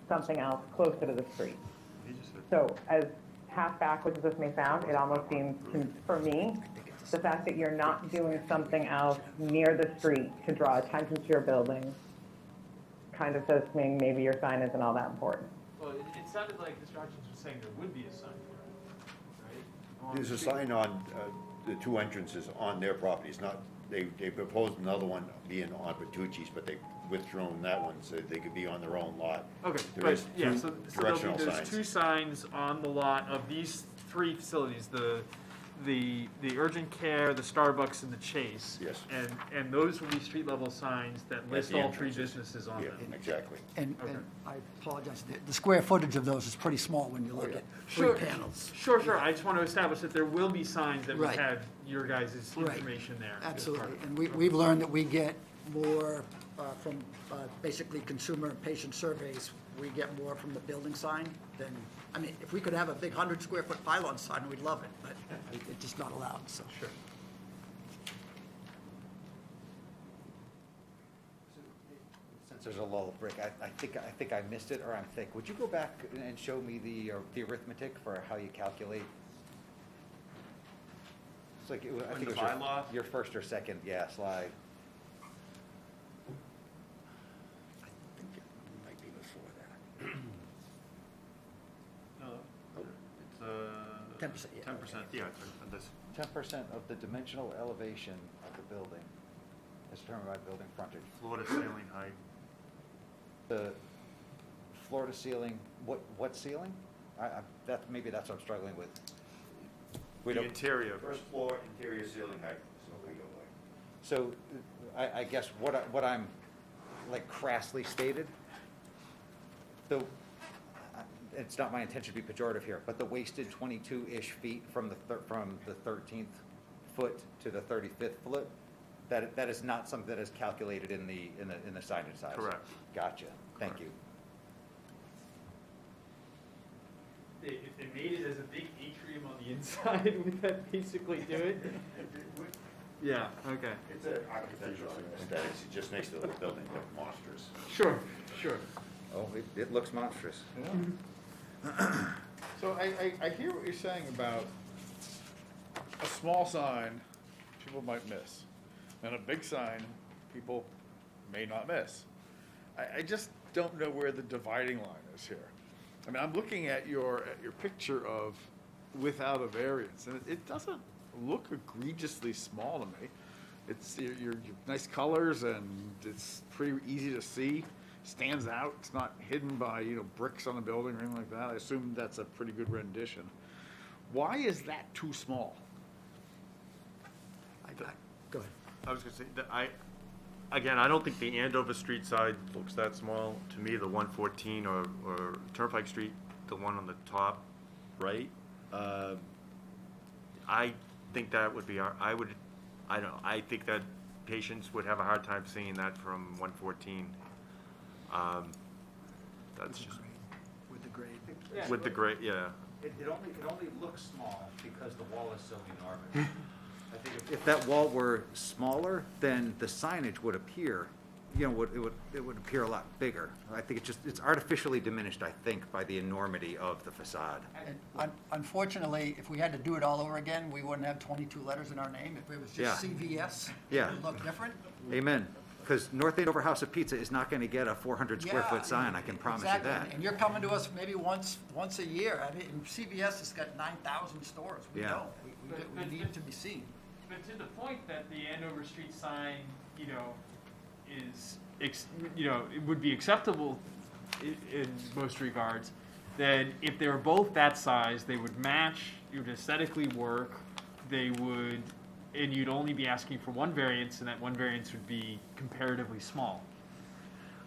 something else closer to the street. So as half backwards as this may sound, it almost seems, for me, the fact that you're not doing something else near the street to draw attention to your building kind of says to me maybe your sign isn't all that important. Well, it sounded like Mr. Hutchins was saying there would be a sign for it, right? On There's the a street. sign on the two entrances on their property. It's not, they proposed another one being on Bertucci's, but they withdrawn that one so they could be on their own lot. Okay, There but is yeah, two so there'll be directional those signs. two signs on the lot of these three facilities, the urgent care, the Starbucks, and the Chase. Yes. And those will be street level signs that list the all three entrances. businesses on Yeah, them. exactly. And Okay. I apologize, the square footage of those is pretty small when you look at Sure, three panels. Sure, I just want to establish that there will be signs that would Right. have your guys' Right. information there. as part Absolutely, of it. and we've learned that we get more from basically consumer and patient surveys, we get more from the building sign than, I mean, if we could have a big 100-square-foot pylon sign, we'd love it, but it's just not allowed, so. Sure. Since there's a lull of brick, I think I missed it, or I'm thick. Would you go back and show me the arithmetic for how you calculate? It's like, I think it was the bylaw? your first or second, yeah, slide. I think it might be before that. No, it's 10%, yeah. 10%, yeah, it's this. 10% of the dimensional elevation of the building is determined by building frontage. Floor to ceiling height. The floor to ceiling, what ceiling? Maybe that's what I'm struggling with. We The don't- interior. First floor, interior ceiling height, so we go like. So, I guess what I'm, like crassly stated, it's not my intention to be pejorative here, but the wasted 22-ish feet from the 13th foot to the 35th foot, that is not something that is calculated in the signage size? Correct. Gotcha, thank you. If they made it as a big atrium on the inside, would that basically do it? Yeah, okay. It's an architectural aesthetics, it just makes the building look monstrous. Sure. Oh, it looks monstrous. So I hear what you're saying about a small sign, people might miss, and a big sign, people may not miss. I just don't know where the dividing line is here. I mean, I'm looking at your picture of without a variance, and it doesn't look egregiously small to me. It's your nice colors, and it's pretty easy to see, stands out. It's not hidden by, you know, bricks on the building or anything like that. I assume that's a pretty good rendition. Why is that too small? Go ahead. I was gonna say, that I don't think the Andover Street side looks that small. To me, the 114 or Turnpike Street, the one on the top right, I think that would be I think that patients would have a hard time seeing that from 114. That's just. With the grade. With the grade, yeah. It only looks small because the wall is so enormous. I think if that wall were smaller, then the signage would appear, you know, it would appear a lot bigger. I think it's artificially diminished, I think, by the enormity of the facade. Unfortunately, if we had to do it all over again, we wouldn't have 22 letters in our name. If it was just CVS, Yeah. it would look different. Amen. Because North Andover House of Pizza is not going to get a 400 square foot sign, I can promise you that. And you're coming to us maybe once a year. I mean, CVS has got 9,000 stores. We Yeah. don't. We need to be seen. But to the point that the Andover Street sign, you know, is, it would be acceptable in most regards, then if they were both that size, they would match, it would aesthetically work, they would, and you'd only be asking for one variance, and that one variance would be comparatively small.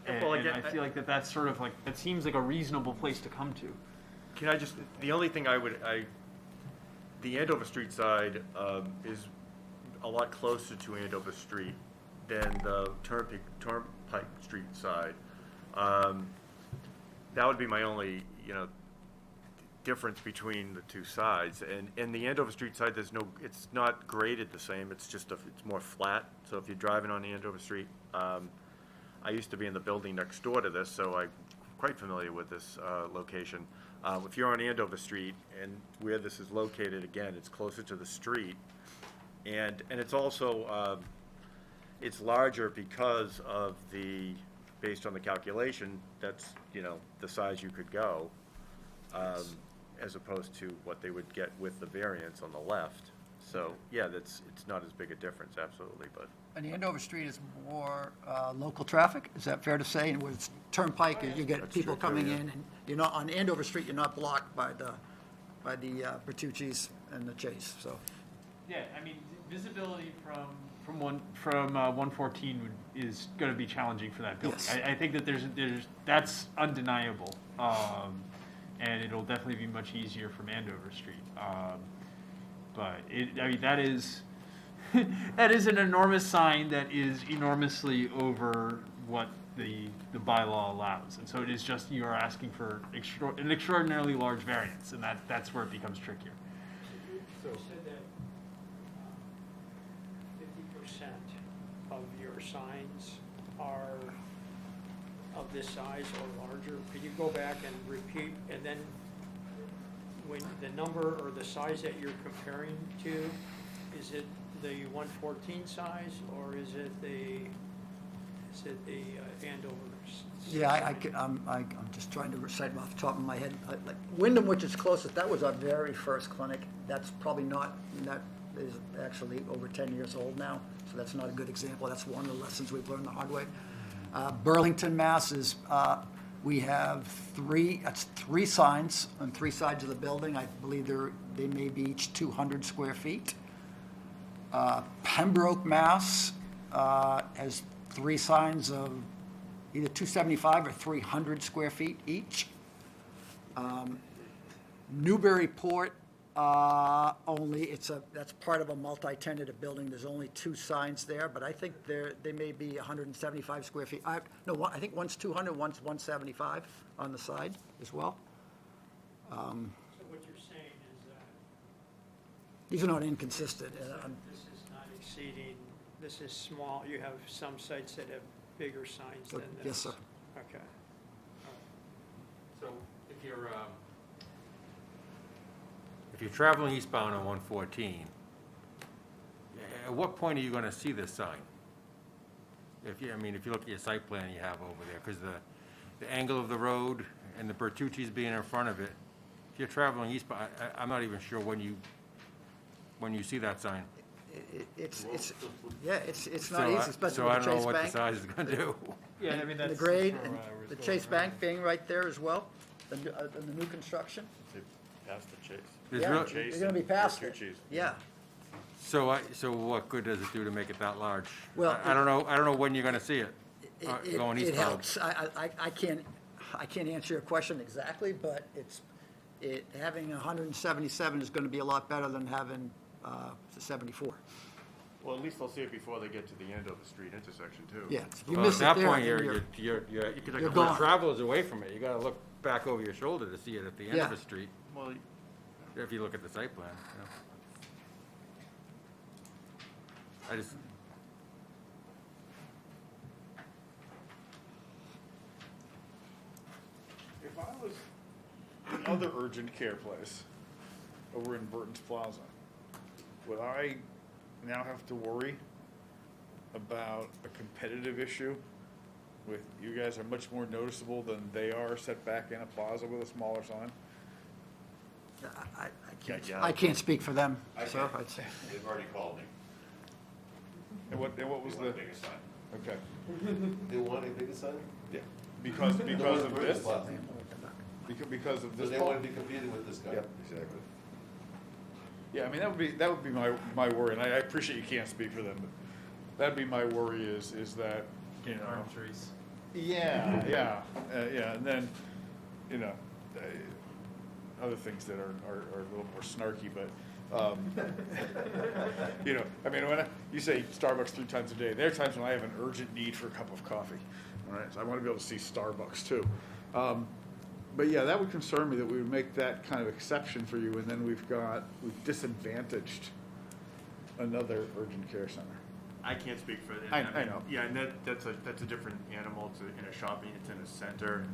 And, Well, and again, I feel like that's sort of like, that seems like a reasonable place to come to. Can I just, the only thing the Andover Street side is a lot closer to Andover Street than the Turnpike Street side. That would be my only, difference between the two sides. And the Andover Street side, it's not graded the same, it's just, it's more flat. So if you're driving on the Andover Street, I used to be in the building next door to this, so I'm quite familiar with this location. If you're on Andover Street and where this is located, again, it's closer to the street. And it's also, it's larger because of based on the calculation, that's, the size you could go, as opposed to what they would get with the variance on the left. So, yeah, it's not as big a difference, absolutely, but. And the Andover Street is more local traffic, is that fair to say? And with Turnpike, you get That's people true, too, coming yeah. in, and you're not, on Andover Street, you're not blocked by the Bertucci's and the Chase, so. Yeah, I mean, visibility from 114 is going to be challenging for that building. Yes. I think that that's undeniable, and it'll definitely be much easier from Andover Street. But that is that is an enormous sign that is enormously over what the bylaw allows, and so it is just you're asking for an extraordinarily large variance, and that's where it becomes trickier. So you said that 50% of your signs are of this size or larger. Could you go back and repeat, and then when the number or the size that you're comparing to, is it the 114 size, or is it the Andover? Yeah, I'm just trying to recite them off the top of my head. Like Wyndham, which is closest, that was our very first clinic. That's probably not, that is actually over 10 years old now, so that's not a good example. That's one of the lessons we've learned the hard way. Burlington, Mass. is, we have three signs on three sides of the building. I believe they may be each 200 square feet. Pembroke, Mass. Has three signs of either 275 or 300 square feet each. Newburyport, that's part of a multi-tenanted building. There's only two signs there, but I think they may be 175 square feet. I think one's 200, one's 175 on the side as well. So what you're saying is that These are not inconsistent. this is not exceeding, this is small. You have some sites that have bigger signs than this. Yes, sir. Okay. So if you're traveling eastbound on 114, at what point are you going to see this sign? If you look at your site plan you have over there, because the angle of the road and the Bertucci's being in front of it, if you're traveling eastbound, I'm not even sure when you see that sign. it's not easy, especially So I with the don't know Chase what the Bank. size is gonna do. Yeah, I mean, And the that's. grade, that's and where I was the going, Chase right? Bank being right there as well, and the new construction. Past the Chase. There's Yeah, real- Chase you're gonna be and past it. Bertucci's. Yeah. So what good does it do to make it that large? Well, I don't know when you're gonna see it, going It eastbound. helps. I can't answer your question exactly, but having 177 is gonna be a lot better than having 74. Well, at least they'll see it before they get to the Andover Street intersection too. Yeah, if you Well, miss at it that there, point, then you're gone. travelers away from it. You gotta look back over your shoulder to see it at the end Yeah. of the street, Well, if you look at the site plan, you know. I just, If I was the other urgent care place over in Burton's Plaza, would I now have to worry about a competitive issue with, you guys are much more noticeable than they are set back in a plaza with a smaller sign? I can't speak for them, I sir. can't. They've already called me. And what was They the, want a bigger sign. okay, They want a bigger sign? yeah, because of this? Plaza. Because of So this. they want to be competing with this guy. Yep, exactly. Yeah, I mean, that would be my worry, and I appreciate you can't speak for them, but that'd be my worry is that, you know. Arm trees. Yeah, yeah, and then, you know, other things that are a little more snarky, but, you know, I mean, you say Starbucks 3 times a day, there are times when I have an urgent need for a cup of coffee, all right? So I want to be able to see Starbucks too. But yeah, that would concern me that we would make that kind of exception for you, and then we've disadvantaged another urgent care center. I can't speak for it. I mean, know. Yeah, and that's a different animal. It's in a shopping, it's in a center.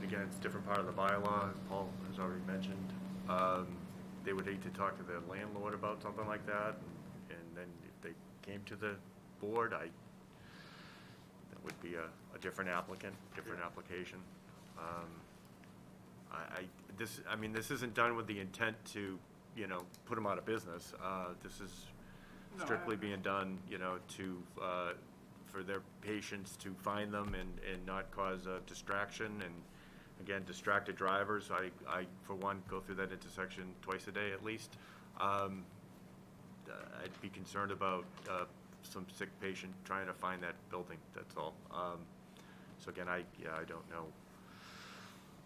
Again, it's a different part of the bylaw, as Paul has already mentioned. They would hate to talk to their landlord about something like that, and then if they came to the board, that would be a different applicant, different application. This isn't done with the intent to, put them out of business. This is strictly being done, for their patients to find them and not cause a distraction. And again, distracted drivers, I for one, go through that intersection twice a day at least. I'd be concerned about some sick patient trying to find that building, that's all. So again, I don't know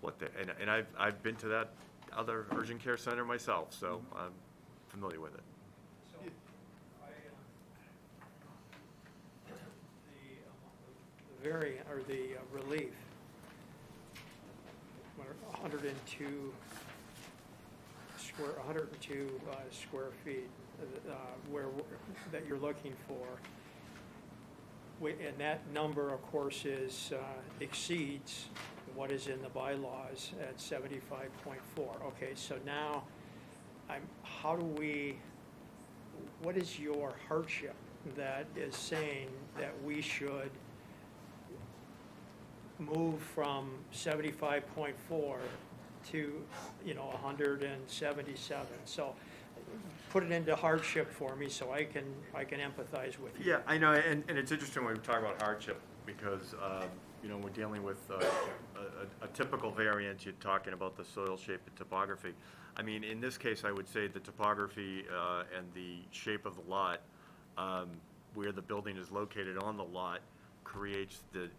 what and I've been to that other urgent care center myself, so I'm familiar with it. So, the variant, or the relief, 102 square feet, that you're looking for. And that number, of course, exceeds what is in the bylaws at 75.4. Okay, so now, what is your hardship that is saying that we should move from 75.4 to, 177? So put it into hardship for me so I can empathize with you. Yeah, I know, and it's interesting when we talk about hardship, because, we're dealing with a typical variant. You're talking about the soil shape and topography. I mean, in this case, I would say the topography and the shape of the lot, where the building is located on the lot, creates the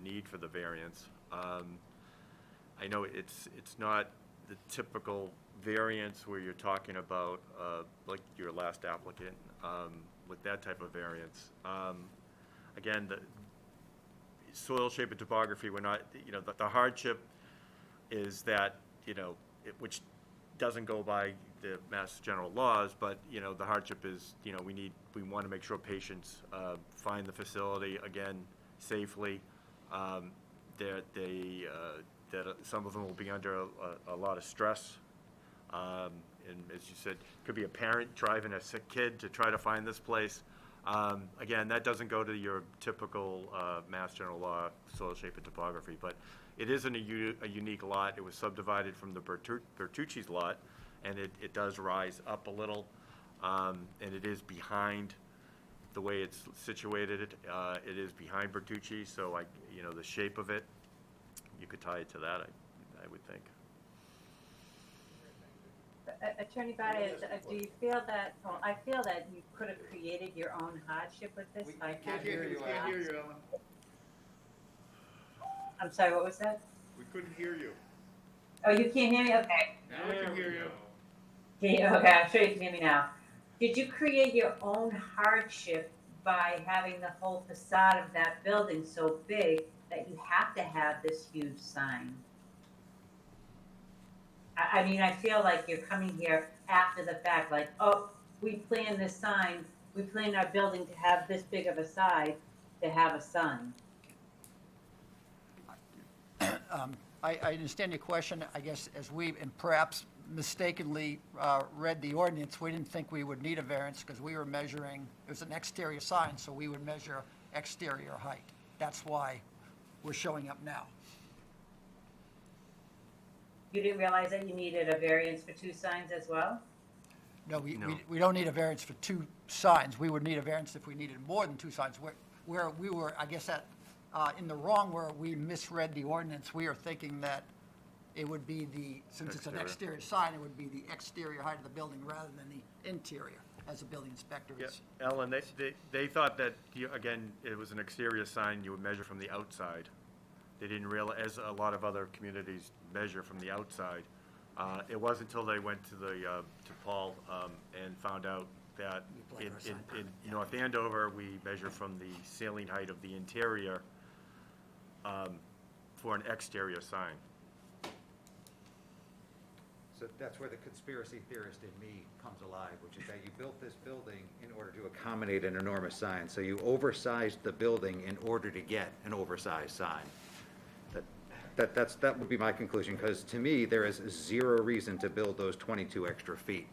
need for the variance. I know it's not the typical variance where you're talking about, like your last applicant, with that type of variance. Again, the soil shape and topography, we're not, the hardship is that, which doesn't go by the Mass General laws, but, the hardship is, we want to make sure patients find the facility, again, safely. That some of them will be under a lot of stress. And as you said, could be a parent driving a sick kid to try to find this place. Again, that doesn't go to your typical Mass General Law soil shape and topography, but it is a unique lot. It was subdivided from the Bertucci's lot, and it does rise up a little. And it is behind, the way it's situated, it is behind Bertucci, so the shape of it, you could tie it to that, I would think. Attorney Barry, do you feel that, well, I feel that you could have created your own hardship with this by having Can't hear you, Ellen. I'm sorry, what was that? We couldn't hear you. Oh, you can't hear me? Okay. Now we can hear you. Okay, I'm sure you can hear me now. Did you create your own hardship by having the whole facade of that building so big that you have to have this huge sign? I mean, I feel like you're coming here after the fact, like, oh, we planned this sign, we planned our building to have this big of a side, to have a sign. I understand your question. I guess as we, and perhaps mistakenly read the ordinance, we didn't think we would need a variance because we were measuring, it was an exterior sign, so we would measure exterior height. That's why we're showing up now. You didn't realize that you needed a variance for 2 signs as well? No, we don't need a variance for 2 signs. We would need a variance if we needed more than 2 signs. Where we were, I guess, in the wrong where we misread the ordinance, we are thinking that it would be since it's an exterior sign, it would be the exterior height of the building rather than the interior, as a building inspector is. Yeah, Ellen, they thought that, again, it was an exterior sign, you would measure from the outside. They didn't realize, as a lot of other communities measure from the outside. It wasn't until they went to Paul and found out that in North Andover, we measure from the ceiling height of the interior for an exterior sign. So that's where the conspiracy theorist in me comes alive, which is that you built this building in order to accommodate an enormous sign. So you oversized the building in order to get an oversized sign. That would be my conclusion, because to me, there is 0 reason to build those 22 extra feet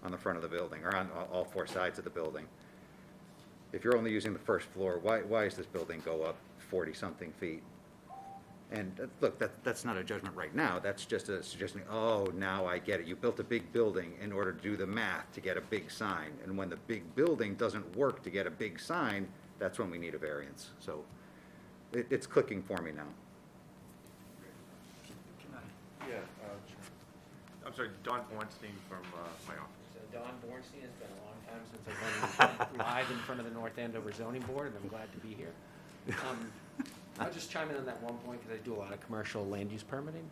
on the front of the building, or on all 4 sides of the building. If you're only using the first floor, why does this building go up 40-something feet? And look, that's not a judgment right now. That's just a suggestion, oh, now I get it. You built a big building in order to do the math to get a big sign. And when the big building doesn't work to get a big sign, that's when we need a variance. So it's clicking for me now. Yeah, I'm sorry, Don Bornstein from my office. So Don Bornstein, it's been a long time since I've been live in front of the North Andover zoning board, and I'm glad to be here. I'll just chime in on that one point because I do a lot of commercial land use permitting.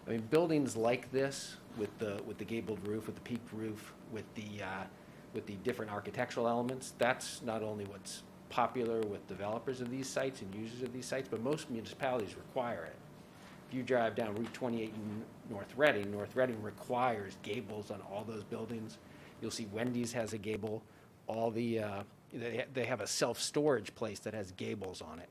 I mean, buildings like this with the gabled roof, with the peaked roof, with the different architectural elements, that's not only what's popular with developers of these sites and users of these sites, but most municipalities require it. If you drive down Route 28 in North Reading requires gables on all those buildings. You'll see Wendy's has a gable. All the they have a self-storage place that has gables on it,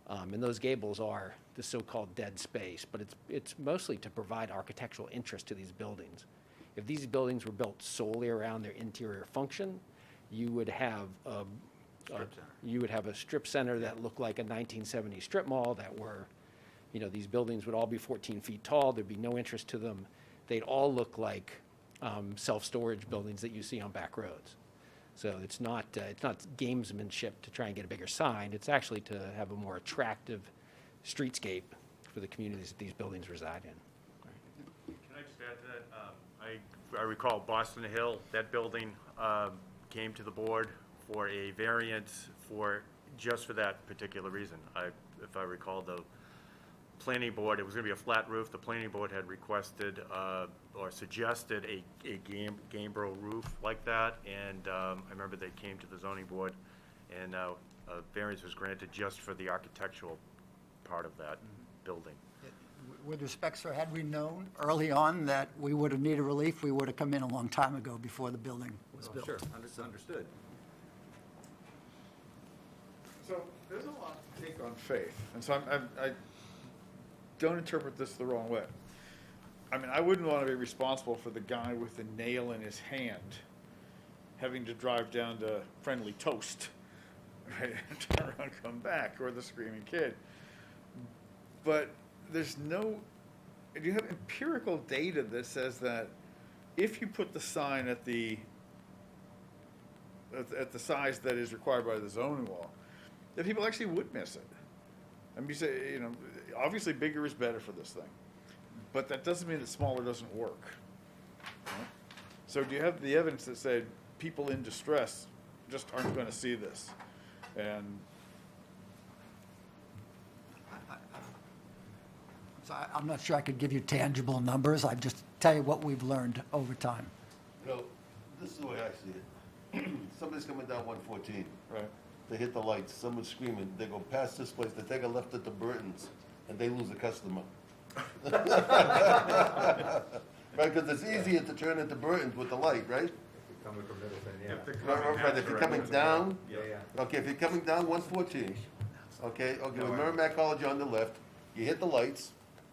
and those gables are the so-called dead space. But it's mostly to provide architectural interest to these buildings. If these buildings were built solely around their interior function, you would have a strip center that looked like a 1970s strip mall that were. These buildings would all be 14 feet tall. There'd be no interest to them. They'd all look like self-storage buildings that you see on back roads. So it's not gamesmanship to try and get a bigger sign. It's actually to have a more attractive streetscape for the communities that these buildings reside in. Can I just add to that? I recall Boston Hill, that building came to the board for a variance just for that particular reason. If I recall, the planning board, it was going to be a flat roof. The planning board had requested or suggested a gambrel roof like that, and I remember they came to the zoning board, and a variance was granted just for the architectural part of that building. With respect, sir, had we known early on that we would have needed relief, we would have come in a long time ago before the building was built. Sure, understood. So there's a lot to take on faith, and so I don't interpret this the wrong way. I mean, I wouldn't want to be responsible for the guy with the nail in his hand having to drive down to Friendly Toast, right, and turn around and come back, or the screaming kid. But do you have empirical data that says that if you put the sign at the at the size that is required by the zoning law, that people actually would miss it. I mean, you say, you know, obviously bigger is better for this thing, but that doesn't mean that smaller doesn't work. Right? So do you have the evidence that said people in distress just aren't going to see this? And So I'm not sure I could give you tangible numbers. I just tell you what we've learned over time. You know, this is the way I see it. Somebody's coming down 114. Right. They hit the lights, someone's screaming, they go past this place, they take a left at the Burtons, and they lose a customer. Right, because it's easier to turn into Burtons with the light, right? Coming from Middleton, yeah. Right, if you're coming down, Yeah. okay, if you're coming down 114, okay, with Merrimack College on the left, you hit the lights,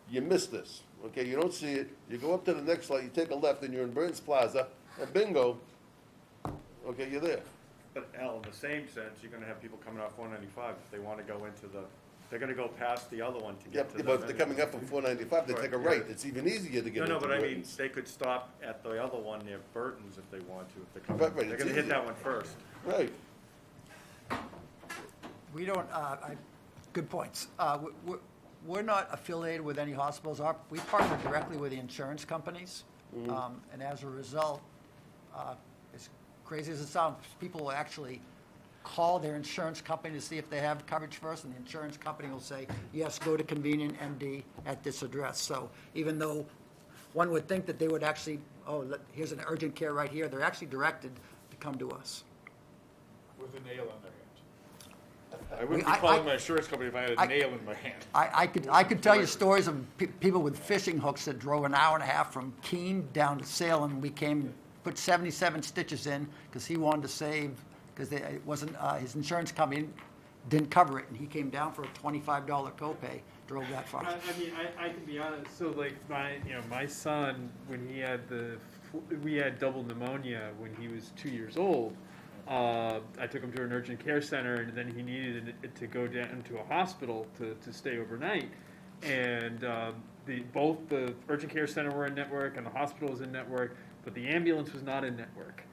you miss this, okay, you don't see it, you go up to the next light, you take a left, and you're in Burns Plaza, and bingo, okay, you're there. But Al, in the same sense, you're gonna have people coming off 195 if they wanna go into the, they're gonna go past the other one to Yeah, get to the. but if they're coming up from 495, they take a right, it's even easier to get into No, but I mean, Burton's. they could stop at the other one near Burton's if they want to, if they're coming, Right, they're it's gonna hit easier. that one first. Right. We don't, good points. We're not affiliated with any hospitals. We partner directly with the insurance companies. And as a result, as crazy as it sounds, people will actually call their insurance company to see if they have coverage first, and the insurance company will say, yes, go to Convenient MD at this address. So even though one would think that they would actually, here's an urgent care right here, they're actually directed to come to us. with a nail in their hand. I wouldn't be calling my insurance company if I had a nail in my hand. I could tell you stories of people with fishing hooks that drove an hour and a half from Keene down to Salem. We put 77 stitches in because he wanted to save, because it wasn't, his insurance company didn't cover it, and he came down for a $25 copay, drove that far. I mean, I can be honest. So like my son, when he had we had double pneumonia when he was 2 years old. I took him to an urgent care center, and then he needed to go down to a hospital to stay overnight. And both the urgent care center were in network and the hospital was in network, but the ambulance was not in network.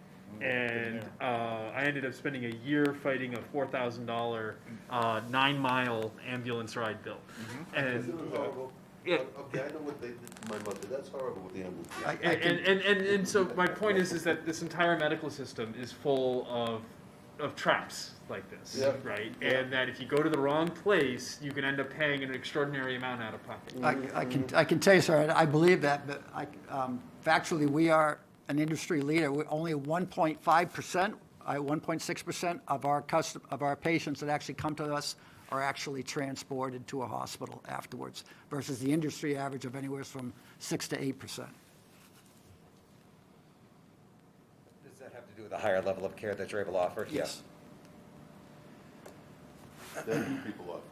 And I ended up spending a year fighting a $4,000 9-mile ambulance ride bill. Isn't it horrible? Yeah. Okay, I know what they did to my mother, that's horrible with the ambulance. And so my point is that this entire medical system is full of traps like this, right? Yeah. And that if you go to the wrong place, you can end up paying an extraordinary amount out of pocket. I can tell you, sir, I believe that, but factually, we are an industry leader. We're only 1.5%, 1.6% of our patients that actually come to us are actually transported to a hospital afterwards, versus the industry average of anywhere from 6 to 8%. Does that have to do with the higher level of care that you're able to offer? Yes. That you people offer.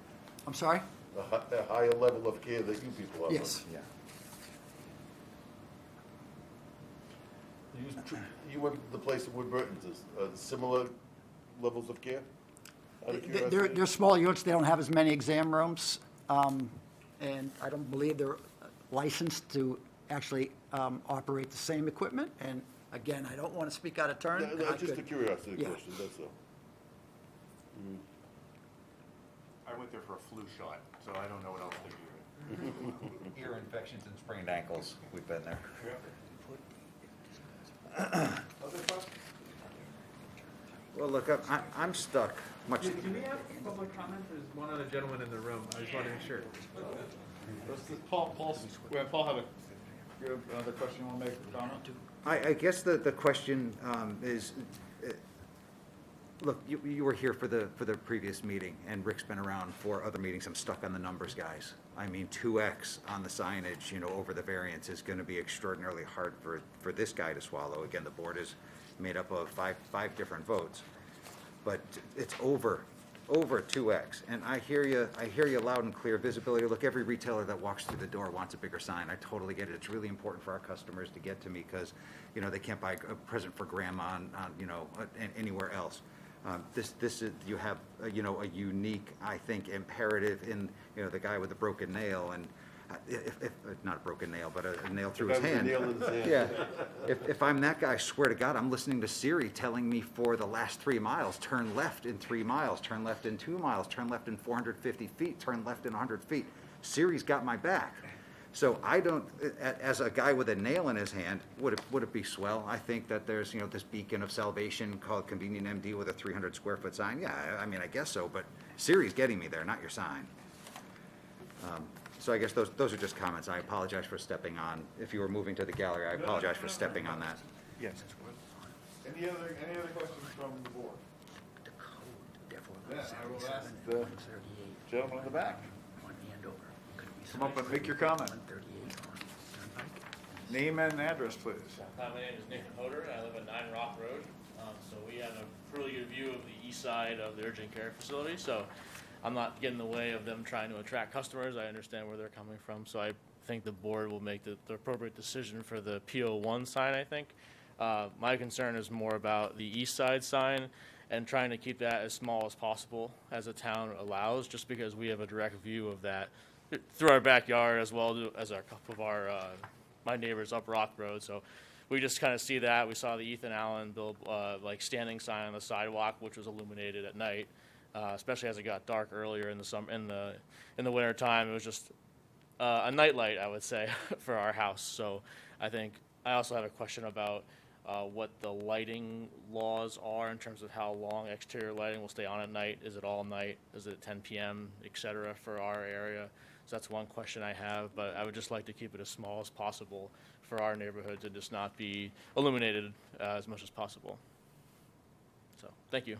I'm sorry? The higher level of care that you people offer. Yes. Yeah. You went to the place at Wood Burton's, similar levels of care? Out of They're curiosity? small units, they don't have as many exam rooms, and I don't believe they're licensed to actually operate the same equipment, and again, I don't want to speak out of turn. No, just a curiosity Yeah. question, that's all. I went there for a flu shot, so I don't know what else to do. Ear infections and sprained ankles, we've been there. Well, look, I'm stuck. Do we have public comment? There's one other gentleman in the room. I just want to make sure. Paul had another question you want to make, a comment? I guess the question is, look, you were here for the previous meeting, and Rick's been around for other meetings. I'm stuck on the numbers, guys. I mean, 2x on the signage, over the variance is going to be extraordinarily hard for this guy to swallow. Again, the board is made up of five different votes, but it's over 2x. And I hear you loud and clear. Visibility. Look, every retailer that walks through the door wants a bigger sign. I totally get it. It's really important for our customers to get to me because, they can't buy a present for grandma on anywhere else. This is, you have, a unique, I think, imperative in, the guy with the broken nail. And not a broken nail, but a nail through his guy with a hand. nail in his hand. Yeah. If I'm that guy, I swear to God, I'm listening to Siri telling me for the last 3 miles, turn left in 3 miles, turn left in 2 miles, turn left in 450 feet, turn left in 100 feet. Siri's got my back. So I don't, as a guy with a nail in his hand, would it be swell? I think that there's, this beacon of salvation called Convenient MD with a 300 square foot sign. Yeah, I mean, I guess so, but Siri's getting me there, not your sign. So I guess those are just comments. I apologize for stepping on. If you were moving to the gallery, I apologize for stepping on that. Yes. Any other questions from the board? Then I will ask the gentleman in the back. Come up and make your comment. Name and address, please. My name is Nathan Hoder, and I live at 9 Rock Road. So we have a really good view of the east side of the urgent care facility, so I'm not getting in the way of them trying to attract customers. I understand where they're coming from, so I think the board will make the appropriate decision for the PO1 sign, I think. My concern is more about the east side sign and trying to keep that as small as possible as the town allows, just because we have a direct view of that through our backyard as well as a couple of our my neighbors up Rock Road. So we just kind of see that. We saw the Ethan Allen build like standing sign on the sidewalk, which was illuminated at night, especially as it got dark earlier in the summer, in the winter time. It was just a nightlight, I would say, for our house. So I think I also have a question about what the lighting laws are in terms of how long exterior lighting will stay on at night. Is it all night? Is it 10 p.m., et cetera, for our area? So that's one question I have, but I would just like to keep it as small as possible for our neighborhood to just not be illuminated as much as possible. So, thank you.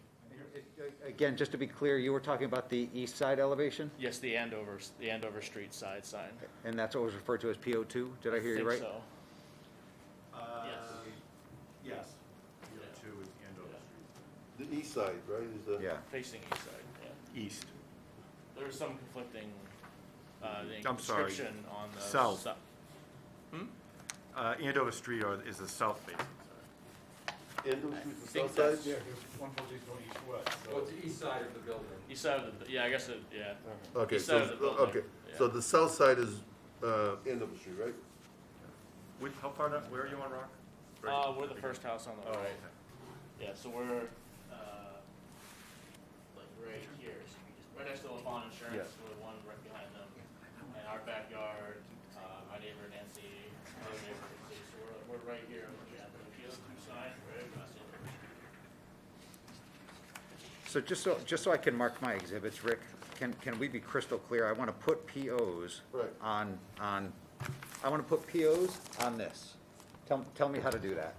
Again, just to be clear, you were talking about the east side elevation? Yes, the Andover Street side sign. And that's what was referred to as PO2? Did I hear you right? I think so. Yes. PO2 is Andover Street. The east side, right, is the? Yeah. Facing east side, yeah. East. There was some conflicting I'm sorry. description on the South. Hmm? Andover Street is the south facing side. Andover Street, the think south side? that's- Yeah, there's one building going east-west. Well, it's the east side of the building. East side of the, yeah, I guess it, yeah. Okay, East so, side of the building, okay, yeah. so the south side is, Andover Street, right? How far down, where are you on Rock? We're the first house on the Oh, right. okay. Yeah, so we're, like right here, so right next to LaFawn Insurance, Yes. we're the one right behind them. And our backyard, my neighbor Nancy, other neighbor Nancy, so we're right here, looking at the PO2 sign, right across the So just so I can mark my exhibits, Rick, can we be crystal clear? I want to put POs Right. on, I want to put POs on this. Tell me how to do that.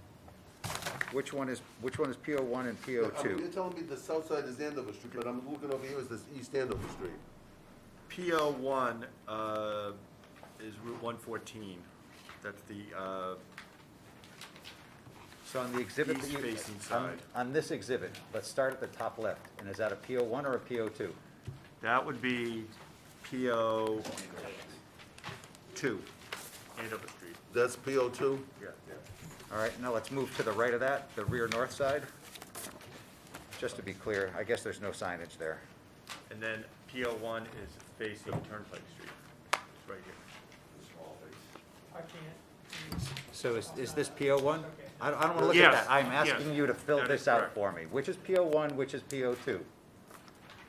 Which one is PO1 and You're PO2? telling me the south side is Andover Street, but I'm looking over here, is this east Andover Street? PO1 is Route 114. That's the So on the exhibit that you, east-facing side. on this exhibit, let's start at the top left. And is that a PO1 or a PO2? That would be PO2, Andover Street. That's PO2? Yeah. All right, now let's move to the right of that, the rear north side. Just to be clear, I guess there's no signage there. And then PO1 is facing Turnpike Street. It's right here. I can't. So is this PO1? I don't want to look at Yes, that. I'm yes, asking you to fill that this is out correct. for me. Which is PO1, which is PO2?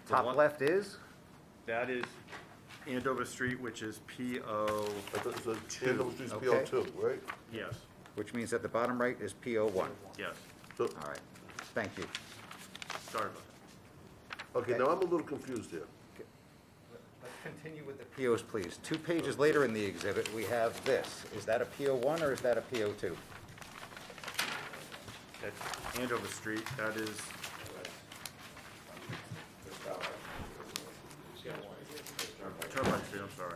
Top one- left is? That is Andover Street, which is PO, I thought it said Andover Street's Okay. PO2, right? yes, Which means that the bottom right is PO1. yes. So, All right, thank you. Sorry about that. okay, now I'm a little confused here. Let's continue with the POs, please. 2 pages later in the exhibit, we have this. Is that a PO1 or is that a PO2? That's Andover Street, that is, Turnpike Street, I'm sorry.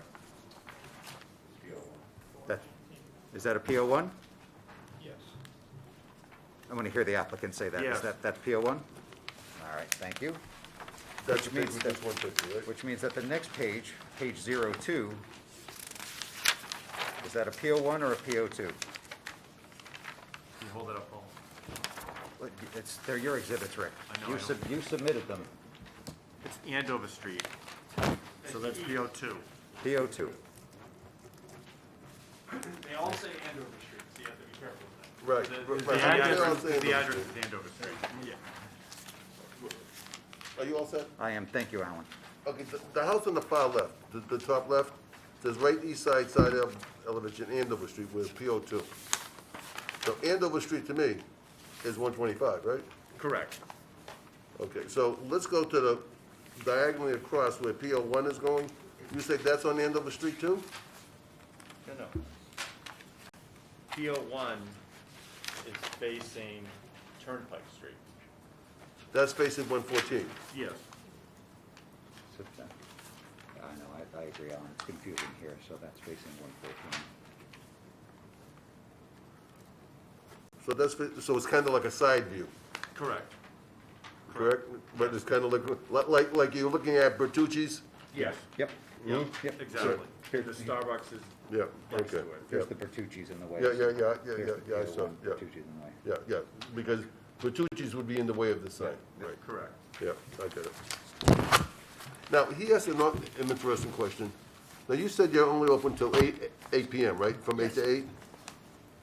Is that a PO1? Yes. I want to hear the applicant say that. Is Yes. that's PO1? All right, thank you. That's Which means page that- 150, right? Which means that the next page, page 02, is that a PO1 or a PO2? Can you hold it up, Paul? They're your exhibits, Rick. I know, You I know. You submitted them. It's Andover Street, so that's PO2. PO2. Right, The right. address is Andover Street. Yeah. Are you all set? I am, thank you, Alan. Okay, the house on the far left, the top left, says right east side elevation, Andover Street with PO2. So Andover Street to me is 125, right? Correct. Okay, so let's go to the diagonally across where PO1 is going. You say that's on Andover Street too? No. PO1 is facing Turnpike Street. That's facing 114. Yes. I know, I agree, Alan, it's confusing here, so that's facing 114. So so it's kind of like a side view, Correct. correct? But it's kind of like you're looking at Bertucci's? Yes. Yep. Mhm. Yep. Exactly. Here- The Starbucks is Yeah, next to okay. it. There's Yeah. the Bertucci's in the way. Yeah, Here's the I saw, PO1, yeah. Bertucci's in the way. Yeah, because Bertucci's would be in the way of the sign, right? Correct. Yeah, I get it. Now, he asked an interesting question. Now, you said you're only open till 8 PM, right? From 8 to 8?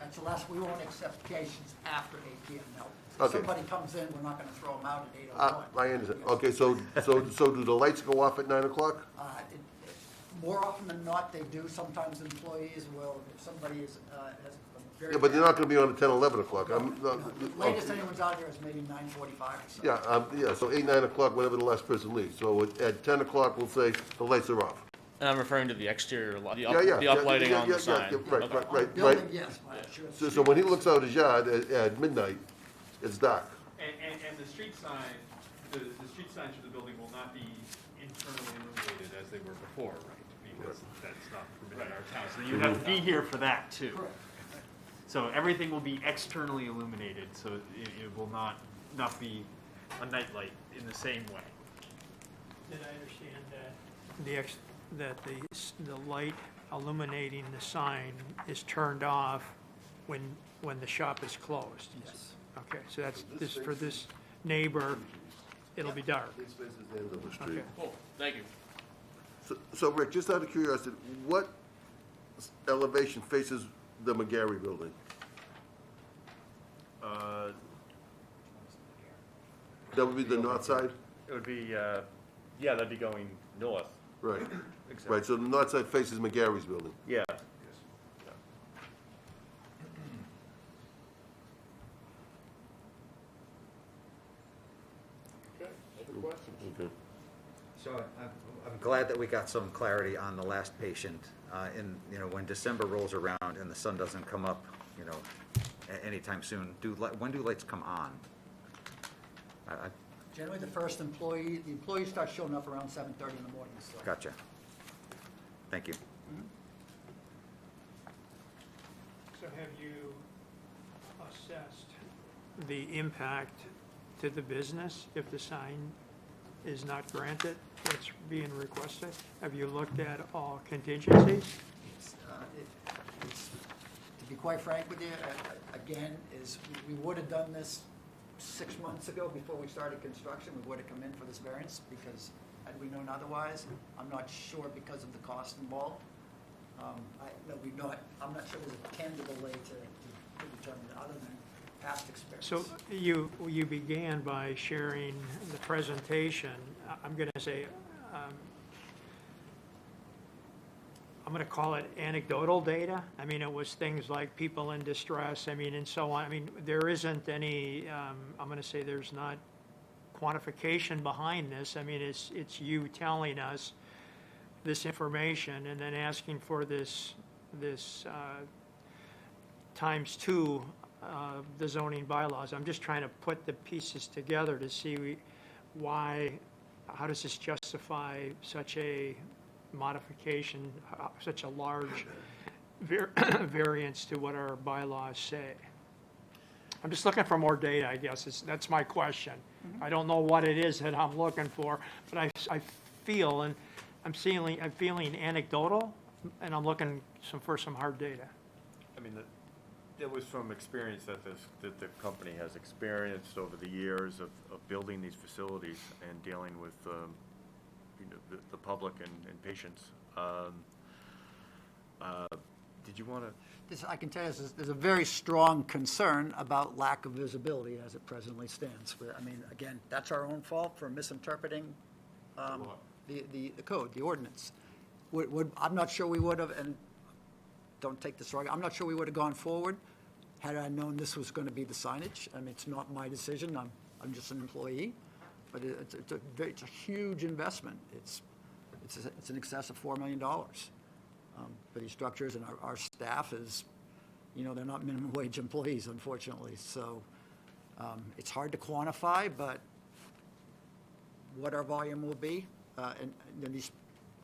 That's the last, we won't accept cases after 8 PM, no. Okay. If somebody comes in, we're not gonna throw them out at 8:01. I understand. Okay, so do the lights go off at 9 o'clock? More often than not, they do. Sometimes employees will, if somebody has a very. Yeah, but they're not gonna be on at 10, 11 o'clock. The latest anyone's out here is maybe 9:45 or so. Yeah, so 8, 9 o'clock, whenever the last person leaves. So at 10 o'clock, we'll say the lights are off. And I'm referring to the exterior, the Yeah, yeah, uplighting yeah, on yeah, the sign. yeah, right, Okay. right. Building, yes, but I'm sure. So when he looks out his yard at midnight, it's dark. And the street sign, the street signs for the building will not be internally illuminated as they were before, right? Because that's not permitted in our town, so you have to be here for that too. Correct. So everything will be externally illuminated, so it will not be a nightlight in the same way. Did I understand that the light illuminating the sign is turned off when the shop is closed? Yes. Okay, so that's, for this neighbor, it'll be dark. His face is Andover Street. Okay. Cool, thank you. So Rick, just out of curiosity, what elevation faces the McGarry building? That would be the north side? It would be, that'd be going north. Right. Exactly. Right, so the north side faces McGarry's building. Yeah. Okay. So I'm glad that we got some clarity on the last patient. When December rolls around and the sun doesn't come up, anytime soon, when do lights come on? Generally, the employees start showing up around 7:30 in the morning, so. Gotcha. Thank you. So have you assessed the impact to the business if the sign is not granted that's being requested? Have you looked at all contingencies? To be quite frank with you, again, we would have done this 6 months ago before we started construction. We would have come in for this variance because had we known otherwise, I'm not sure because of the cost involved. I'm not sure there's a tangible way to determine it other than past experience. So you began by sharing the presentation. I'm going to say, I'm going to call it anecdotal data. I mean, it was things like people in distress, and so on. I mean, there isn't any, I'm going to say there's not quantification behind this. I mean, it's you telling us this information and then asking for this times two the zoning bylaws. I'm just trying to put the pieces together to see how does this justify such a modification, such a large variance to what our bylaws say. I'm just looking for more data, I guess. That's my question. I don't know what it is that I'm looking for, but I feel, and I'm feeling anecdotal, and I'm looking for some hard data. I mean, it was from experience that the company has experienced over the years of building these facilities and dealing with the public and patients. did you want to? I can tell you, there's a very strong concern about lack of visibility as it presently stands. I mean, again, that's our own fault for misinterpreting the code, the ordinance. I'm not sure we would have, and don't take this wrong, I'm not sure we would have gone forward had I known this was going to be the signage. I mean, it's not my decision, I'm just an employee, but it's a huge investment. It's in excess of $4 million. For these structures, and our staff is, they're not minimum wage employees, unfortunately. So it's hard to quantify, but what our volume will be, and these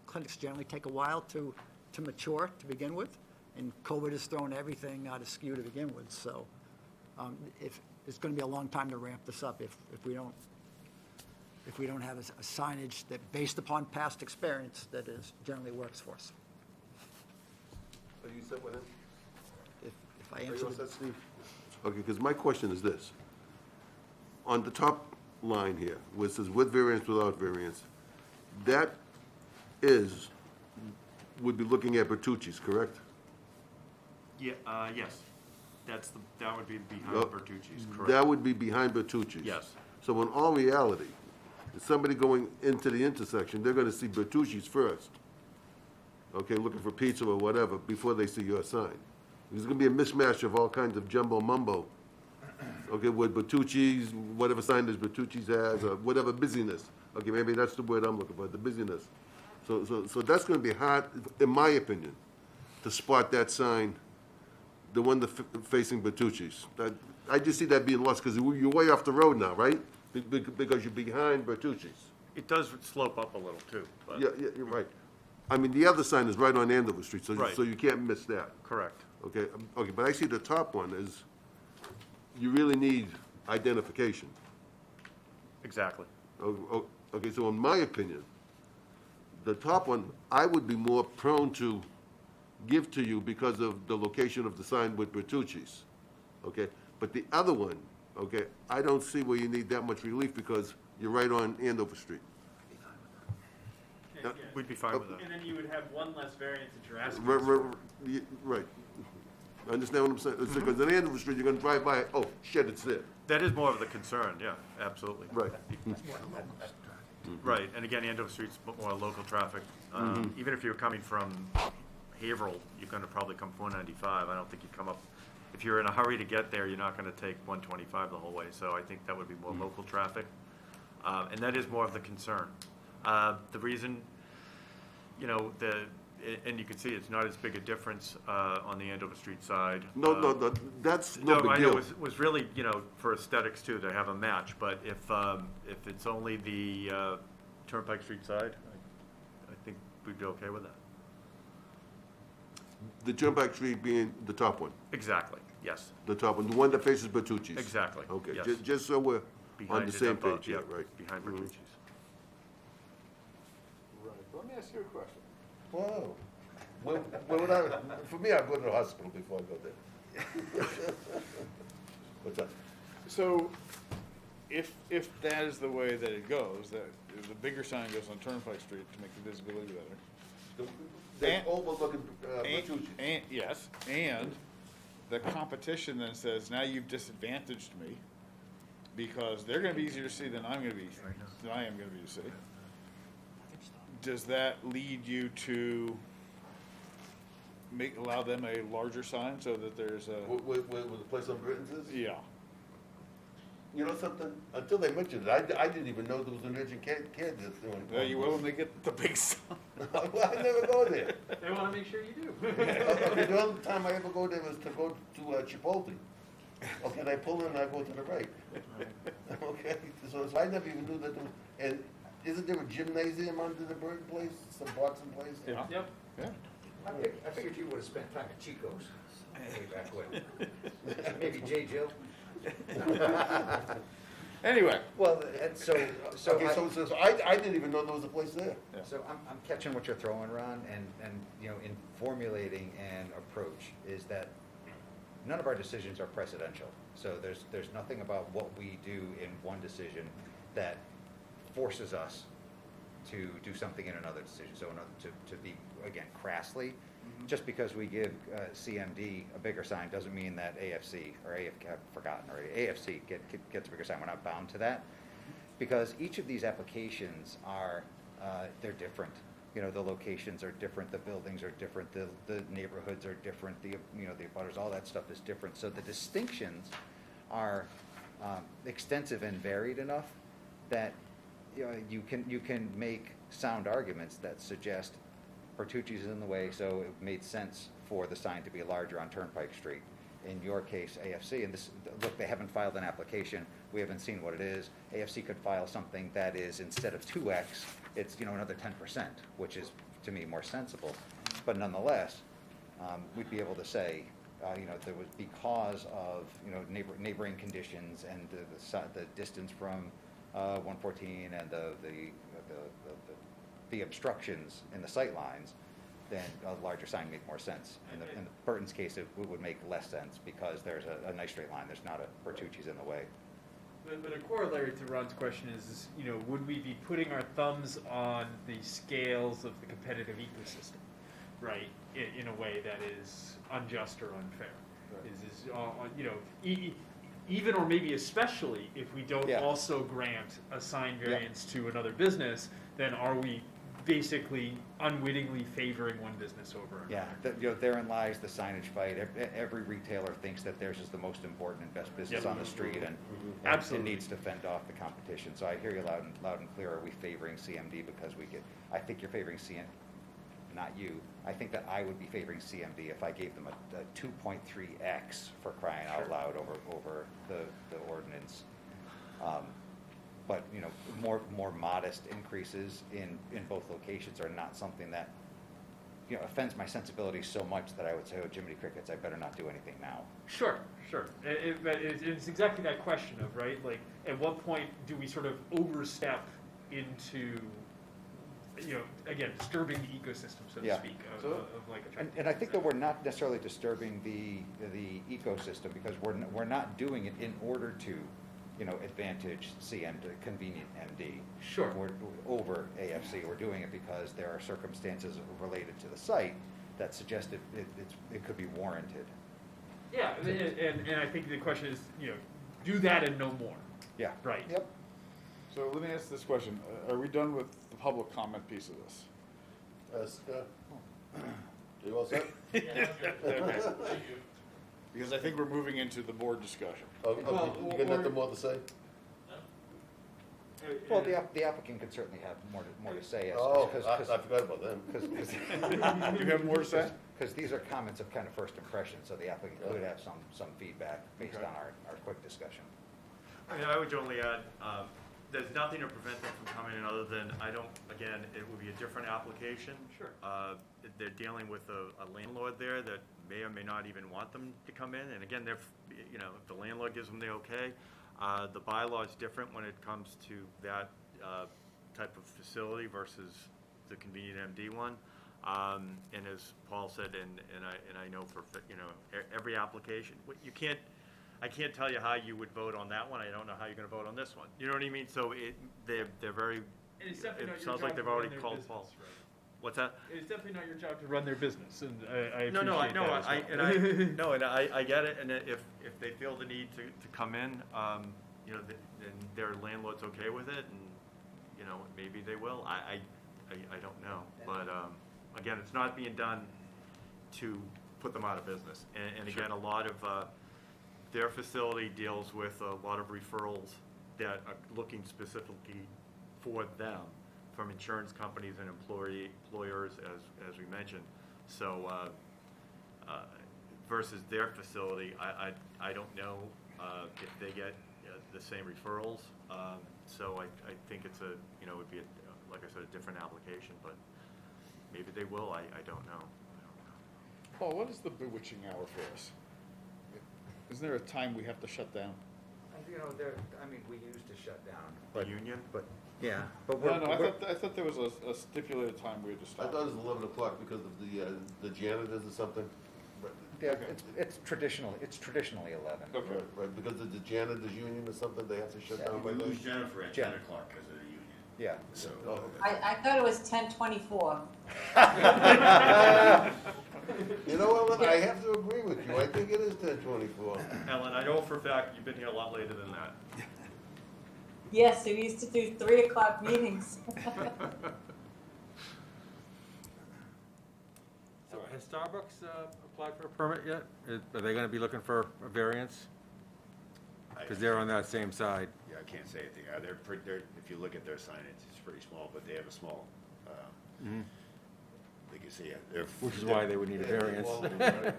clinics generally take a while to mature to begin with, and COVID has thrown everything out askew to begin with. So if it's going to be a long time to ramp this up if we don't have a signage that, based upon past experience, that generally works for us. Are you set with him? If I Are you answer all the- set, Steve? Okay, because my question is this. On the top line here, where it says with variance, without variance, that would be looking at Bertucci's, correct? Yeah, yes. That would be behind Yep. Bertucci's, correct? That would be behind Bertucci's. Yes. So in all reality, if somebody going into the intersection, they're gonna see Bertucci's first. Okay, looking for pizza or whatever, before they see your sign. There's gonna be a mismatch of all kinds of jumbo mumbo. Okay, with Bertucci's, whatever sign that Bertucci's has, or whatever busyness. Okay, maybe that's the word I'm looking for, the busyness. So that's gonna be hard, in my opinion, to spot that sign, the one facing Bertucci's. I just see that being lost, because you're way off the road now, right? Because you're behind Bertucci's. It does slope up a little too, but. Yeah, you're right. I mean, the other sign is right on Andover Street, Right. so you can't miss that. Correct. Okay, but I see the top one is, you really need identification. Exactly. Okay, so in my opinion, the top one, I would be more prone to give to you because of the location of the sign with Bertucci's. Okay, but the other one, okay, I don't see where you need that much relief because you're right on Andover Street. We'd be fine with that. And then you would have one less variance that you're asking Right. Understand what I'm saying? It's because on Andover Street, you're gonna drive by, oh, shit, it's there. That is more of the concern, yeah, absolutely. Right. Right, and again, Andover Street's more local traffic. Even if you're coming from Haverhill, you're gonna probably come 495. I don't think you'd come up, if you're in a hurry to get there, you're not gonna take 125 the whole way. So I think that would be more local traffic. And that is more of the concern. The reason, and you can see it's not as big a difference on the Andover Street side. No, that's no big I know deal. it was really, for aesthetics too, to have a match, but if it's only the Turnpike Street side, I think we'd be okay with that. The Turnpike Street being the top one, Exactly, yes. the top one, the one that faces Bertucci's. Exactly, Okay, yes. just so we're on Behind the it same above, page, yeah, yep, right. behind Mhm. Bertucci's. Right, let me ask you a question. Whoa. For me, I'd go to the hospital before I go there. What's that? So, if that is the way that it goes, that the bigger sign goes on Turnpike Street to make the visibility better. They're overlooking Bertucci's. Yes, and the competition then says, now you've disadvantaged me, because they're gonna be easier to see than I am gonna be to see. Does that lead you to allow them a larger sign so that there's a? Where the place on Britain's is? Yeah. You know something? Until they mentioned it, I didn't even know there was an urgent care that's doing it. Well, you will when they get the big sign. Well, I never go there. They want to make sure you do. Okay, the only time I ever go there was to go to Chipotle. Okay, and I pull in and I go to the right. Okay, so I never even knew that there was, and isn't there a gymnasium under the Bird place, some boxing place? Yeah. Yep. Yeah. I figured you would have spent time at Chico's way back when. Maybe J. Jill. Anyway. Well, so I didn't even know there was a place there. Yeah. So I'm catching what you're throwing, Ron, and in formulating an approach is that none of our decisions are precedential. So there's nothing about what we do in one decision that forces us to do something in another decision. So to be, again, crassly, Just because we give CMD a bigger sign doesn't mean that AFC or AFC, I've forgotten already, AFC gets a bigger sign. We're not bound to that, because each of these applications are, they're different. You know, the locations are different, the buildings are different, the neighborhoods are different, the abutters, all that stuff is different. So the distinctions are extensive and varied enough that you can make sound arguments that suggest Bertucci's is in the way, so it made sense for the sign to be larger on Turnpike Street. In your case, AFC, and this, look, they haven't filed an application. We haven't seen what it is. AFC could file something that is, instead of 2x, it's, another 10%, which is, to me, more sensible. But nonetheless, we'd be able to say, there was, because of, neighboring conditions and the distance from 114 and the obstructions in the sight lines, then a larger sign make more sense. In the Burton's case, it would make less sense because there's a nice straight line. There's not a Bertucci's in the way. But a corollary to Ron's question is, would we be putting our thumbs on the scales of the competitive ecosystem, right, in a way that is unjust or unfair? Right. Even or maybe especially if we don't also grant a sign variance to another business, then are we basically unwittingly favoring one business over another? Therein lies the signage fight. Every retailer thinks that theirs is the most important and best business on the street, and it needs to fend off the competition. So I hear you loud and clear. Are we favoring CMD because we get? I think you're favoring CMD, not you. I think that I would be favoring CMD if I gave them a 2.3x for crying out loud over the ordinance. But more modest increases in both locations are not something that offends my sensibilities so much that I would say, oh, Jiminy Crickets, I better not do anything now. Sure. But it's exactly that question of, right, like, at what point do we sort of overstep into, again, disturbing the ecosystem, so to speak, of like a and I think that we're not necessarily disturbing the ecosystem because we're not doing it in order to advantage convenient MD. Sure. We're over AFC. We're doing it because there are circumstances related to the site that suggest it could be warranted. Yeah, and I think the question is, do that and no more. Yeah. Right. Yep. So let me ask this question. Are we done with the public comment piece of this? You all set? Okay. Because I think we're moving into the board discussion. You got nothing more to say? Well, the applicant could certainly have more to say. I forgot about them. You have more to say? Because these are comments of kind of first impression, so the applicant could have some feedback based on our quick discussion. I would only add, there's nothing to prevent them from coming in other than, it would be a different application. Sure. They're dealing with a landlord there that may or may not even want them to come in. And again, if the landlord gives them the okay, the bylaw is different when it comes to that type of facility versus the convenient MD one. And as Paul said, and I know for every application, I can't tell you how you would vote on that one. I don't know how you're going to vote on this one. You know what I mean? So they're very. And it's definitely not it your sounds like job they've to run already their called business, Paul. right? What's that? It's definitely not your job to run their business, and I appreciate and I get it. And if they feel the need to come in, then their landlord's okay with it, and maybe they will. I don't know, but again, it's not being done to put them out of business. And again, a lot of their facility deals with a lot of referrals that are looking specifically for them from insurance companies and employers, as we mentioned. So versus their facility, I don't know if they get the same referrals. So I think it's it would be like I said, a different application, but maybe they will. I don't know. Paul, what is the bewitching hour for us? Isn't there a time we have to shut down? We used to shut down. The union? But yeah, but I thought there was a stipulated time we had to I stop. thought it was 11 o'clock because of the janitors or something. Yeah, it's traditional. It's traditionally 11. Okay. Right, because of the janitors union or something, they have to shut down by We then. lose Jennifer at 10 o'clock because of the union. Yeah. So, I thought it was 10:24. You know, Ellen, I have to agree with you. I think it is 10:24. Ellen, I know for a fact you've been here a lot later than that. Yes, we used to do 3 o'clock meetings. So has Starbucks applied for a permit yet? Are they gonna be looking for a variance? Because they're on that same side. Yeah, I can't say anything. They're, if you look at their signage, it's pretty small, but they have a small, like you see, Which is why they would need a variance,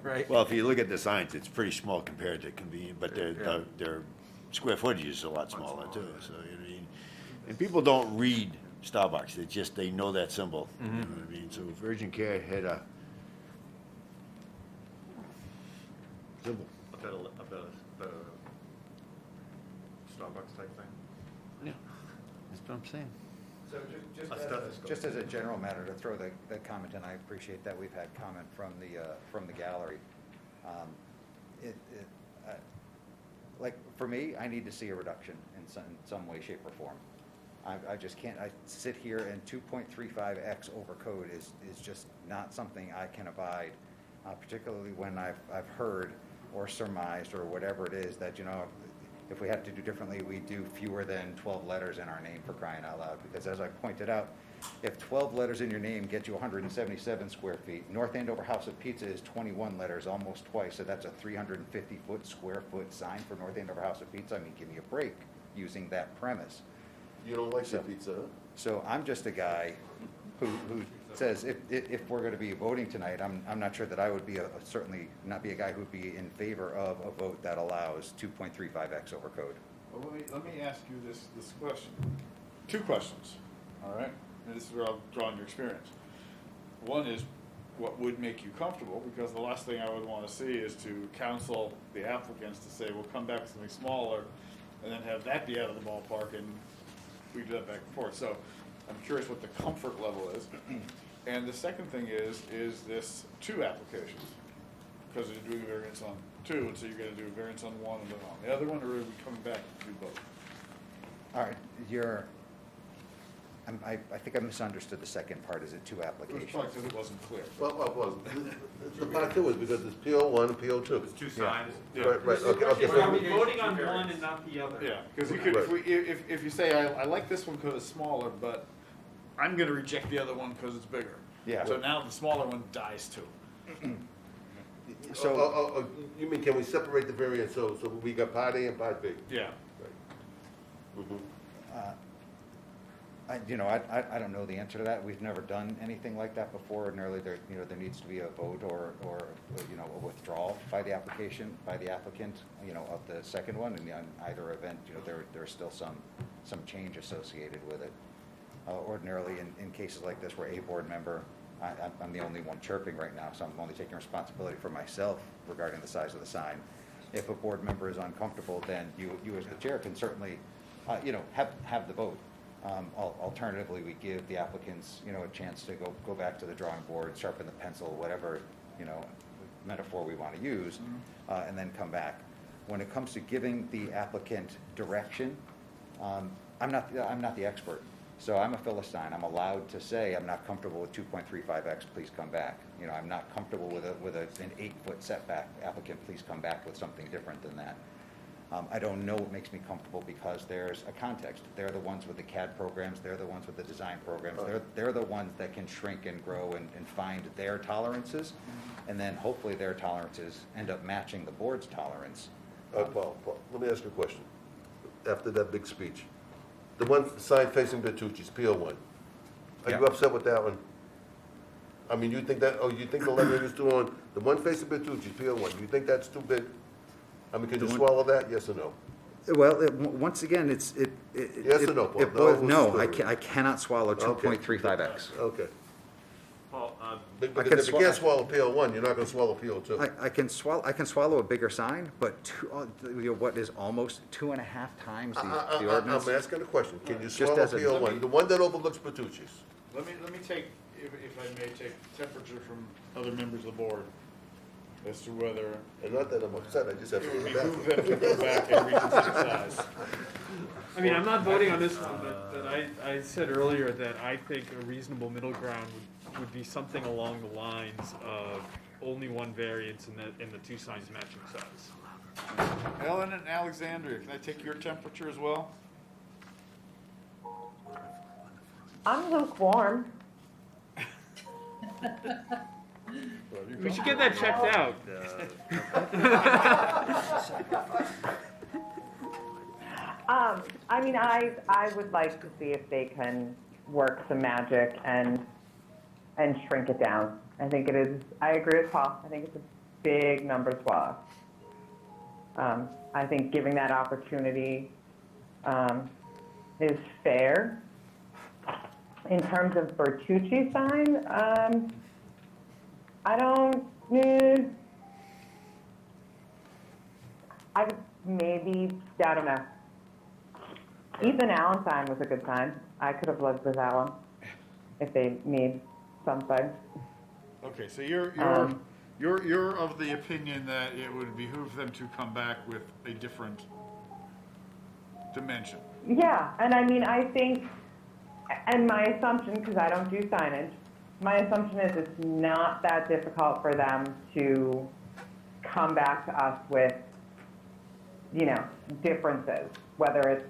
right? Well, if you look at the signs, it's pretty small compared to convenient, but their square footage is a lot smaller too, so, you know what I mean? And people don't read Starbucks, they know that symbol, you know what I mean? So if Urgent Care had a symbol. A better Starbucks type thing. Yeah, that's what I'm saying. So just as a general matter, to throw the comment in, I appreciate that we've had comment from the gallery. Like, for me, I need to see a reduction in some way, shape, or form. I just can't, I sit here and 2.35x over code is just not something I can abide, particularly when I've heard or surmised or whatever it is that, you know, if we have to do differently, we do fewer than 12 letters in our name, for crying out loud. Because as I pointed out, if 12 letters in your name get you 177 square feet, North Andover House of Pizza is 21 letters, almost twice, so that's a 350 square foot sign for North Andover House of Pizza. I mean, give me a break using that premise. You don't like the pizza, huh? So I'm just a guy who says if we're going to be voting tonight, I'm not sure that I would be certainly not be a guy who would be in favor of a vote that allows 2.35x over code. Well, let me ask you this question. 2 questions, all right? And this is where I'll draw on your experience. One is, what would make you comfortable? Because the last thing I would want to see is to counsel the applicants to say, we'll come back with something smaller, and then have that be out of the ballpark, and we do that back and forth. So I'm curious what the comfort level is. And the second thing is this 2 applications, because you're doing a variance on 2, and so you're going to do a variance on 1 and then on the other one, or are we coming back to do both? All right, I think I misunderstood the second part. Is it 2 applications? It was probably because it wasn't clear. Well, the part 2 is because it's PO1 and PO2. It's 2 signs. Yeah. Right, okay. Are we voting on one and not the other? Yeah, because you could, if you say, I like this one because it's smaller, but I'm going to reject the other one because it's bigger. Yeah. So now the smaller one dies too. So, you mean, can we separate the variance so we got part A and part B? Yeah. I don't know the answer to that. We've never done anything like that before. Ordinarily, there needs to be a vote or a withdrawal by the applicant, of the second one. And in either event, there's still some change associated with it. Ordinarily, in cases like this where a board member, I'm the only one chirping right now, so I'm only taking responsibility for myself regarding the size of the sign. If a board member is uncomfortable, then you as the chair can certainly, have the vote. Alternatively, we give the applicants, a chance to go back to the drawing board, sharpen the pencil, whatever, metaphor we want to use, and then come back. When it comes to giving the applicant direction, I'm not the expert. So I'm a Philistine. I'm allowed to say I'm not comfortable with 2.35x, please come back. I'm not comfortable with an 8-foot setback. Applicant, please come back with something different than that. I don't know what makes me comfortable because there's a context. They're the ones with the CAD programs. They're the ones with the design programs. They're the ones that can shrink and grow and find their tolerances. And then hopefully their tolerances end up matching the board's tolerance. Paul, let me ask you a question. After that big speech, the one sign facing Bertucci's, PO1, are you upset with that one? I mean, you think the lettering is too long? The one facing Bertucci's, PO1, you think that's too big? I mean, can you swallow that, yes or no? Well, once again, Yes or no, Paul? No, I cannot swallow 2.35x. Okay. Paul, Because if you can't swallow PO1, you're not going to swallow PO2. I can swallow a bigger sign, but what is almost 2.5 times the ordinance? I'm asking a question. Can you Just swallow as a- PO1, the one that overlooks Bertucci's? Let me take, if I may, take temperature from other members of the board as to whether And not that I'm upset, I just have it to would go behoove back. them to go back and reconsider size. I mean, I'm not voting on this one, but I said earlier that I think a reasonable middle ground would be something along the lines of only one variance and the two signs matching size. Ellen and Alexandria, can I take your temperature as well? I'm lukewarm. We should get that checked out. I mean, I would like to see if they can work some magic and shrink it down. I think it is, I agree with Paul, I think it's a big number to swallow. I think giving that opportunity is fair. In terms of Bertucci sign, I don't, I don't know. Ethan Allen sign was a good sign. I could have lived with that one if they made something. Okay, so you're of the opinion that it would behoove them to come back with a different dimension. Yeah, and I mean, I think, and my assumption, because I don't do signage, my assumption is it's not that difficult for them to come back to us with, differences, whether it's,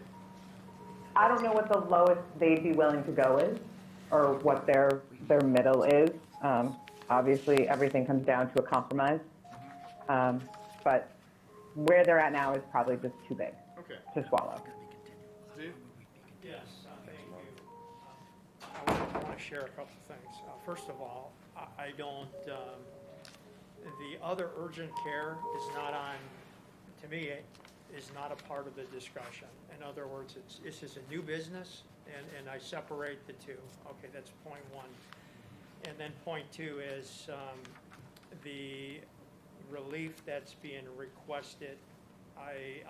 I don't know what the lowest they'd be willing to go is, or what their middle is. Obviously, everything comes down to a compromise. But where they're at now is probably just too big to swallow. Steve? Yes, thank you. I want to share a couple things. First of all, I don't, the other urgent care is not on, to me, is not a part of the discussion. In other words, this is a new business, and I separate the two. Okay, that's point one. And then point two is the relief that's being requested. I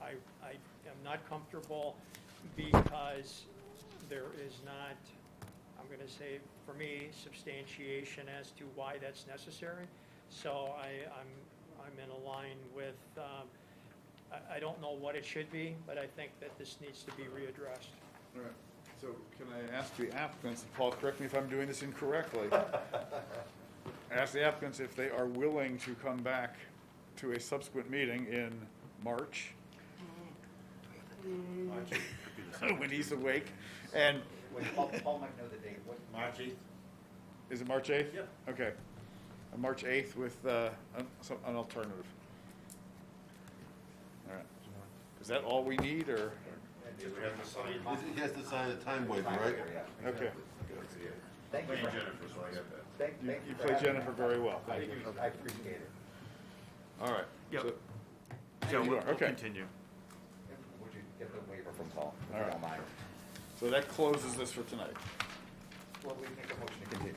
am not comfortable because there is not, I'm going to say, for me, substantiation as to why that's necessary. So I'm in a line with, I don't know what it should be, but I think that this needs to be readdressed. All right. So can I ask the applicants, Paul, correct me if I'm doing this incorrectly. Ask the applicants if they are willing to come back to a subsequent meeting in March. When he's awake. And Paul might know the date. What? March 8th. Is it March 8th? Yep. Okay. March 8th with an alternative. All right. Is that all we need, or? He has to sign a time waiver, right? Okay. Thank you. You play Jennifer very well. Thank you. I appreciate it. All right. Yep. So- So we'll Okay. continue. Would you get the waiver from Paul? All right. So that closes this for tonight. Well, we make a motion to continue.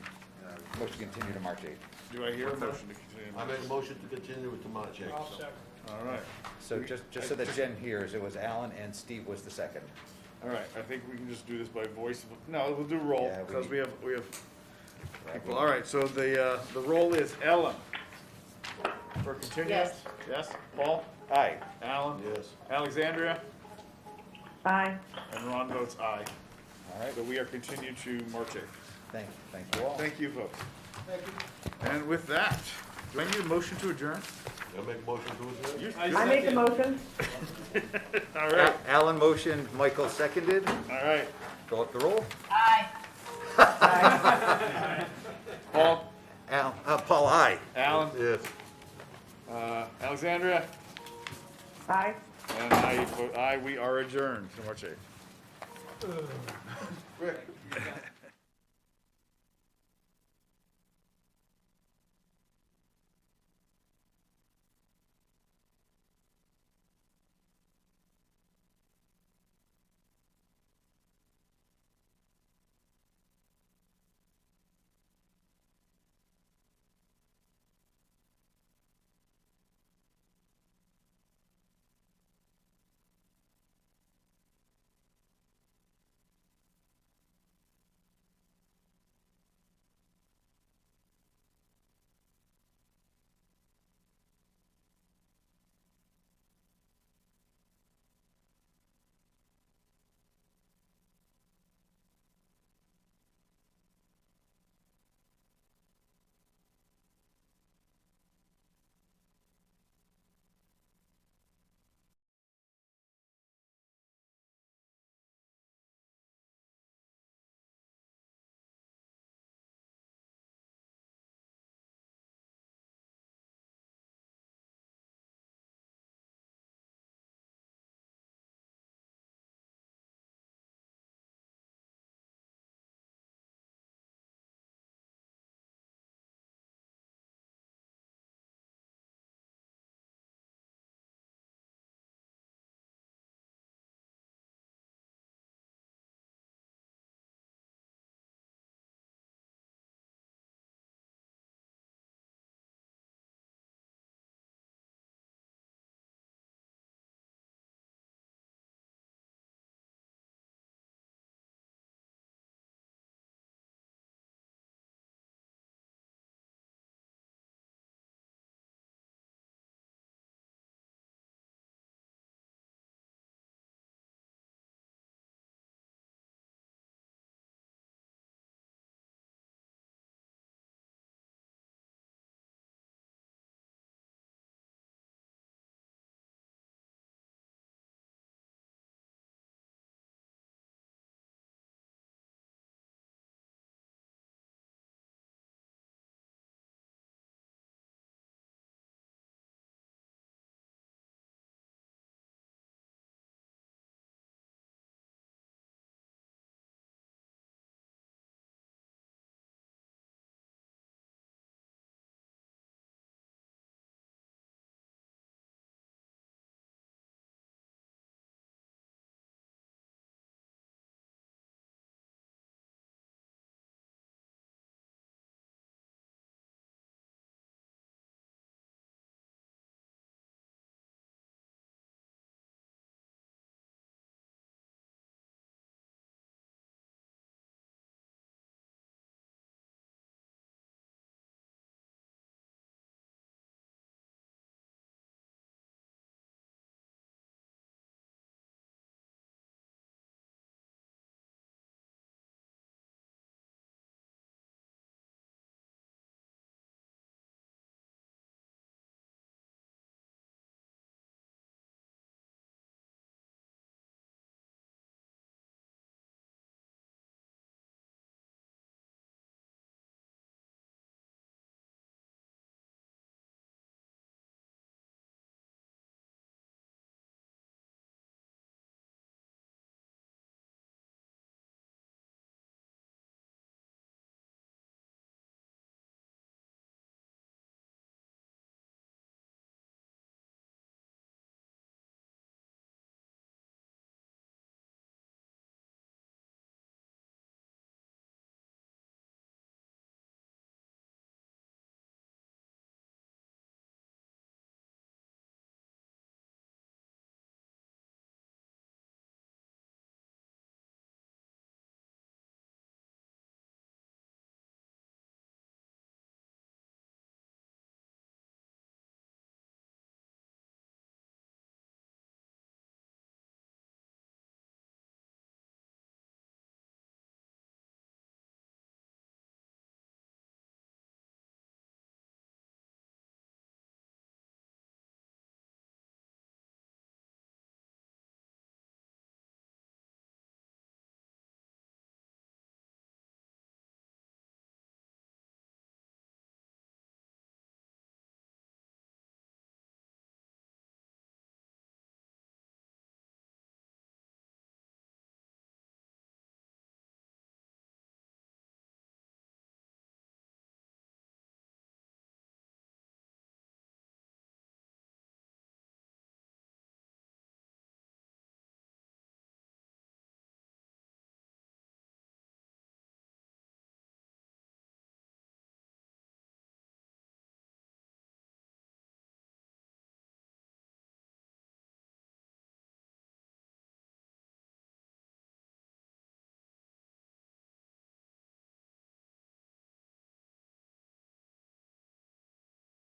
Motion to continue to March 8th. Do I hear a motion to continue? I make a motion to continue it to March 8th. I'll second. All right. So just so that Jen hears, it was Alan and Steve was the second. All right. I think we can just do this by voice. No, we'll do roll Yeah, because we have people. All right. So the roll is Ellen for continuance. Yes. Paul. Aye. Alan. Yes. Alexandria. Aye. And Ron votes aye. All right. So we are continued to March 8th. Thank you all. Thank you, folks. Thank you. And with that, do I need a motion to adjourn? I make a motion to adjourn? I make a motion. All right. Alan motioned, Michael seconded. All right. Go up the roll. Aye. Paul. Paul, aye. Alan. Yes. Alexandria. Aye. And I vote aye. We are adjourned to March 8th. Rick.